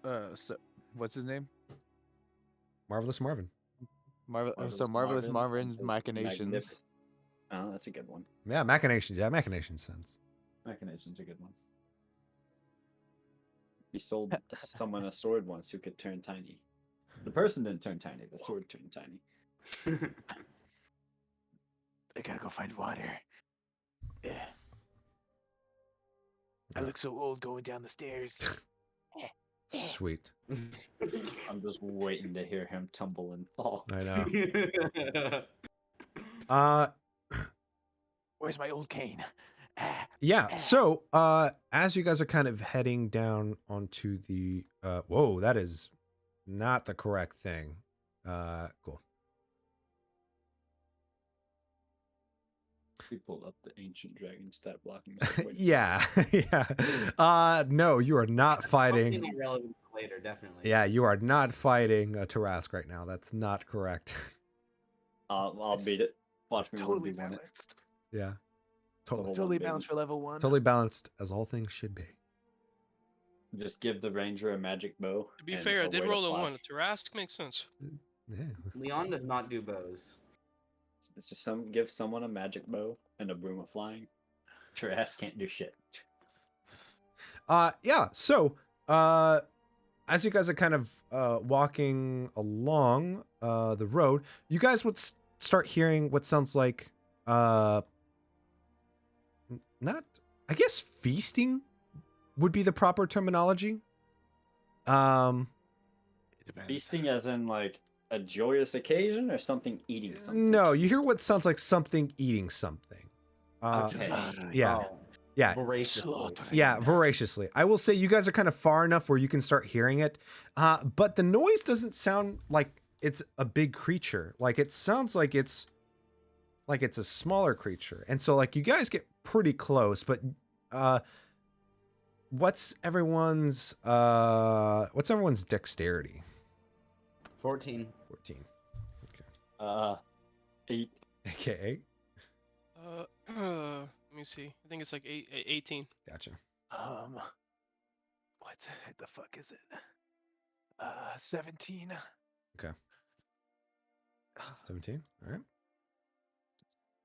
So, what's his name? Marvelous Marvin. Marvelous Marvin's and his machinations. magnific- Oh, that's a good one. Yeah, machinations. Yeah, machinations sense. Machination's a good one. He sold someone a sword once who could turn tiny. The person didn't turn tiny. The sword turned tiny. I gotta go find water. Yeah. I look so old going down the stairs. Sweet. I'm just waiting to hear him tumble and fall. I know. Where's my old cane? Yeah. So, as you guys are kind of heading down onto the, whoa, that is not the correct thing. Cool. He pulled up the ancient dragon stat blocking. so quick. Yeah. Yeah. No, you are not fighting. Something relevant for later, definitely. Yeah, you are not fighting a Tarask right now. That's not correct. I'll beat it. Watch me Totally 1v1 it. balanced. Yeah. Totally. Hold Totally on, baby. balanced for level 1. Totally balanced as all things should be. Just give the ranger a magic bow. To be and fair, I a did way to roll a fly. 1. Tarask makes sense. Yeah. Leon does not do bows. It's just give someone a magic bow and a broom of flying. Trask can't do shit. Yeah. So, as you guys are kind of walking along the road, you guys would start hearing what sounds like not, I guess, feasting would be the proper terminology. It depends. Feasting as in like a joyous occasion or something eating something? No, you hear what sounds like something eating something. Okay. Yeah. Oh, Yeah. voraciously. Slaughter. Yeah, voraciously. I will say you guys are kind of far enough where you can start hearing it. But the noise doesn't sound like it's a big creature. Like it sounds like it's a smaller creature. And so like you guys get pretty close, but what's everyone's dexterity? 14. 14. 8. Okay. Let me see. I think it's like 18. Gotcha. What the fuck is it? 17. 17. All right.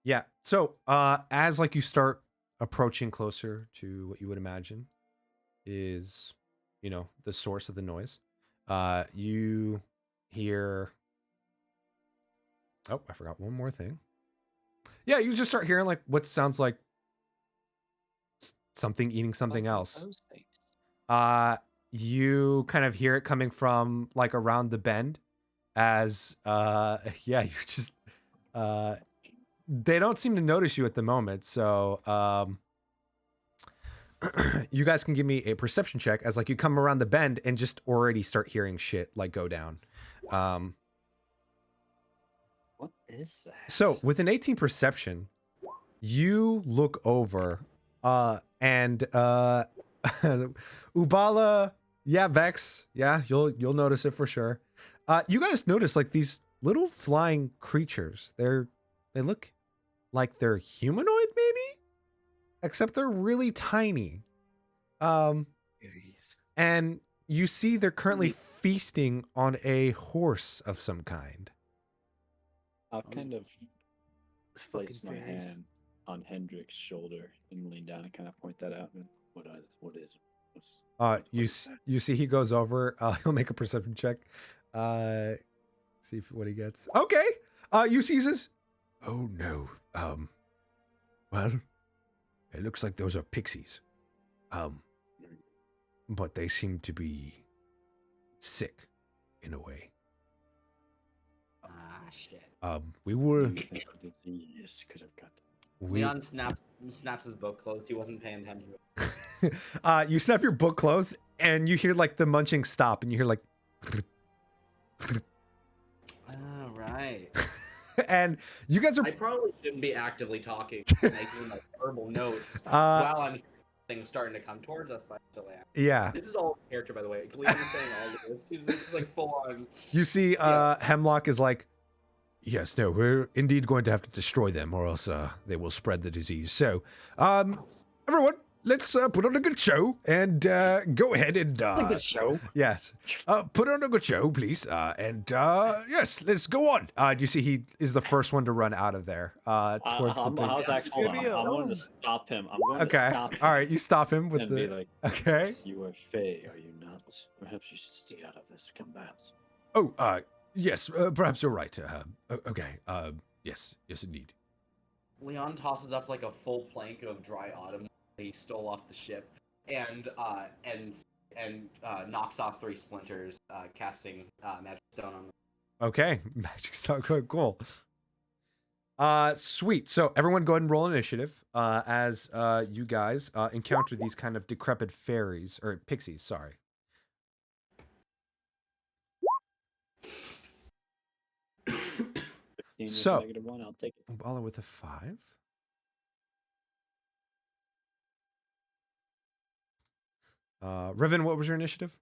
Yeah. So, as like you start approaching closer to what you would imagine is, the source of the noise, you hear. Oh, I forgot one more thing. Yeah, you just start hearing like what sounds like something eating something else. Those things. You kind of hear it coming from like around the bend as yeah, you're just they don't seem to notice you at the moment. So you guys can give me a perception check as like you come around the bend and just already start hearing shit like go down. What is that? So with an 18 perception, you look over and Ubala, yeah, Vex, yeah, you'll notice it for sure. You guys notice like these little flying creatures. They look like they're humanoid maybe? Except they're really tiny. There he is. and you see they're currently feasting on a horse of some kind. I'll kind of It's fucking place my fairies. hand on Hendrick's shoulder and lean down and kind of point that out. And what is You see he goes over. He'll make a perception check. See what he gets. Okay. You see he says, "Oh no. Well, it looks like those are pixies. But they seem to be sick, in a way. Ah, shit. We will. think disease could have got them? Leon snaps his book closed. He wasn't paying attention. You snap your book closed, and you hear like the munching stop, and you hear like, All right. and you guys are. I probably shouldn't be actively talking, making like verbal notes Uh, while I'm hearing things starting to come towards us, but I still am. yeah. This is all character, by the way. Leon's saying all of this. He's just like full on. You see, Yeah. Hemlock is like, yes, no, we're indeed going to have to destroy them, or else they will spread the disease. So, everyone, let's put on a good show and go ahead and show. yes, put on a good show, please. And yes, let's go on. You see, he is the first one to run out of there. Towards the big... I was actually. Hold on. I'm going to stop him. I'm going to Okay. stop him. All right, you stop him with and the. be like, Okay. "You are Fey, are you not? Perhaps you should stay out of this combat." Oh, yes, perhaps you're right. Okay. Yes, indeed. Leon tosses up like a full plank of dry autumn he stole off the ship, and knocks off 3 splinters, casting magic stone on them. Okay, magic stone. Cool. Sweet. So everyone, go ahead and roll initiative. As you guys encounter these kind of decrepit fairies or pixies. Sorry. So- -1, I'll take it. Ubala with a 5. Riven, what was your initiative?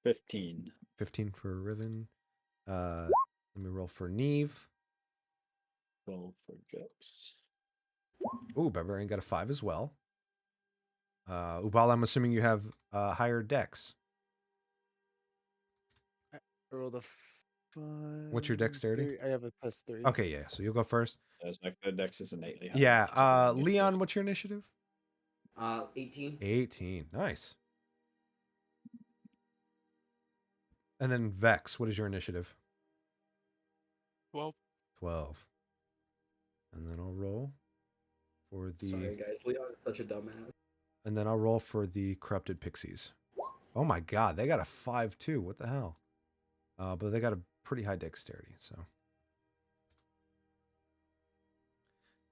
15. 15 for Riven. Let me roll for Neve. 12 for jokes. Ooh, Barbarian got a 5 as well. Ubala, I'm assuming you have higher dex. I rolled a 5. What's your dexterity? 3. I have a +3. Okay, yeah, so you'll go first. There's no Dex is innately high. Yeah, Leon, what's your initiative? 18. 18. Nice. And then Vex, what is your initiative? 12. 12. And then I'll roll for the Sorry, guys. Leon is such a dumbass. and then I'll roll for the corrupted pixies. Oh my god, they got a 5 too. What the hell? But they got a pretty high dexterity, so.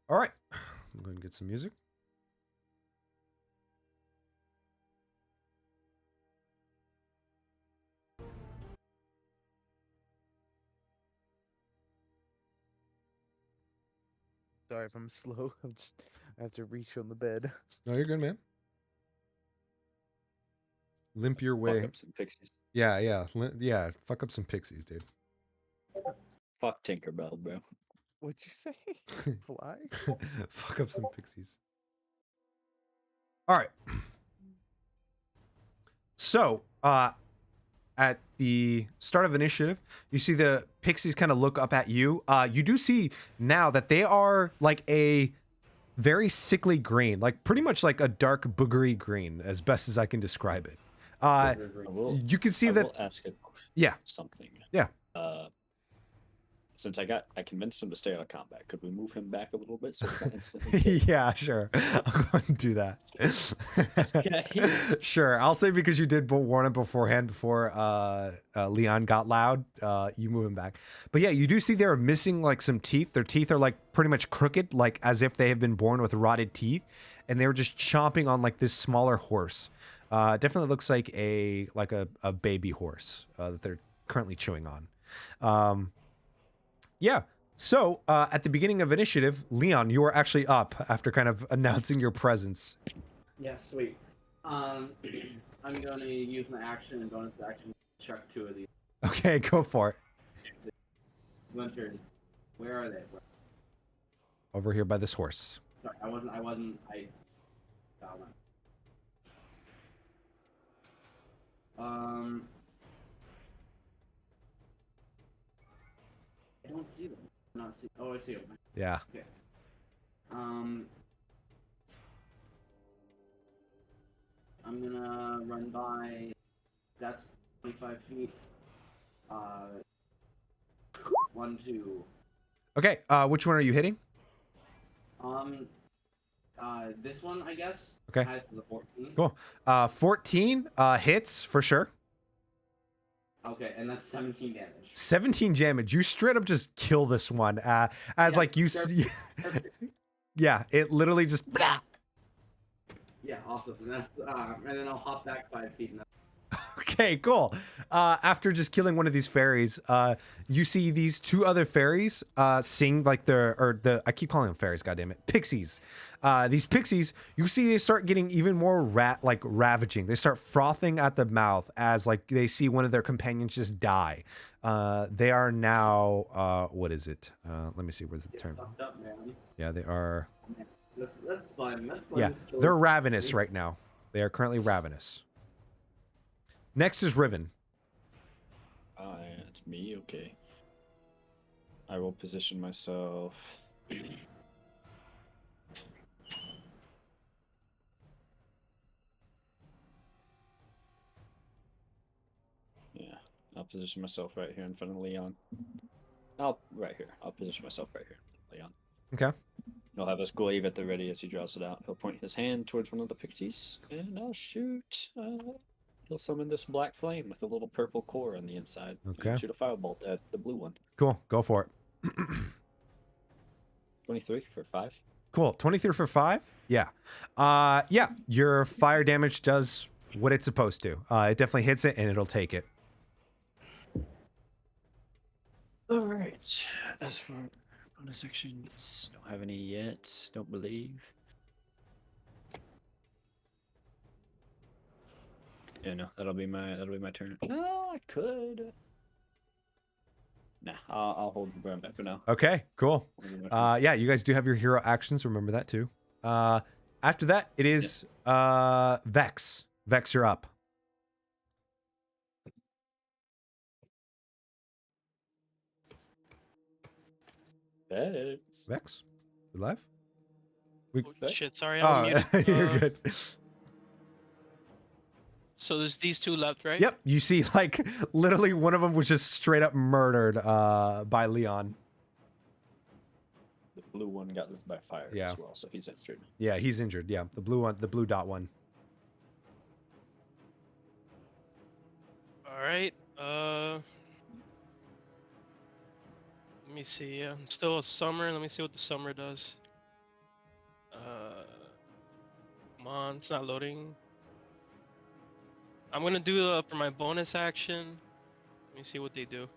All right. I'm going to get some music. Sorry if I'm slow. I have to reach on the bed. No, you're good, man. Limp your Fuck way. up some pixies. Yeah. Yeah, fuck up some pixies, dude. Fuck Tinkerbell, bro. What'd you say? Fly? Fuck up some pixies. All right. So, at the start of initiative, you see the pixies kind of look up at you. You do see now that they are like a very sickly green, like pretty much like a dark boogery green, as best as I can describe it. I will, You can see I that. will ask Yeah. something. Yeah. Since I convinced him to stay out of combat, could we move him back a little bit so he's not instantly killed? Yeah, sure. I'll go ahead and do that. Okay. Sure. I'll say because you did warn him beforehand before Leon got loud, you move him back. But yeah, you do see they're missing like some teeth. Their teeth are like pretty much crooked, like as if they have been born with rotted teeth. And they were just chomping on like this smaller horse. Definitely looks like a baby horse that they're currently chewing on. Yeah. So, at the beginning of initiative, Leon, you are actually up after kind of announcing your presence. Yeah, sweet. I'm gonna use my action and bonus action to chuck 2 of these Okay, go for it. splinters. Where are they? Over here by this horse. Sorry, I got one. don't see them. Not see. Oh, I see them. Yeah. Okay. I'm gonna run by. That's 25 feet. 1, 2. Okay. Which one are you hitting? Um, this one, I guess. Okay. Highest was a 14. Cool. 14 hits for sure. Okay, and that's 17 damage. 17 damage. You straight up just kill this one. As Yeah, like you see. Yeah, it literally just. Yeah, awesome. And that's and then I'll hop back 5 feet. And Okay, cool. After just killing one of these fairies, you see these two other fairies sing like I keep calling them fairies, goddammit, pixies. These pixies, you see they start getting even more ravaging. They start frothing at the mouth as like they see one of their companions just die. They are now what is it? Let me see, where's the term? fucked up, man. Yeah, they are. That's fun. That's fun. Yeah, to kill they're a ravenous pixie. right now. They are currently ravenous. Next is Riven. It's me. Okay. I will position myself. Yeah, I'll position myself right here in front of Leon. I'll position myself right here, Leon. Okay. He'll have his glaive at the ready as he draws it out. He'll point his hand towards one of the pixies, and I'll shoot. He'll summon this black flame with a little purple core on the inside. Okay. And shoot a firebolt at the blue one. Cool. Go for it. 23 for 5. Cool. 23 for 5? Yeah. Yeah, your fire damage does what it's supposed to. It definitely hits it and it'll take it. All right. As for bonus actions, don't have any yet. Don't believe. Yeah, no, that'll be my turn. No, I could. Nah, I'll hold where I'm at for now. Okay, cool. That'll be my turn. Yeah, you guys do have your hero actions. Remember that too. After that, it is Vex. Vex, you're up. Vex. Vex, you live? Oh, shit, sorry, I'm Oh, muted. you're good. So there's these two left, right? Yep, you see, like, literally one of them was just straight up murdered by Leon. The blue one got lit by fire Yeah. as well, so he's injured. Yeah, he's injured. Yeah, the blue one, the blue dot one. All right. Let me see. I'm still a summer. Let me see what the summer does. Come on, it's not loading. I'm gonna do for my bonus action. Let me see what they do.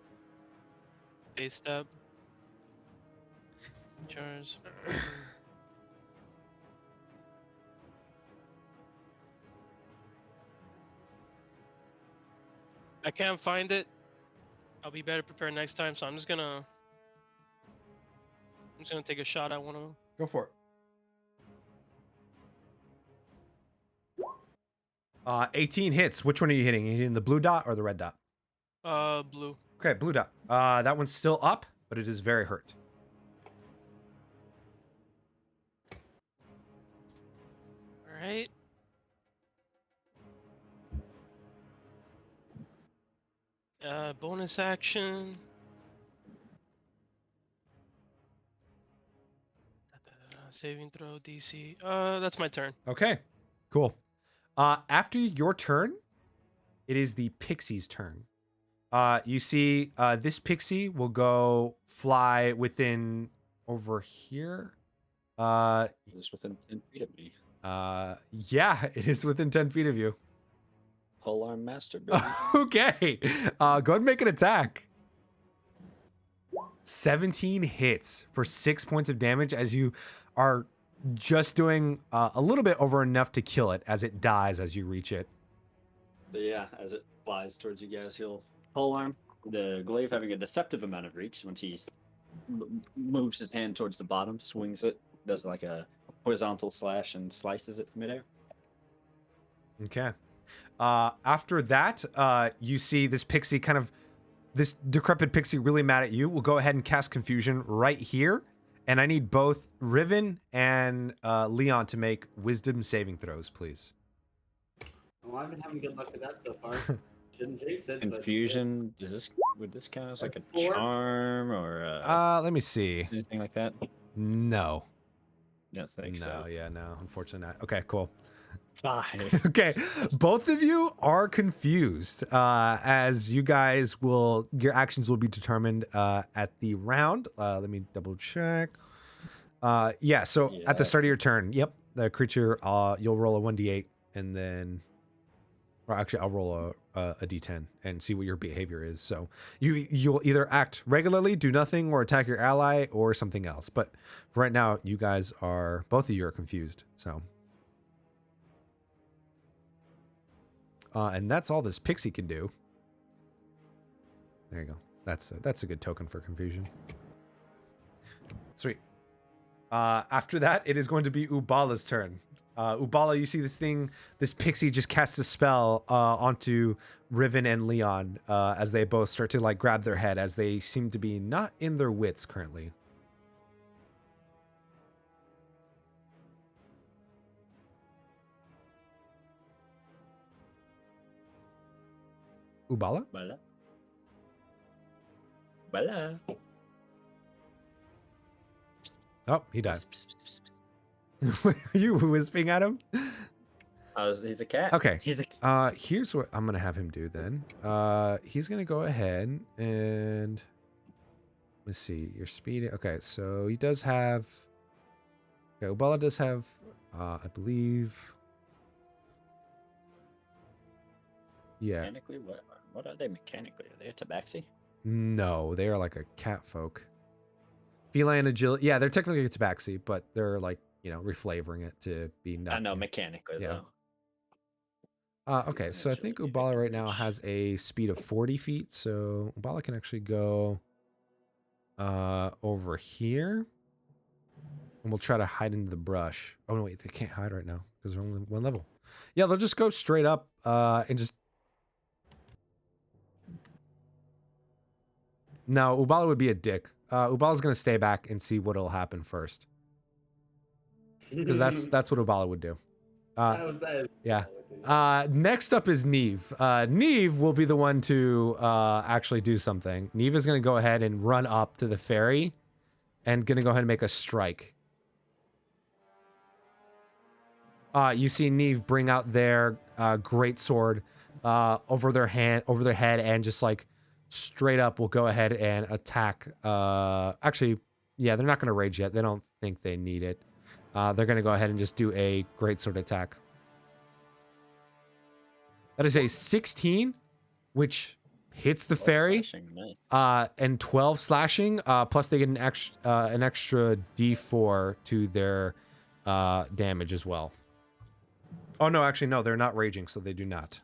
Base step. Charge. I can't find it. I'll be better prepared next time, so I'm just gonna take a shot at one of them. Go for it. 18 hits. Which one are you hitting? Are you hitting the blue dot or the red dot? Blue. Okay, blue dot. That one's still up, but it is very hurt. All right. Bonus action. Saving throw DC. That's my turn. Okay, cool. After your turn, it is the pixie's turn. You see, this pixie will go fly within over here. Just within 10 feet of me. Yeah, it is within 10 feet of you. Whole arm master, baby. Okay, go ahead and make an attack. 17 hits for 6 points of damage as you are just doing a little bit over enough to kill it as it dies as you reach it. So yeah, as it flies towards you guys, he'll whole arm. The glaive having a deceptive amount of reach once he moves his hand towards the bottom, swings it, does like a horizontal slash and slices it from midair. Okay. After that, you see this pixie kind of this decrepit pixie really mad at you will go ahead and cast confusion right here. And I need both Riven and Leon to make wisdom saving throws, please. Well, I've been having good luck with that so far. Shouldn't jinx it. Confusion. Would this count as like a Four? charm or Let me see. anything like that? No. Don't think so. Yeah, no. Unfortunately not. Okay, cool. 5. Okay, both of you are confused as you guys your actions will be determined at the round. Let me double check. Yeah, so at the start of your turn, yep, the creature, you'll roll a 1d8 and then, or actually I'll roll a d10 and see what your behavior is. So you'll either act regularly, do nothing, or attack your ally or something else. But right now you guys both of you are confused, so. And that's all this pixie can do. There you go. That's a good token for confusion. Sweet. After that, it is going to be Ubala's turn. Ubala, you see this pixie just casts a spell onto Riven and Leon as they both start to like grab their head as they seem to be not in their wits currently. Ubala? Bala. Oh, he died. Are you whispering at him? He's a cat. Okay. He's a. Here's what I'm gonna have him do then. He's gonna go ahead and let's see your speed. Okay, so he does have. Okay, Ubala does have. I believe. Yeah. Mechanically, what are they mechanically? Are they a tabaxi? No, they are like a cat folk. Feline agility. Yeah, they're technically a tabaxi, but they're like, reflavoring it to be not. I know mechanically yeah. though. Okay, so I think Ubala right now has a speed of 40 feet, so Ubala can actually go over here. And we'll try to hide into the brush. Oh, no, wait, they can't hide right now because they're only one level. Yeah, they'll just go straight up and just... No, Ubala would be a dick. Ubala's going to stay back and see what'll happen first. Because that's what Ubala would do. Yeah. Next up is Neve. Neve will be the one to actually do something. Neve is going to go ahead and run up to the ferry and going to go ahead and make a strike. You see Neve bring out their great sword over their head and just like straight up will go ahead and attack. Actually, yeah, they're not going to rage yet. They don't think they need it. They're going to go ahead and just do a great sword attack. That is a 16, which hits the ferry, Nice. and 12 slashing. Plus, they get an extra D4 to their damage as well. Oh no, actually no, they're not raging, so they do not.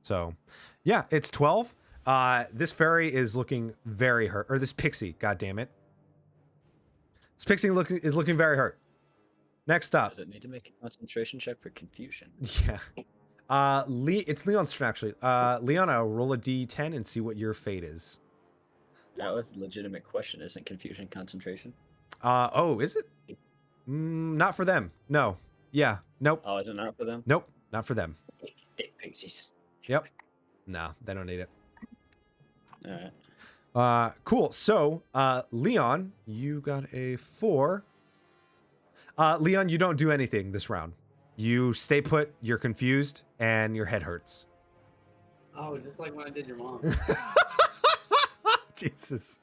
So, yeah, it's 12. This fairy is looking very hurt, or this pixie. God damn it! This pixie is looking very hurt. Next up. Does it need to make a concentration check for confusion? Yeah. It's Leon's turn, actually. Leon, I'll roll a d10 and see what your fate is. That was a legitimate question. Isn't confusion concentration? Oh, is it? Not for them. No. Yeah. Nope. Oh, is it not for them? Nope. Not for them. Dick pixies. Yep. No, they don't need it. All right. Cool. So, Leon, you got a 4. Leon, you don't do anything this round. You stay put, you're confused, and your head hurts. Oh, just like when I did your mom. Jesus.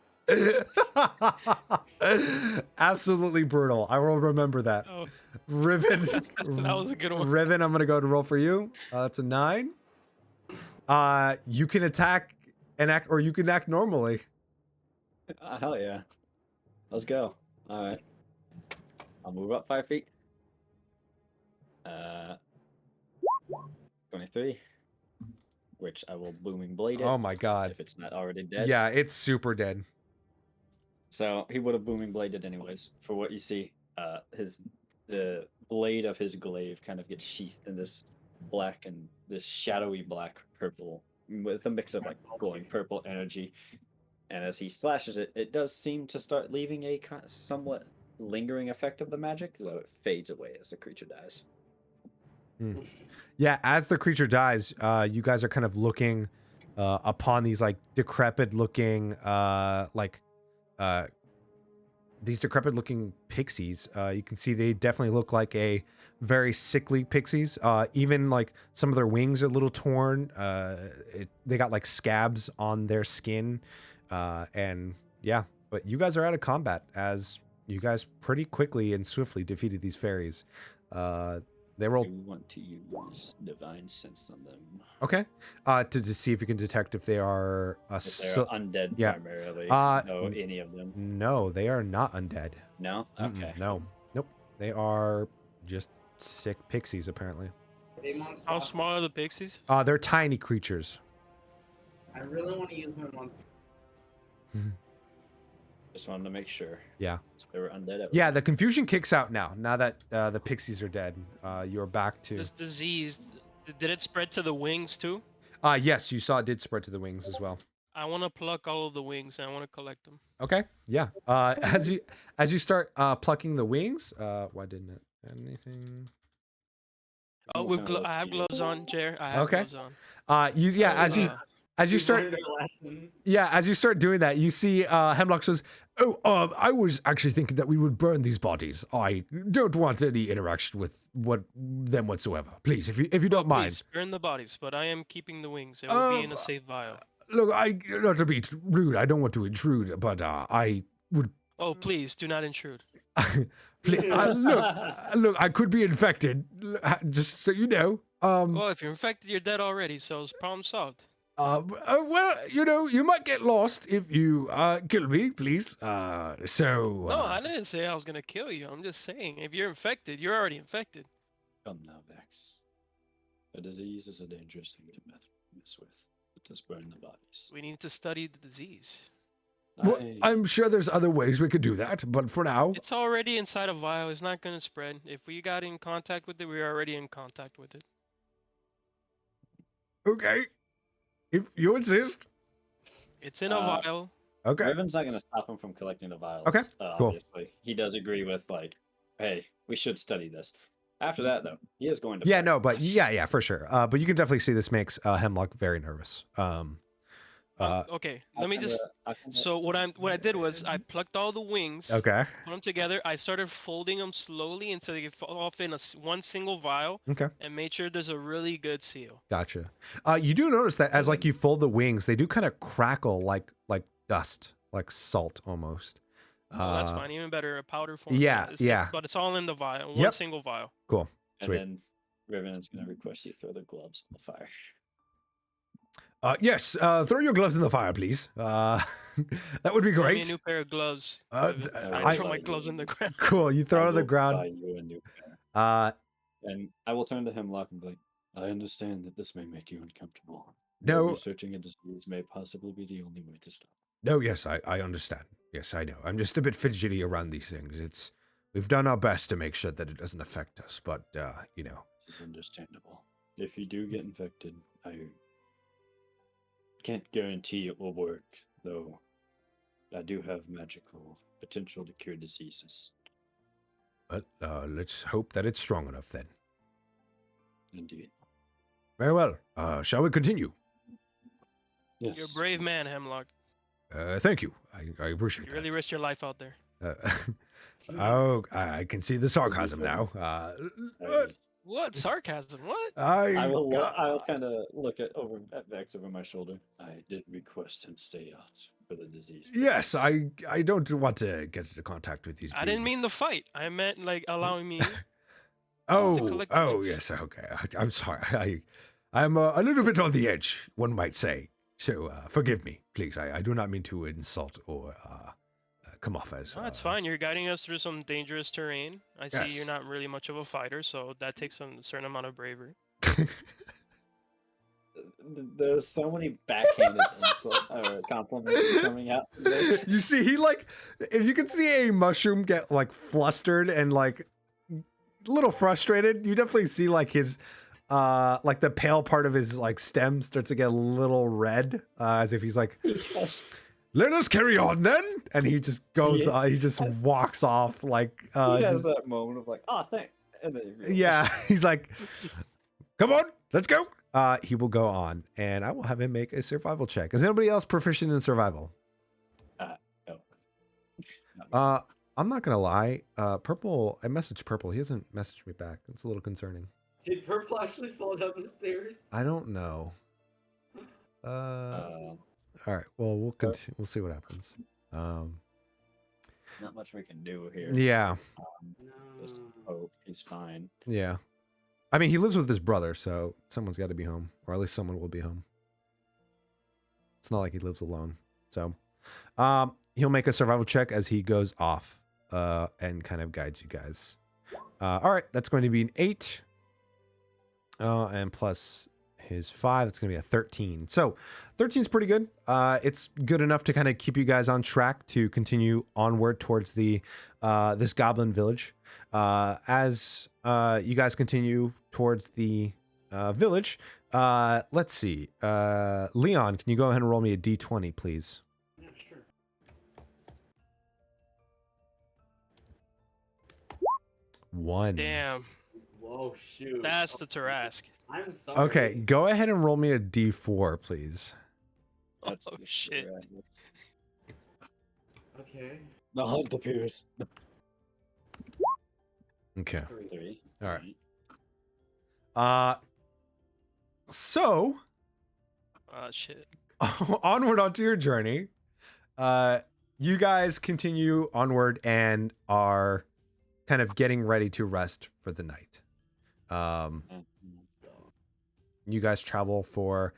Absolutely brutal. I will remember that. Oh. Riven. That was a good one. Riven, I'm going to go to roll for you. That's a 9. You can attack and act, or you can act normally. Hell yeah. Let's go. All right. I'll move up 5 feet. 23, which I will booming blade it. Oh my god. If it's not already dead. Yeah, it's super dead. So he would have booming bladed anyways. For what you see, the blade of his glaive kind of gets sheathed in this shadowy black purple with a mix of like glowing purple energy, and as he slashes it, it does seem to start leaving a somewhat lingering effect of the magic, though it fades away as the creature dies. Yeah, as the creature dies, you guys are kind of looking upon these like decrepit looking these decrepit looking pixies. You can see they definitely look like a very sickly pixies. Even like some of their wings are a little torn. They got like scabs on their skin. And yeah, but you guys are out of combat as you guys pretty quickly and swiftly defeated these fairies. They rolled. You want to use divine sense on them. Okay. To see if you can detect if they are If they're undead yeah. primarily. No, any of them. No, they are not undead. No? Okay. No. Nope. They are just sick pixies, apparently. How small are the pixies? They're tiny creatures. I really want to use my monster. Just wanted to make sure. Yeah. So they were undead. Yeah, the confusion kicks out now. Now that the pixies are dead, you're back to. This disease, did it spread to the wings too? Yes, you saw it did spread to the wings as well. I want to pluck all of the wings and I want to collect them. Okay. Yeah. As you start plucking the wings, why didn't it add anything? Oh, I have gloves on, Jer. I have gloves on. As you start doing that, you see Hemlock says, I was actually thinking that we would burn these bodies. I don't want any interaction with them whatsoever. Please, if you don't mind. Please, burn the bodies, but I am keeping the wings. It will be in a safe vial. Look, not to be rude, I don't want to intrude, but I would. Oh, please, do not intrude. Please, look, I could be infected, just so you know. Well, if you're infected, you're dead already, so it's problem solved. Well, you might get lost if you kill me, please. No, I didn't say I was gonna kill you. I'm just saying, if you're infected, you're already infected. Come now, Vex. A disease is a dangerous thing to mess with. Just burn the bodies. We need to study the disease. Well, I'm sure there's other ways we could do that, but for now... It's already inside a vial. It's not going to spread. If we got in contact with it, we were already in contact with it. Okay. If you insist. It's in a vial. Okay. Riven's not going to stop him from collecting the vials. Okay, cool. Obviously. He does agree with, like, hey, we should study this. After that, though, he is going to... Yeah, no, but yeah, for sure. But you can definitely see this makes Hemlock very nervous. Okay, let me just... So what I did was I plucked all the wings. Okay. Put them together. I started folding them slowly until they fall off in one single vial. Okay. And made sure there's a really good seal. Gotcha. You do notice that as like you fold the wings, they do kind of crackle like dust, like salt almost. Oh, that's fine. Even better, a powder form. Yeah. But it's all in the vial, one single vial. Cool. Sweet. And then Riven is going to request you throw the gloves in the fire. Yes, throw your gloves in the fire, please. That would be great. Give me a new pair of gloves. I throw my gloves in the ground. Cool. You throw it on the ground. Buy you a new pair. And I will turn to Hemlock and be like, I understand that this may make you uncomfortable. No. Researching a disease may possibly be the only way to stop. No, yes, I understand. Yes, I know. I'm just a bit fidgety around these things. We've done our best to make sure that it doesn't affect us, but It's understandable. If you do get infected, I can't guarantee it will work, though I do have magical potential to cure diseases. But let's hope that it's strong enough then. Indeed. Very well. Shall we continue? Yes. You're a brave man, Hemlock. Thank you. I appreciate You really risked your life out there. I can see the sarcasm now. What sarcasm? What? I will kind of look at Vex over my shoulder. I did request him stay out for the disease. Yes, I don't want to get into contact with these. I didn't mean the fight. I meant like allowing me. Yes. Okay. I'm sorry. I'm a little bit on the edge, one might say. So forgive me, please. I do not mean to insult or come off as... No, it's fine. You're guiding us through some dangerous terrain. I see Yes. you're not really much of a fighter, so that takes a certain amount of bravery. There's so many backhanded compliments coming out. You see, if you can see a mushroom get like flustered and like a little frustrated, you definitely see like his like the pale part of his like stem starts to get a little red, as if he's like, let us carry on then. And he just goes, Yeah. he just walks off like, He has just, that moment of like, oh, thanks. And then he yeah, realizes- he's like, come on, let's go. He will go on, and I will have him make a survival check. Is anybody else proficient in survival? no. I'm not gonna lie. Purple, I messaged Purple. He hasn't messaged me back. It's a little concerning. Did Purple actually fall down the stairs? I don't know. All right. Well, we'll continue. We'll see what happens. Not much we can do here. Yeah. Just No. hope he's fine. Yeah. I mean, he lives with his brother, so someone's got to be home, or at least someone will be home. It's not like he lives alone. So, he'll make a survival check as he goes off, and kind of guides you guys. All right, that's going to be an 8, and plus his 5, that's going to be a 13. So, 13 is pretty good. It's good enough to kind of keep you guys on track to continue onward towards the this goblin village. As you guys continue towards the village, let's see. Leon, can you go ahead and roll me a d20, please? Yeah, sure. 1. Damn, Whoa, shoot. that's the Tarask. I'm sorry. Okay, go ahead and roll me a d4, please. That's Oh the shit. Okay. The hunt appears. Okay. 3. All right. So Shit. onward onto your journey. You guys continue onward and are kind of getting ready to rest for the night. You guys travel for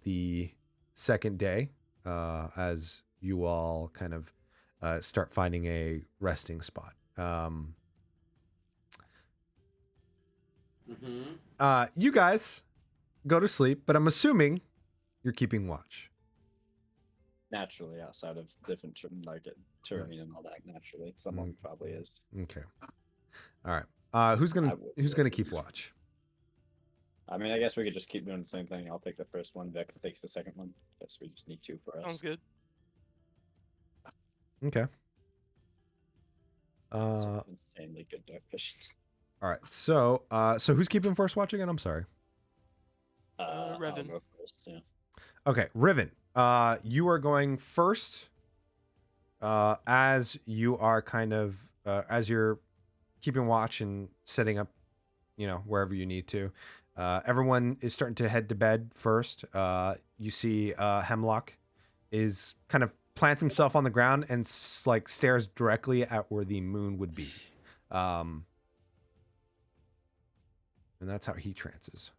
the second day as you all kind of start finding a resting spot. You guys go to sleep, but I'm assuming you're keeping watch. Naturally, outside of different terrain and all that. Naturally, someone probably is. Okay. All right. Who's I gonna would keep watch? I mean, I guess we could just keep doing the same thing. I'll take the first one. Vec takes the second one. Guess we just need 2 for us. Sounds good. Okay. So insanely good dark vision. All right. So so who's keeping first watch again? I'm sorry. I'll Revan. go first, yeah. Okay, Riven. You are going first. As you are kind of as you're keeping watch and setting up, wherever you need to. Everyone is starting to head to bed first. You see Hemlock is kind of plants himself on the ground and like stares directly at where the moon would be. And that's how he trances.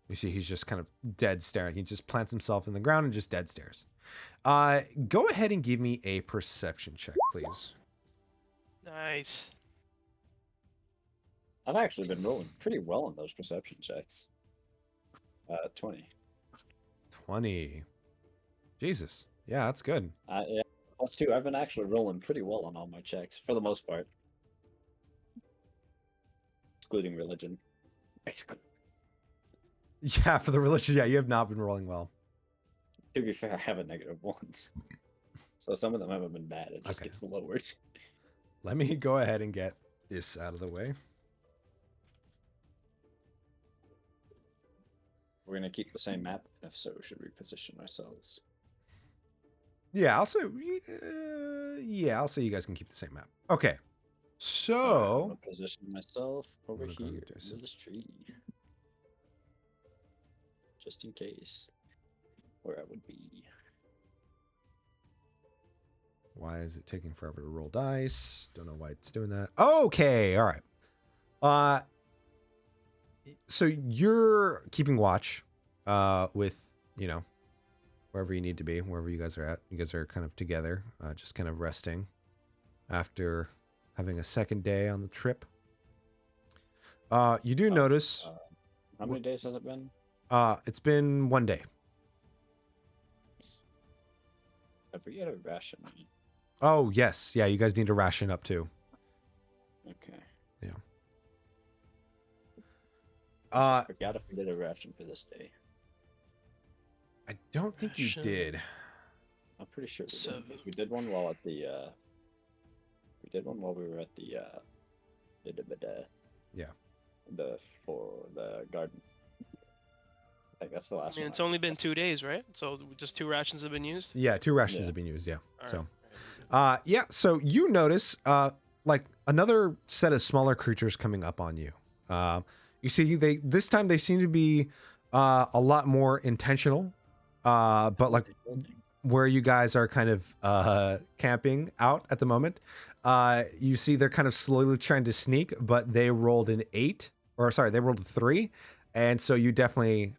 You see he's just kind of dead staring. He just plants himself in the ground and just dead stares. Go ahead and give me a perception check, please. Nice. I've actually been rolling pretty well on those perception checks. 20. 20. Jesus. Yeah, that's good. Yeah, +2. I've been actually rolling pretty well on all my checks for the most part, excluding religion. Basically. Yeah, for the religion, yeah, you have not been rolling well. To be fair, I have a -1, so some of them haven't been bad. It just Okay. gets lowered. Let me go ahead and get this out of the way. We're gonna keep the same map, and if so, should we position ourselves? Yeah, I'll say. Yeah, I'll say you guys can keep the same map. Okay, I'm so gonna position myself over gonna go here into under this tree, just in case, where I would be. why is it taking forever to roll dice? Don't know why it's doing that. Okay, all right. So you're keeping watch, with wherever you need to be, wherever you guys are at. You guys are kind of together, just kind of resting after having a second day on the trip. You do notice How many days has it been? it's been 1 day. I forget a ration. Oh yes, yeah. You guys need to ration up too. Okay. I I forgot if we did a ration for this day. don't think you Ration. did. I'm pretty sure we did. Seven. 'Cause we did one while at the. We did one while we were at the. Yeah. The garden. I think that's the I last mean, one. it's only been 2 days, right? So just 2 rations have been used. Yeah, 2 rations Yeah. have been used. Yeah. All So, right. yeah. So you notice, like another set of smaller creatures coming up on you. You see, this time they seem to be a lot more intentional. But like where you guys are kind of camping out at the moment, you see they're kind of slowly trying to sneak, but they rolled an 8, or sorry, they rolled a 3, and so you definitely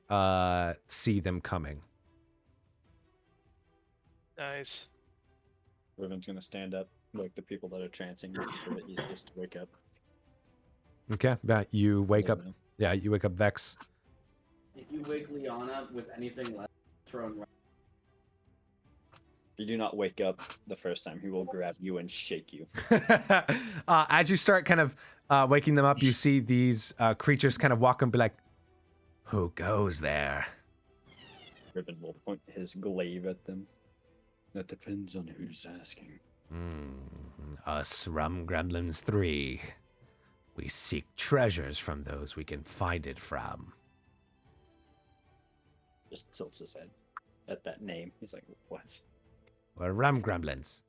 see them coming. Nice. Riven's gonna stand up, like the people that are trancing, so that he's just to wake up. Okay, you wake up. Yeah. Yeah, you wake up Vex. If you wake Leon up with anything left, throw him right. If you do not wake up the first time, he will grab you and shake you. As you start kind of waking them up, you see these creatures kind of walk and be like, "Who goes there?" Riven will point his glaive at them. That depends on who's asking. Us Rum Gremlins 3. We seek treasures from those we can find it from. Just tilts his head at that name. He's like, what? We're Rum Gremlins.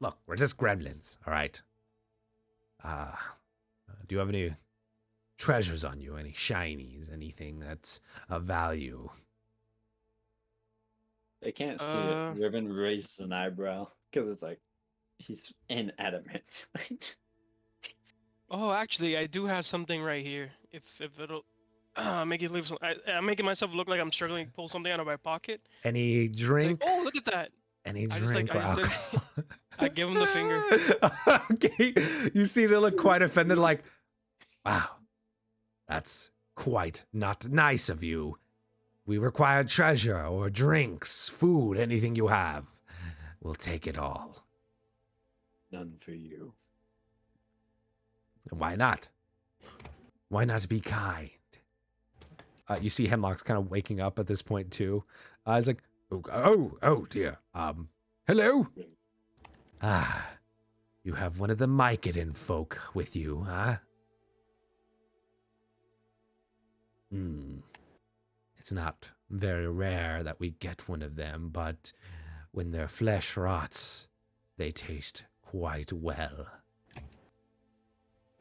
Look, we're just gremlins, all right? Do you have any treasures on you? Any shinies? Anything that's of value? They can't see Uh, it. Riven raises an eyebrow because it's like he's in adamant. Oh, actually, I do have something right here. If it'll make it look, I'm making myself look like I'm struggling to pull something out of my pocket. Any It's like, drink? oh, look at that! Any I just, drink like, or I just alcohol? I give him the finger. Okay, you see they look quite offended, like, wow, that's quite not nice of you. We require treasure or drinks, food, anything you have. We'll take it all. None for you. Why not? Why not be kind? You see Hemlock's kind of waking up at this point too. He's like, oh dear. Hello. You have one of the Mycadon folk with you, huh? It's not very rare that we get one of them, but when their flesh rots, they taste quite well.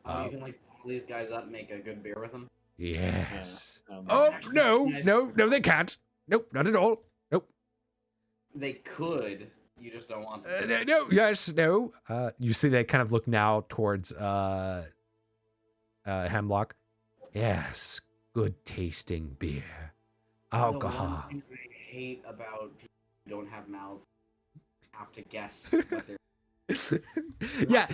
Oh, you can like pull these guys up, and make a good beer with them. Yes. Yeah, Oh, Actually, no, nice. no, they can't. Nope, not at all. Nope. They could. You just don't want them. to. No, yes, no. You see they kind of look now towards Hemlock. Yes, good tasting beer. Alcohol. The one thing I hate about people who don't have mouths have to guess what they're. Yeah,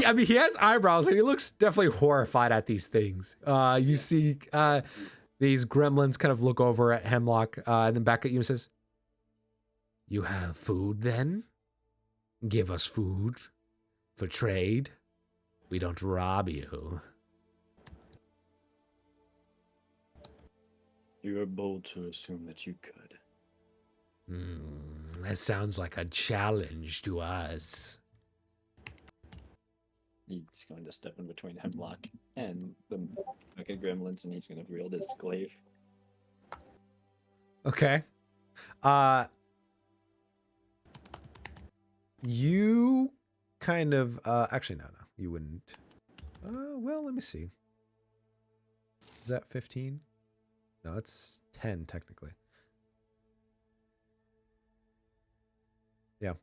I mean, he has eyebrows and he looks definitely horrified at these things. You see these gremlins kind of look over at Hemlock and then back at you and says, "You have food then? Give us food for trade. We don't rob you." You are bold to assume that you could. That sounds like a challenge to us. He's going to step in between Hemlock and the fucking gremlins, and he's going to wield his glaive. Okay. You kind of actually no, you wouldn't. Well, let me see. Is that 15? No, it's 10 technically. Yeah.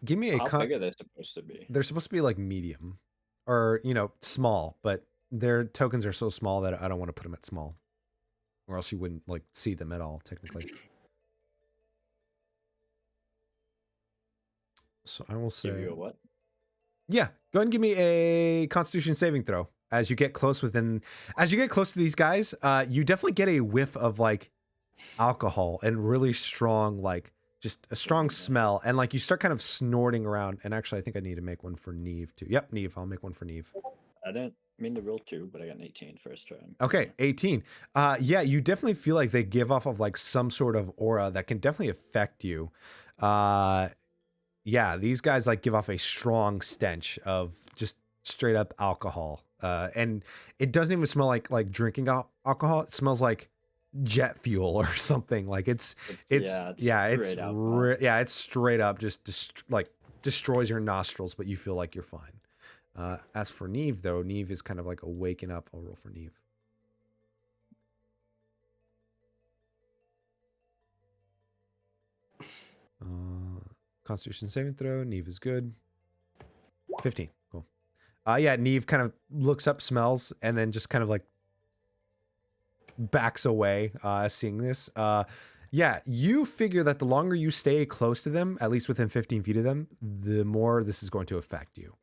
Give me a How big are they supposed to be? They're supposed to be like medium or, small, but their tokens are so small that I don't want to put them at small or else you wouldn't like see them at all technically. So I will say, Give you a what? yeah, go ahead and give me a Constitution saving throw. As you get close to these guys, you definitely get a whiff of like alcohol and really strong, like just a strong smell. And like you start kind of snorting around. And actually, I think I need to make one for Neve too. Yep, Neve. I'll make one for Neve. I didn't I mean, the roll 2, but I got an 18 first try. Okay, 18. Yeah, you definitely feel like they give off of like some sort of aura that can definitely affect you. Yeah, these guys like give off a strong stench of just straight up alcohol. And it doesn't even smell like drinking alcohol. It smells like jet fuel or something. Like it's straight alcohol. it's straight up just like destroys your nostrils, but you feel like you're fine. As for Neve, though, Neve is kind of like a waking up. I'll roll for Neve. Constitution saving throw. Neve is good. 15. Cool. Yeah, Neve kind of looks up, smells, and then just kind of like backs away seeing this. Yeah, you figure that the longer you stay close to them, at least within 15 feet of them, the more this is going to affect you.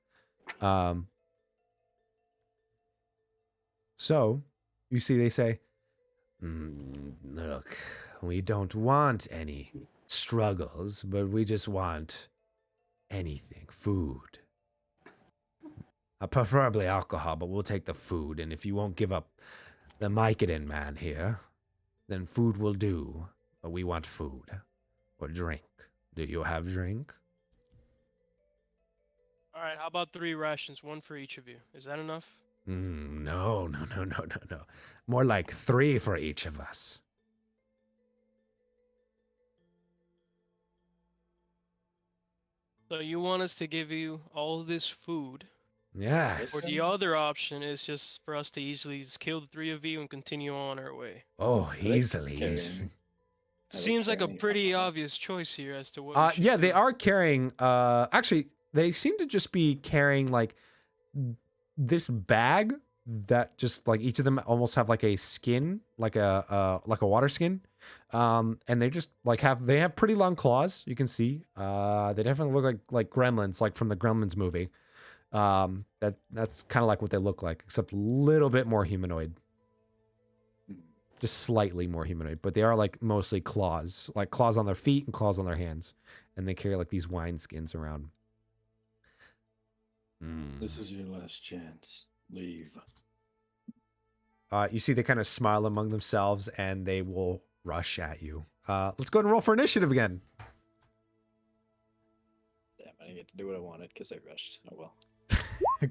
So, you see, they say, look, we don't want any struggles, but we just want anything, food. Preferably alcohol, but we'll take the food. And if you won't give up the Mycadin man here, then food will do. But we want food or drink. Do you have drink? All right, how about 3 rations, 1 for each of you? Is that enough? No. More like 3 for each of us. So you want us to give you all this food? Yes. Or the other option is just for us to easily just kill the 3 of you and continue on our way? Oh, they easily. carrying- Seems like a carrying pretty alcohol? obvious choice here as to what we should Yeah, they do. are carrying, actually, they seem to just be carrying, like, this bag that just, like, each of them almost have, like, a skin, like a water skin. And they just, like, they have pretty long claws, you can see. They definitely look like gremlins, like from the Gremlins movie. That's kind of like what they look like, except a little bit more humanoid. Just slightly more humanoid, but they are like mostly claws, like claws on their feet and claws on their hands, and they carry like these wine skins around. This is your last chance. Leave. You see they kind of smile among themselves, and they will rush at you. Let's go ahead and roll for initiative again. Damn, I didn't get to do what I wanted because I rushed. Oh well.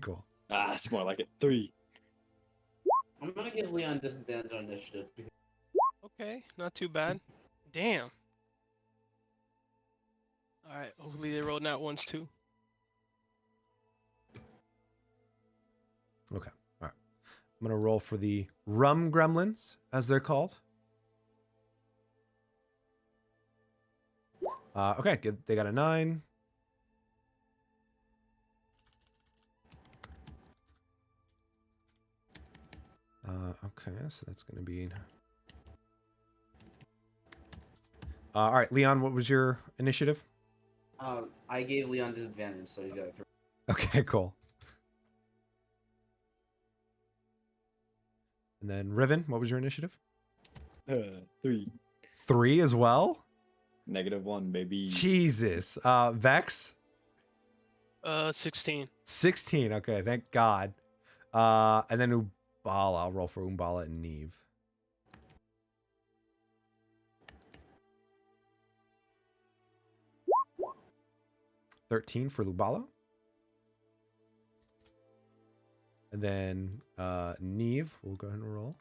Cool. It's more like it. 3. I'm gonna give Leon disadvantage on initiative. Okay, not too bad. Damn. All right, hopefully they rolled nat ones too. Okay. All right. I'm gonna roll for the rum gremlins, as they're called. Okay, good. They got a 9. Okay, so that's going to be... all right, Leon, what was your initiative? I gave Leon disadvantage, so he's got a 3. Okay, cool. And then Riven, what was your initiative? 3. 3 as well? -1, baby. Jesus. Vex? 16. 16. Okay, thank God. And then Umbala. I'll roll for Umbala and Neve. $13 for Lubala. And then Neve, we'll go ahead and roll.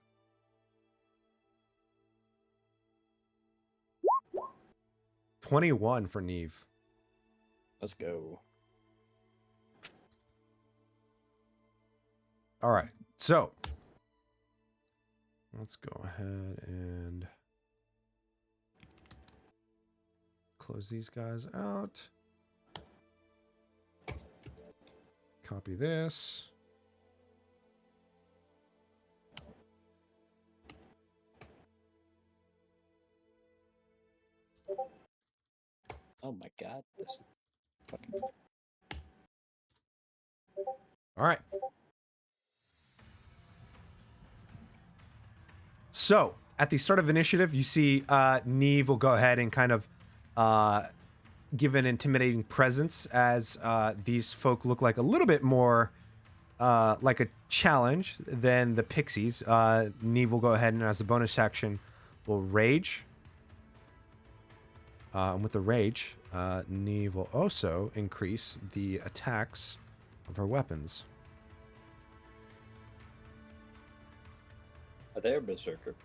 $21 for Neve. Let's go. All right, so let's go ahead and close these guys out. Copy this. Oh my god. This fucking... All right. So at the start of initiative, you see Neve will go ahead and kind of give an intimidating presence as these folk look like a little bit more like a challenge, then the pixies, Neve will go ahead and as a bonus action will rage. And with the rage, Neve will also increase the attacks of her weapons. Are they a berserker?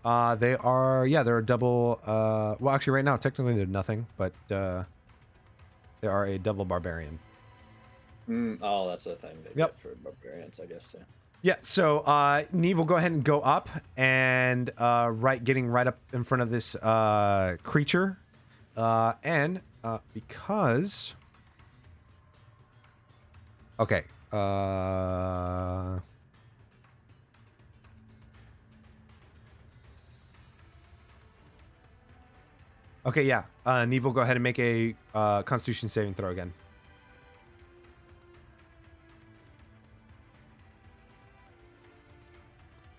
They are, yeah, they're a double, well, actually right now, technically they're nothing, but, they are a double barbarian. Oh, that's the thing they Yep. get for barbarians, I guess. Yeah. Yeah, so, Neve will go ahead and go up and, getting right up in front of this, creature. Because... Okay, Okay, yeah. Neve will go ahead and make a Constitution saving throw again.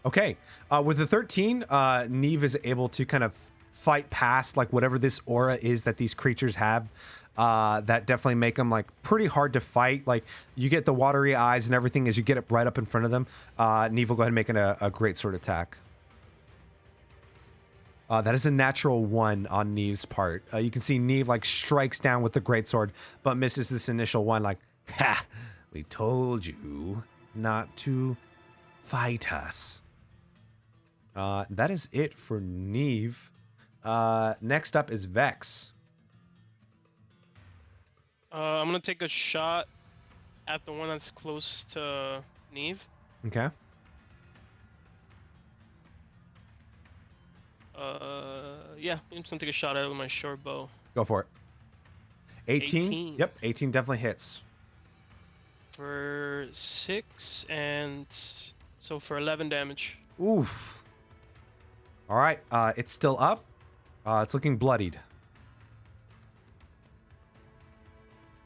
Okay. With the 13, Neve is able to kind of fight past like whatever this aura is that these creatures have. That definitely make them like pretty hard to fight. Like you get the watery eyes and everything as you get it right up in front of them. Neve will go ahead and make a great sword attack. That is a natural 1 on Neve's part. You can see Neve like strikes down with the greatsword, but misses this initial one. Like, ha! We told you not to fight us. That is it for Neve. Next up is Vex. I'm gonna take a shot at the one that's close to Neve. Okay. Yeah, I'm just gonna take a shot at it with my short bow. Go for it. 18? 18. Yep, 18 definitely hits. For 6 and so for 11 damage. Oof. All right, it's still up. It's looking bloodied.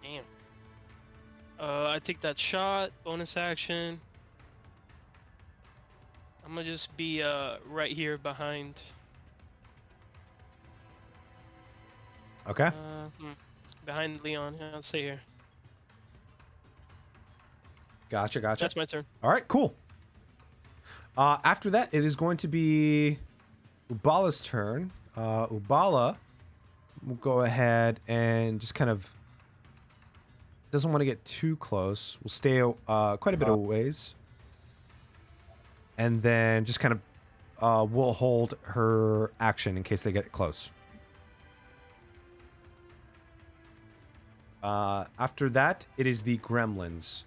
Damn. I take that shot, bonus action. I'm gonna just be right here behind. Okay. Behind Leon. Yeah, I'll stay here. Gotcha. That's my turn. All right, cool. After that, it is going to be Ubala's turn. Ubala will go ahead and just kind of doesn't want to get too close. We'll stay quite a bit of ways. And then just kind of will hold her action in case they get close. After that, it is the gremlins.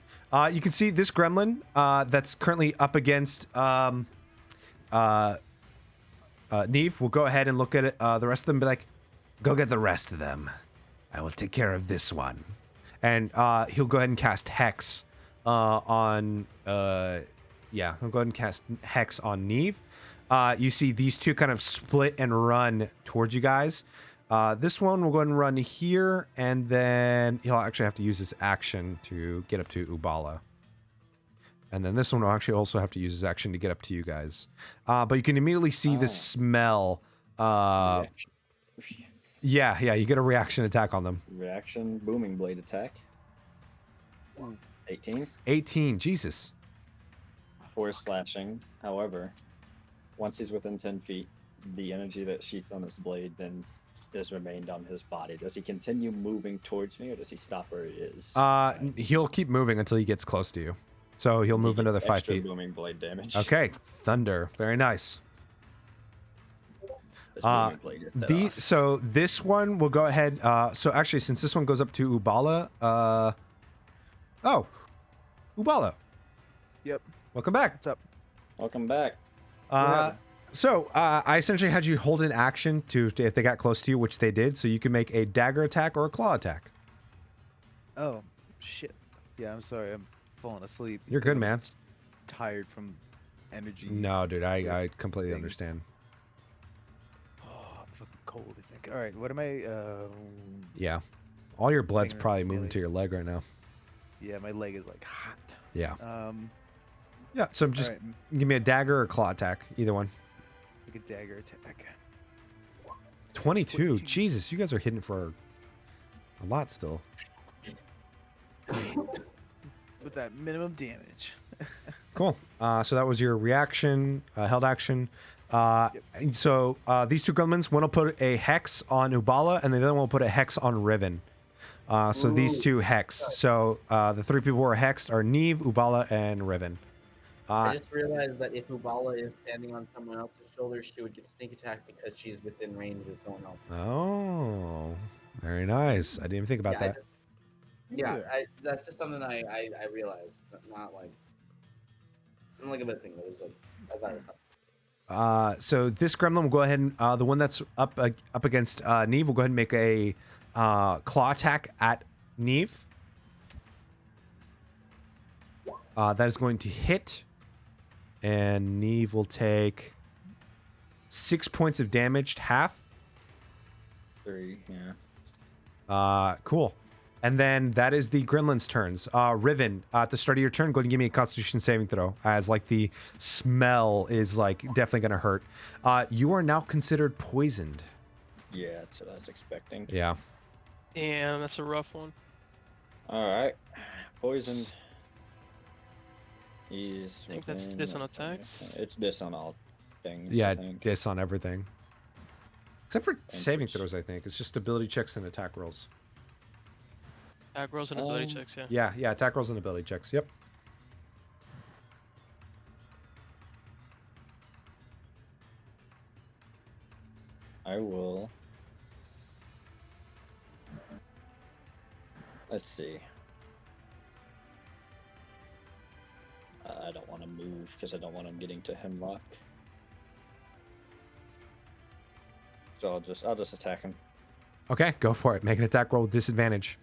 You can see this gremlin that's currently up against Neve. We'll go ahead and look at it. The rest of them be like, go get the rest of them. I will take care of this one. And he'll go ahead and cast Hex on... yeah, he'll go ahead and cast Hex on Neve. You see these two kind of split and run towards you guys. This one will go ahead and run here, and then he'll actually have to use his action to get up to Ubala. And then this one will actually also have to use his action to get up to you guys. But you can immediately see the smell. Reaction. Yeah, you get a reaction attack on them. Reaction booming blade attack. 18. 18, Jesus. 4 slashing. However, once he's within 10 feet, the energy that sheaths on his blade then has remained on his body. Does he continue moving towards me, or does he stop where he is? He'll keep moving until he gets close to you. So he'll move another 5 Extra feet. booming blade damage. Okay, thunder. Very nice. This booming blade is set off. So this one will go ahead. So actually, since this one goes up to Ubala, oh, Ubala. Yep. Welcome back. What's up? Welcome back. So I essentially had you hold an action to if they got close to you, which they did. So you can make a dagger attack or a claw attack. Oh, shit. Yeah, I'm sorry. I'm falling asleep. You're because good, I'm man. just tired from energy. No, dude, I completely thing. understand. Oh, I'm fucking cold, I think. All right, what am I? Yeah, all your blood's Finger, probably moving belly. to your leg right now. Yeah, my leg is like hot. Yeah. Um, Yeah. So just all right, give me a dagger or claw attack, either one. make a dagger attack. 22. 22. Jesus, you guys are hitting for a lot still. with that minimum damage. Cool. So that was your reaction, held action. So these two gremlins, one will put a hex on Ubala, and the other one will put a hex on Riven. So these two hex. So the three people who are hexed are Neve, Ubala, and Riven. I just realized that if Ubala is standing on someone else's shoulders, she would get sneak attack because she's within range of someone else. Oh, very nice. I didn't even think about that. That's just something I realized. Not like, not like a bad thing, but it's like I thought it was fun. So this gremlin will go ahead and the one that's up against Neve will go ahead and make a claw attack at Neve. That is going to hit, and Neve will take 6 points of damage, half. 3, yeah. Cool. And then that is the gremlin's turns. Riven, at the start of your turn, go ahead and give me a Constitution saving throw, as like the smell is like definitely gonna hurt. You are now considered poisoned. Yeah, that's what I was expecting. Yeah. Damn, that's a rough one. Alright. Poisoned. He's. I think that's this on attacks. It's this on all things. Yeah, I think. diss on everything. Except for saving it's- throws, I think. It's just ability checks and attack rolls. Attack rolls and ability checks, yeah. Yeah, attack rolls and ability checks. Yep. I will. Let's see. I don't want to move because I don't want him getting to Hemlock. So I'll just attack him Okay, go for it. Make an attack roll with disadvantage.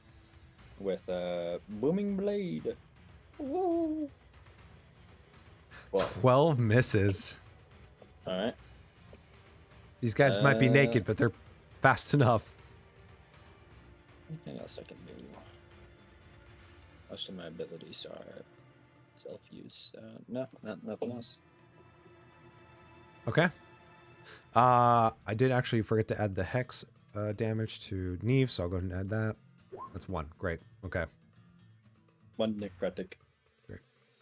with a booming blade. Woo! Well, 12 misses. all right. These guys might be naked, but they're fast enough. Anything else I can do? Most of my abilities are self-use. No, nothing else. Okay. I did actually forget to add the hex damage to Neve, so I'll go ahead and add that. That's 1. Great. Okay. 1 necrotic.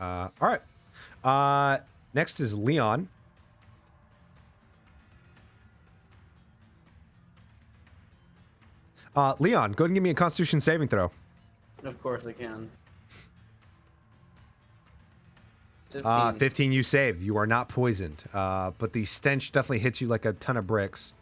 All right. Next is Leon. Leon, go ahead and give me a Constitution saving throw. Of course I can. 15. 15 you save. You are not poisoned. But the stench definitely hits you like a ton of bricks.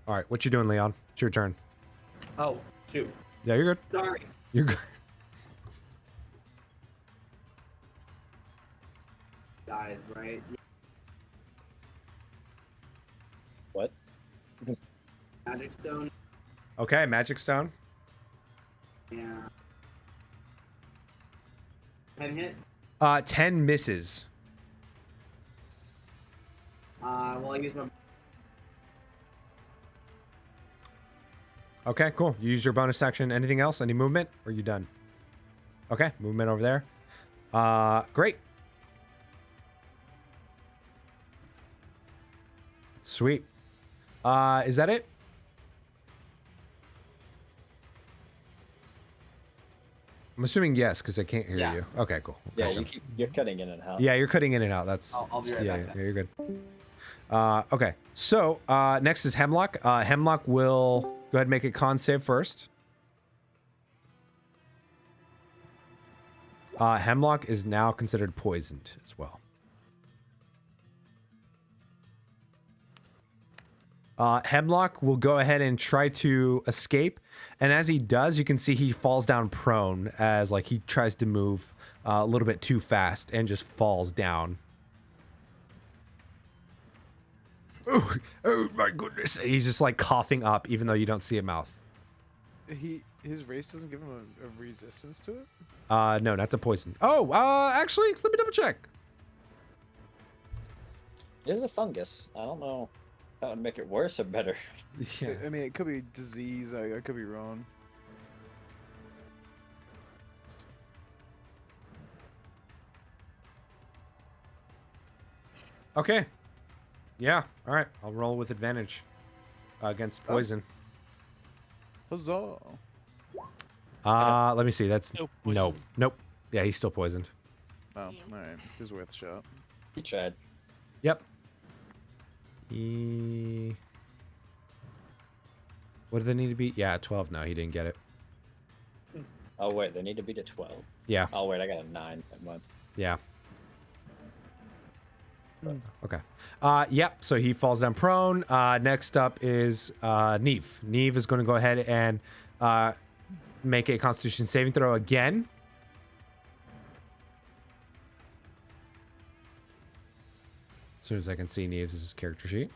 All right, what you doing, Leon? It's your turn. Oh, shoot. Yeah, you're good. Sorry. You're good. Guys, right? What? Magic stone. Okay, magic stone. Yeah. 10 hit. 10 misses. Well, I use my. Okay, cool. You use your bonus action. Anything else? Any movement? Or are you done? Okay, movement over there. Great. Sweet. Is that it? I'm assuming yes, because I can't hear Yeah. you. Okay, cool. Yeah, Gotcha. you're cutting in and out. Yeah, you're cutting in and out. That's I'll be right yeah, back then. yeah, you're good. Okay, so next is Hemlock. Hemlock will go ahead and make a con save first. Hemlock is now considered poisoned as well. Hemlock will go ahead and try to escape, and as he does, you can see he falls down prone as like he tries to move a little bit too fast and just falls down. Oh my goodness! He's just like coughing up, even though you don't see a mouth. His race doesn't give him a resistance to it. No, not to poison. Oh, actually, let me double check. It is a fungus. I don't know if that would make it worse or better. Yeah. I mean, it could be disease. I could be wrong. Okay. Yeah. All right. I'll roll with advantage against poison. Huzzah! Let me see. That's Still no. poisoned. Nope. Yeah, he's still poisoned. Oh, Yeah. alright. This is worth a shot. We tried. Yep. What do they need to be? Yeah, 12 now. He didn't get it. Oh wait, they need to beat a 12. Yeah. Oh wait, I got a 9. Never mind. Yeah. Mm. Okay. Yep. So he falls down prone. Next up is Neve. Neve is going to go ahead and make a Constitution saving throw again. As soon as I can see Neve's character sheet.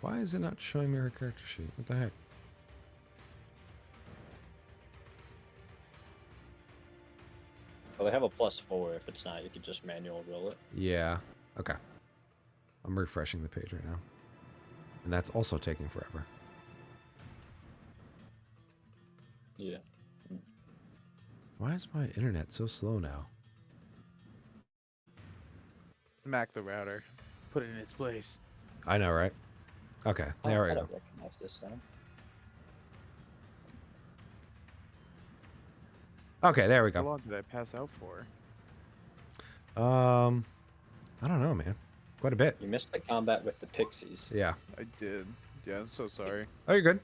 Why is it not showing me her character sheet? What the heck? Well, they have a +4. If it's not, you could just manual roll it. Yeah. Okay. I'm refreshing the page right now. And that's also taking forever. Yeah. Why is my internet so slow now? Smack the router. Put it in its place. I know, right? Okay, there we I go. don't recognize this sound. Okay, there we How go. long did I pass out for? I don't know, man. Quite a bit. You missed the combat with the pixies. Yeah. I did. Yeah, I'm so sorry. Oh, you're good.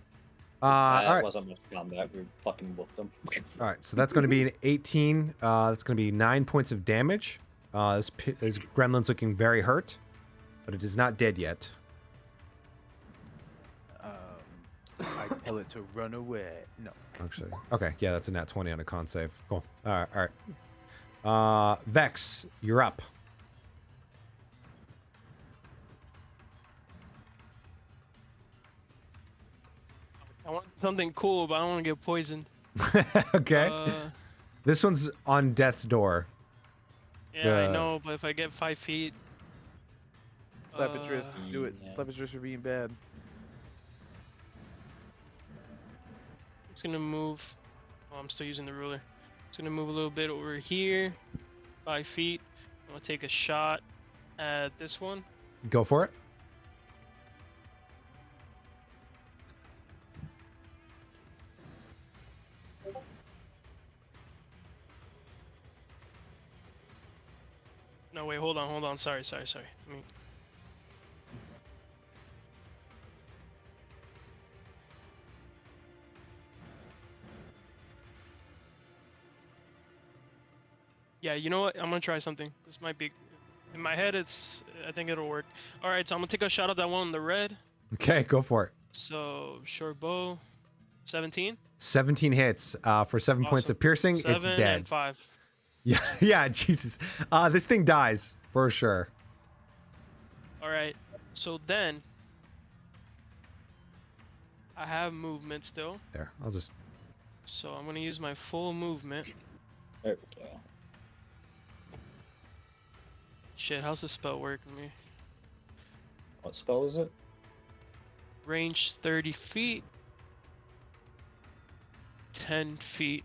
That All right. wasn't much combat. We fucking whooped them. All right, so that's going to be an 18. That's going to be 9 points of damage. This gremlin's looking very hurt, but it is not dead yet. I tell it to run away. No. Actually, okay, yeah, that's a nat 20 on a con save. Cool. All right. Vex, you're up. I want something cool, but I don't want to get poisoned. Okay. This one's on death's door. Yeah, I know, but if I get 5 feet, Slap his wrist. Do it. yeah. Slap his wrist for being bad. I'm just gonna move. Oh, I'm still using the ruler. Just gonna move a little bit over here, 5 feet. I'm gonna take a shot at this one. Go for it. No, wait, hold on. Sorry. Let me... Yeah, you know what? I'm gonna try something. This might be... In my head, I think it'll work. Alright, so I'm gonna take a shot at that one in the red. Okay, go for it. So, short bow. 17? 17 hits for 7 points Awesome. of piercing. 7 It's dead. and 5. Yeah, yeah, Jesus. This thing dies for sure. Alright, so then... I have movement still. There, I'll just... So I'm gonna use my full movement. There we go. Shit, how's the spell work for me? What spell is it? Range 30 feet. 10 feet.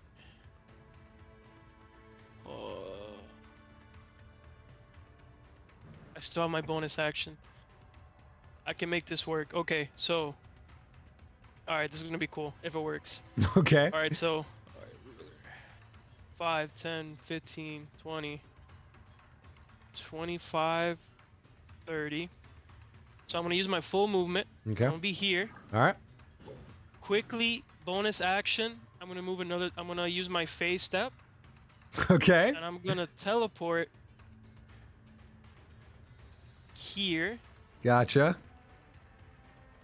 I still have my bonus action. I can make this work. Okay, so... Alright, this is gonna be cool, if it works. Okay. Alright, so... 5, 10, 15, 20... 25, 30. So I'm gonna use my full movement. Okay. I'm gonna be here. All right. Quickly, bonus action. I'm gonna move another. I'm gonna use my phase step, Okay. and I'm gonna teleport here. Gotcha.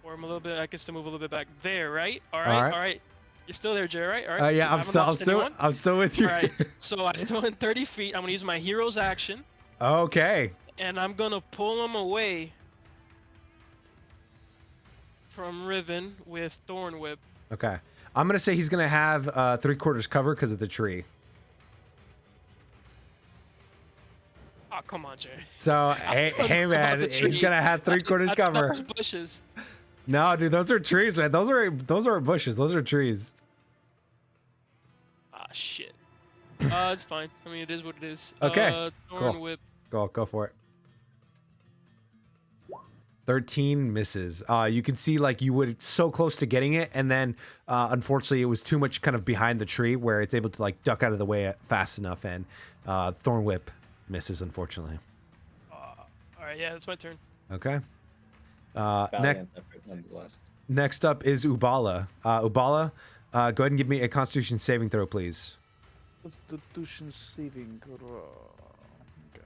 Or I'm a little bit. I guess to move a little bit back there, right? All All right. right. All right. You're still there, Jay, right? All right. Yeah, I haven't lost anyone? I'm still with you. All right. So I'm still in 30 feet. I'm gonna use my hero's action, Okay. and I'm gonna pull him away from Riven with Thorn Whip. Okay. I'm gonna say he's gonna have 3/4 cover because of the tree. Oh, come on, Jay. So hey man, the he's tree. gonna have 3/4 I thought that cover. was bushes. No, dude, those are trees, man. Those are bushes. Those are trees. Ah, shit. It's fine. I mean, it is what it is. Okay, Thorn cool. Whip. Go for it. 13 misses. You can see like you would so close to getting it, and then unfortunately it was too much kind of behind the tree where it's able to like duck out of the way fast enough, and Thorn Whip misses unfortunately. All right, yeah, that's my turn. Okay. Valiant effort nonetheless. Next up is Ubala. Ubala, go ahead and give me a Constitution saving throw, please. Constitution saving throw. Okay.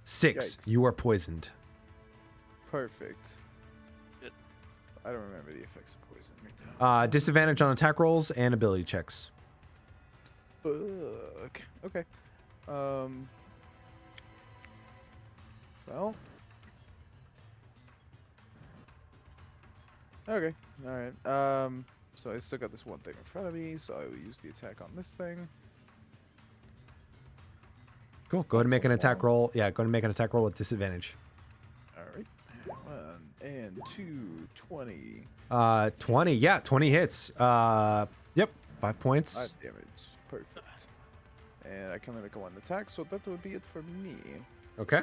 6. Yikes. You are poisoned. Perfect. Good. I don't remember the effects of poison right now. Disadvantage on attack rolls and ability checks. Fuck. Okay. Well. Okay. All right. So I still got this one thing in front of me, so I will use the attack on this thing. Cool. Go ahead and make an attack roll. Yeah, go ahead and make an attack roll with disadvantage. All right. 1 and 2, 20. 20. Yeah, 20 hits. Yep, 5 points. 5 damage. Perfect. And I can only make a 1 attack, so that would be it for me. Okay.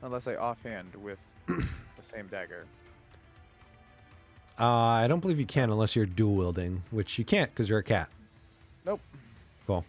Unless I offhand with the same dagger. I don't believe you can unless you're dual wielding, which you can't because you're a cat. Nope. Cool.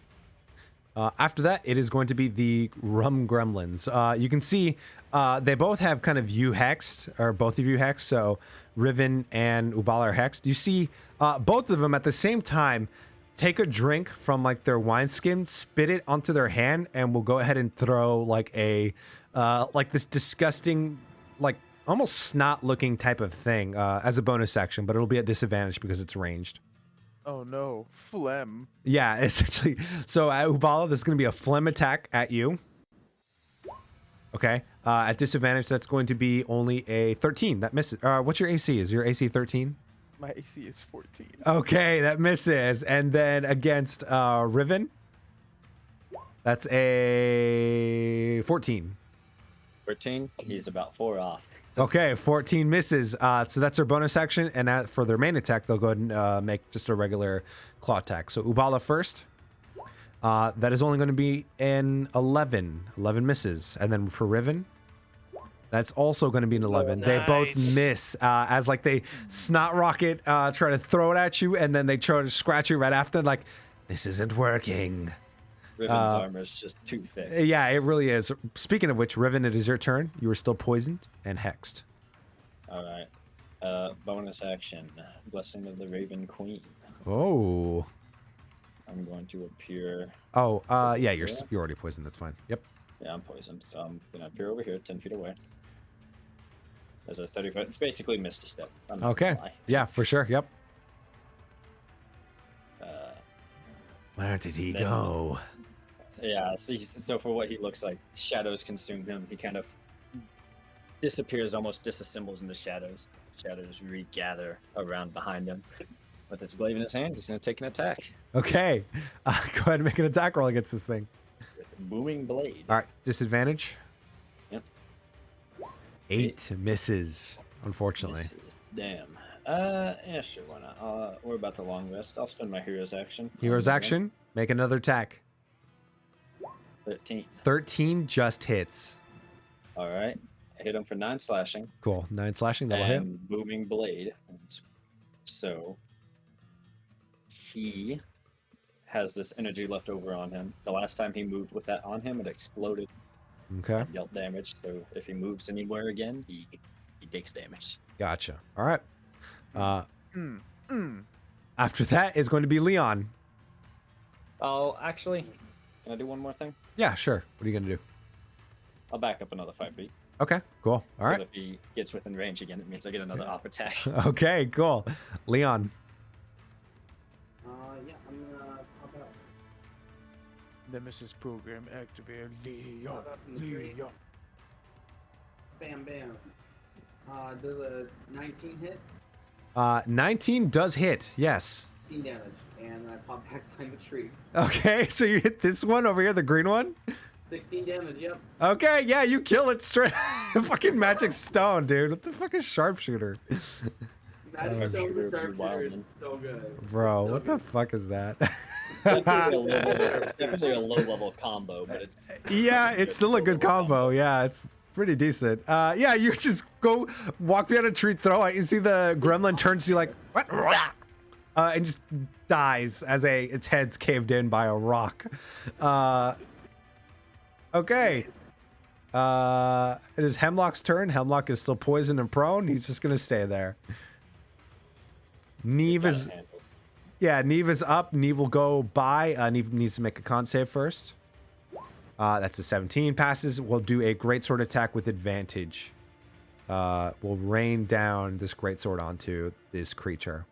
After that, it is going to be the Rum Gremlins. You can see they both have kind of you hexed, or both of you hexed. So Riven and Ubala are hexed. You see both of them at the same time take a drink from like their wineskin, spit it onto their hand, and will go ahead and throw like a like this disgusting, like almost snot looking type of thing as a bonus action, but it'll be at disadvantage because it's ranged. Oh no, phlegm. Yeah, essentially. So at Ubala, this is going to be a phlegm attack at you. Okay. At disadvantage, that's going to be only a 13. That misses. What's your AC? Is your AC 13? My AC is 14. Okay, that misses. And then against Riven, that's a 14. 13. He's about 4 off. Okay, 14 misses. So that's their bonus action. And for their main attack, they'll go ahead and make just a regular claw attack. So Ubala first. That is only going to be an 11. 11 misses. And then for Riven, that's also going to be an 11. They both Nice. miss as like they snot rocket, try to throw it at you, and then they try to scratch you right after. Like, this isn't working. Riven's armor is just too thick. Yeah, it really is. Speaking of which, Riven, it is your turn. You are still poisoned and hexed. All right. Bonus action. Blessing of the Raven Queen. Oh. I'm going to appear. Oh, yeah, you're already poisoned. That's fine. Yep. Yeah, I'm poisoned. So I'm going to appear over here, 10 feet away. There's a 30 foot. It's basically Misty Step. I'm not Okay. gonna lie. Yeah, for sure. Yep. Where did he then- go? Yeah, so for what he looks like, shadows consume him. He kind of disappears, almost disassembles in the shadows. Shadows regather around behind him. With its glaive in his hand, he's going to take an attack Okay. Go ahead and make an attack roll against this thing. with Booming Blade. All right. Disadvantage. Yep. 8 misses, unfortunately. Misses. Damn. Yeah, sure, why not? We're about to long rest. I'll spend my hero's action. Hero's on the action. Make another attack. 13. 13 just hits. All right. I hit him for 9 slashing. Cool. 9 slashing. That'll hit. And Booming Blade. So he has this energy left over on him. The last time he moved with that on him, it exploded Okay. and dealt damage. So if he moves anywhere again, he takes damage. Gotcha. All right. Mm, mm. After that is going to be Leon. Oh, actually, can I do one more thing? Yeah, sure. What are you going to do? I'll back up another 5 feet. Okay, cool. All 'Cause right. If he gets within range again, it means I get another op attack. Okay, cool. Leon. Yeah, I'm gonna pop out. Nemesis program activated. Leon. Pop out from the tree. Leon. Bam, bam. Does a 19 hit? 19 does hit. Yes. 15 damage. And I pop back behind the tree. Okay, so you hit this one over here, the green one? 16 damage, yep. Okay, yeah, you kill it straight. Fucking magic stone, dude. What the fuck is sharpshooter? Magic Oh, Stone Sugar Dark Trigger is Wildman. so good. Bro, It's so what the good. fuck is that? It's definitely a low level combo, but it's Yeah, it's still a good combo. Yeah, it's pretty decent. Yeah, you just go walk behind a tree, throw it. You see the gremlin turns to you like, what? And just dies as its head's caved in by a rock. Okay. It is Hemlock's turn. Hemlock is still poisoned and prone. He's just gonna stay there. Neve is, yeah, Neve is up. Neve will go by. Neve needs to make a con save first. That's a 17. Passes. We'll do a greatsword attack with advantage. We'll rain down this greatsword onto this creature.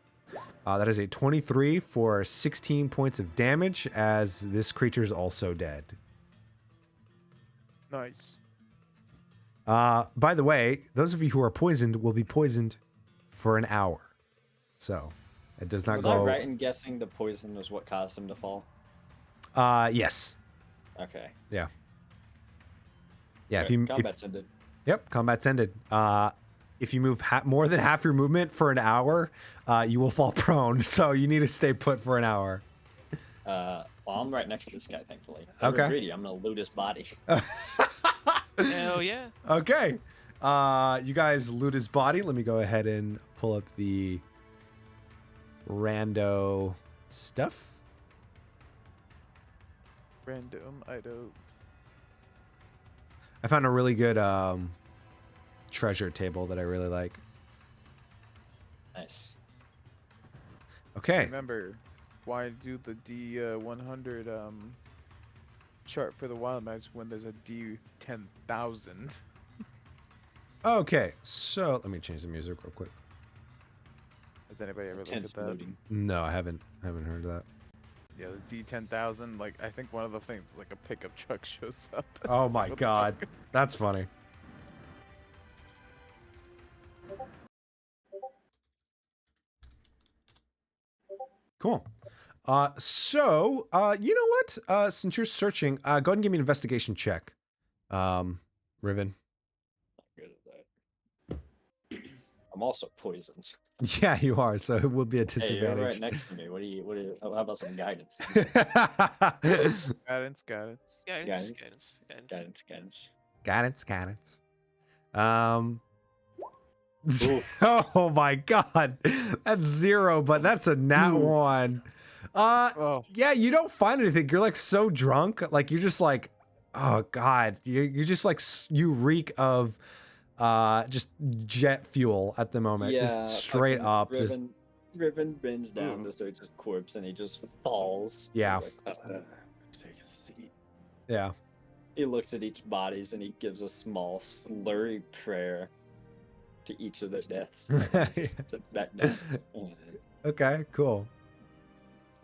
That is a 23 for 16 points of damage, as this creature is also dead. Nice. By the way, those of you who are poisoned will be poisoned for an hour. So it does not Was go. I right in guessing the poison was what caused him to fall? Yes. Okay. Yeah. Yeah. Right, If you combat's ended. Yep, combat's ended. If you move more than half your movement for an hour, you will fall prone. So you need to stay put for an hour. Well, I'm right next to this guy, thankfully. If I'm Okay. greedy, I'm gonna loot his body. Hell yeah. Okay. You guys loot his body. Let me go ahead and pull up the rando stuff. Random item. I found a really good treasure table that I really like. Nice. Okay. Remember, why do the D100 chart for the wild magic when there's a D10,000? Okay. So let me change the music real quick. Has anybody ever looked Tense at that? loading. No, I haven't heard of that. Yeah, the D10,000. Like, I think one of the things is like a pickup truck shows up. Oh It's my like, what the god. fuck? That's funny. Cool. So, you know what? Since you're searching, go ahead and give me an investigation check. Riven. Good at that. I'm also poisoned. Yeah, you are, so it will be a Hey, you're right disadvantage. next to me. How about some guidance? Guidance, guidance. Guidance, Guidance. guidance, Guidance. Guidance. Um. Oof. Oh my god. That's 0, but that's a nat 1. Oh, Yeah, you don't find anything. You're like so drunk, like you're just like, oh god, you're just like you reek of just jet fuel at the moment, just straight fucking up, just Riven bends down to search his corpse and he just falls. Yeah. He's like, take a seat. yeah. He looks at each bodies and he gives a small slurry prayer to each of the deaths. And then just sits back down. Okay, cool.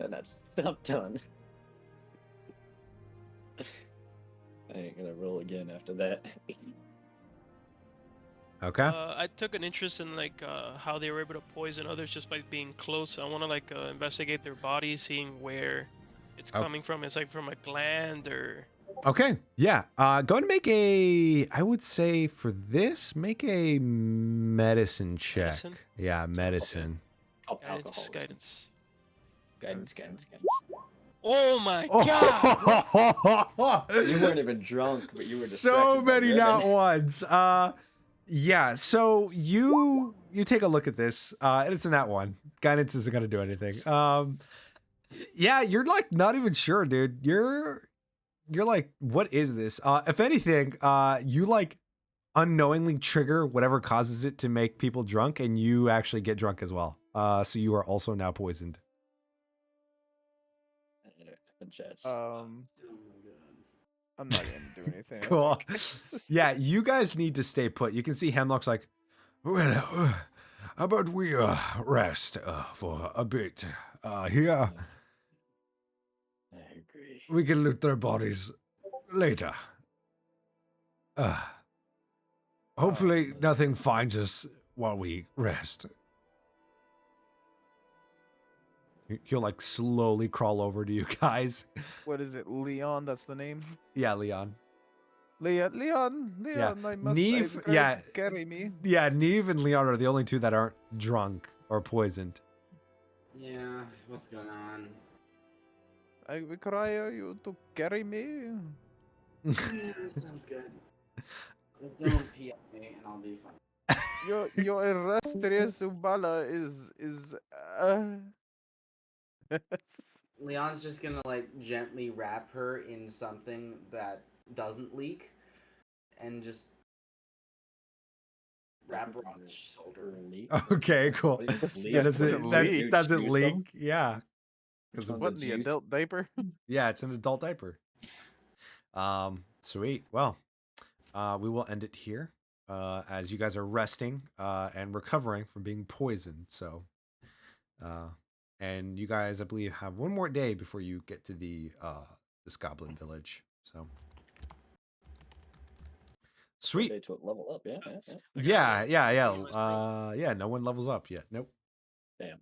And I'm done. I ain't gonna roll again after that. Okay. I took an interest in like how they were able to poison others just by being close. I want to like investigate their bodies, seeing where it's Oh. coming from. It's like from a gland or Okay. Yeah. Go and make I would say for this, make a medicine check. Medicine? Yeah, medicine. guidance, guidance. Guidance. Oh my god! Oh, You weren't even drunk, but you were so distracted by many Riven. not ones. Yeah. So you take a look at this. And it's a nat 1. Guidance isn't gonna do anything. Yeah, you're like not even sure, dude. You're like, what is this? If anything, you like unknowingly trigger whatever causes it to make people drunk, and you actually get drunk as well. So you are also now poisoned. Chats. I'm not gonna do anything. I Cool. think. Yeah, you guys need to stay put. You can see Hemlock's like, well, how about we rest for a bit here? I agree. We can loot their bodies later. Hopefully nothing finds us while we rest. He'll like slowly crawl over to you guys. What is it, Leon? That's the name. Yeah, Leon. Leon. Yeah. I must. Neve, I yeah. carry me. Yeah, Neve and Leon are the only two that aren't drunk or poisoned. Yeah, what's going on? I require you to carry me. Yeah, sounds good. Just don't pee on me and I'll be fine. Your illustrious Ubala is Leon's just gonna like gently wrap her in something that doesn't leak, and just wrap her on his shoulder. Okay, cool. Yeah, does doesn't it that leak. doesn't leak? Yeah. Which Because one's What in the juice? adult diaper? yeah, it's an adult diaper. Sweet. Well, we will end it here. As you guys are resting and recovering from being poisoned. So and you guys, I believe, have one more day before you get to this goblin village. So sweet. Day to level up. Yeah. I gotta Yeah. continue my sprint. Yeah, no one levels up yet. Nope. Damn.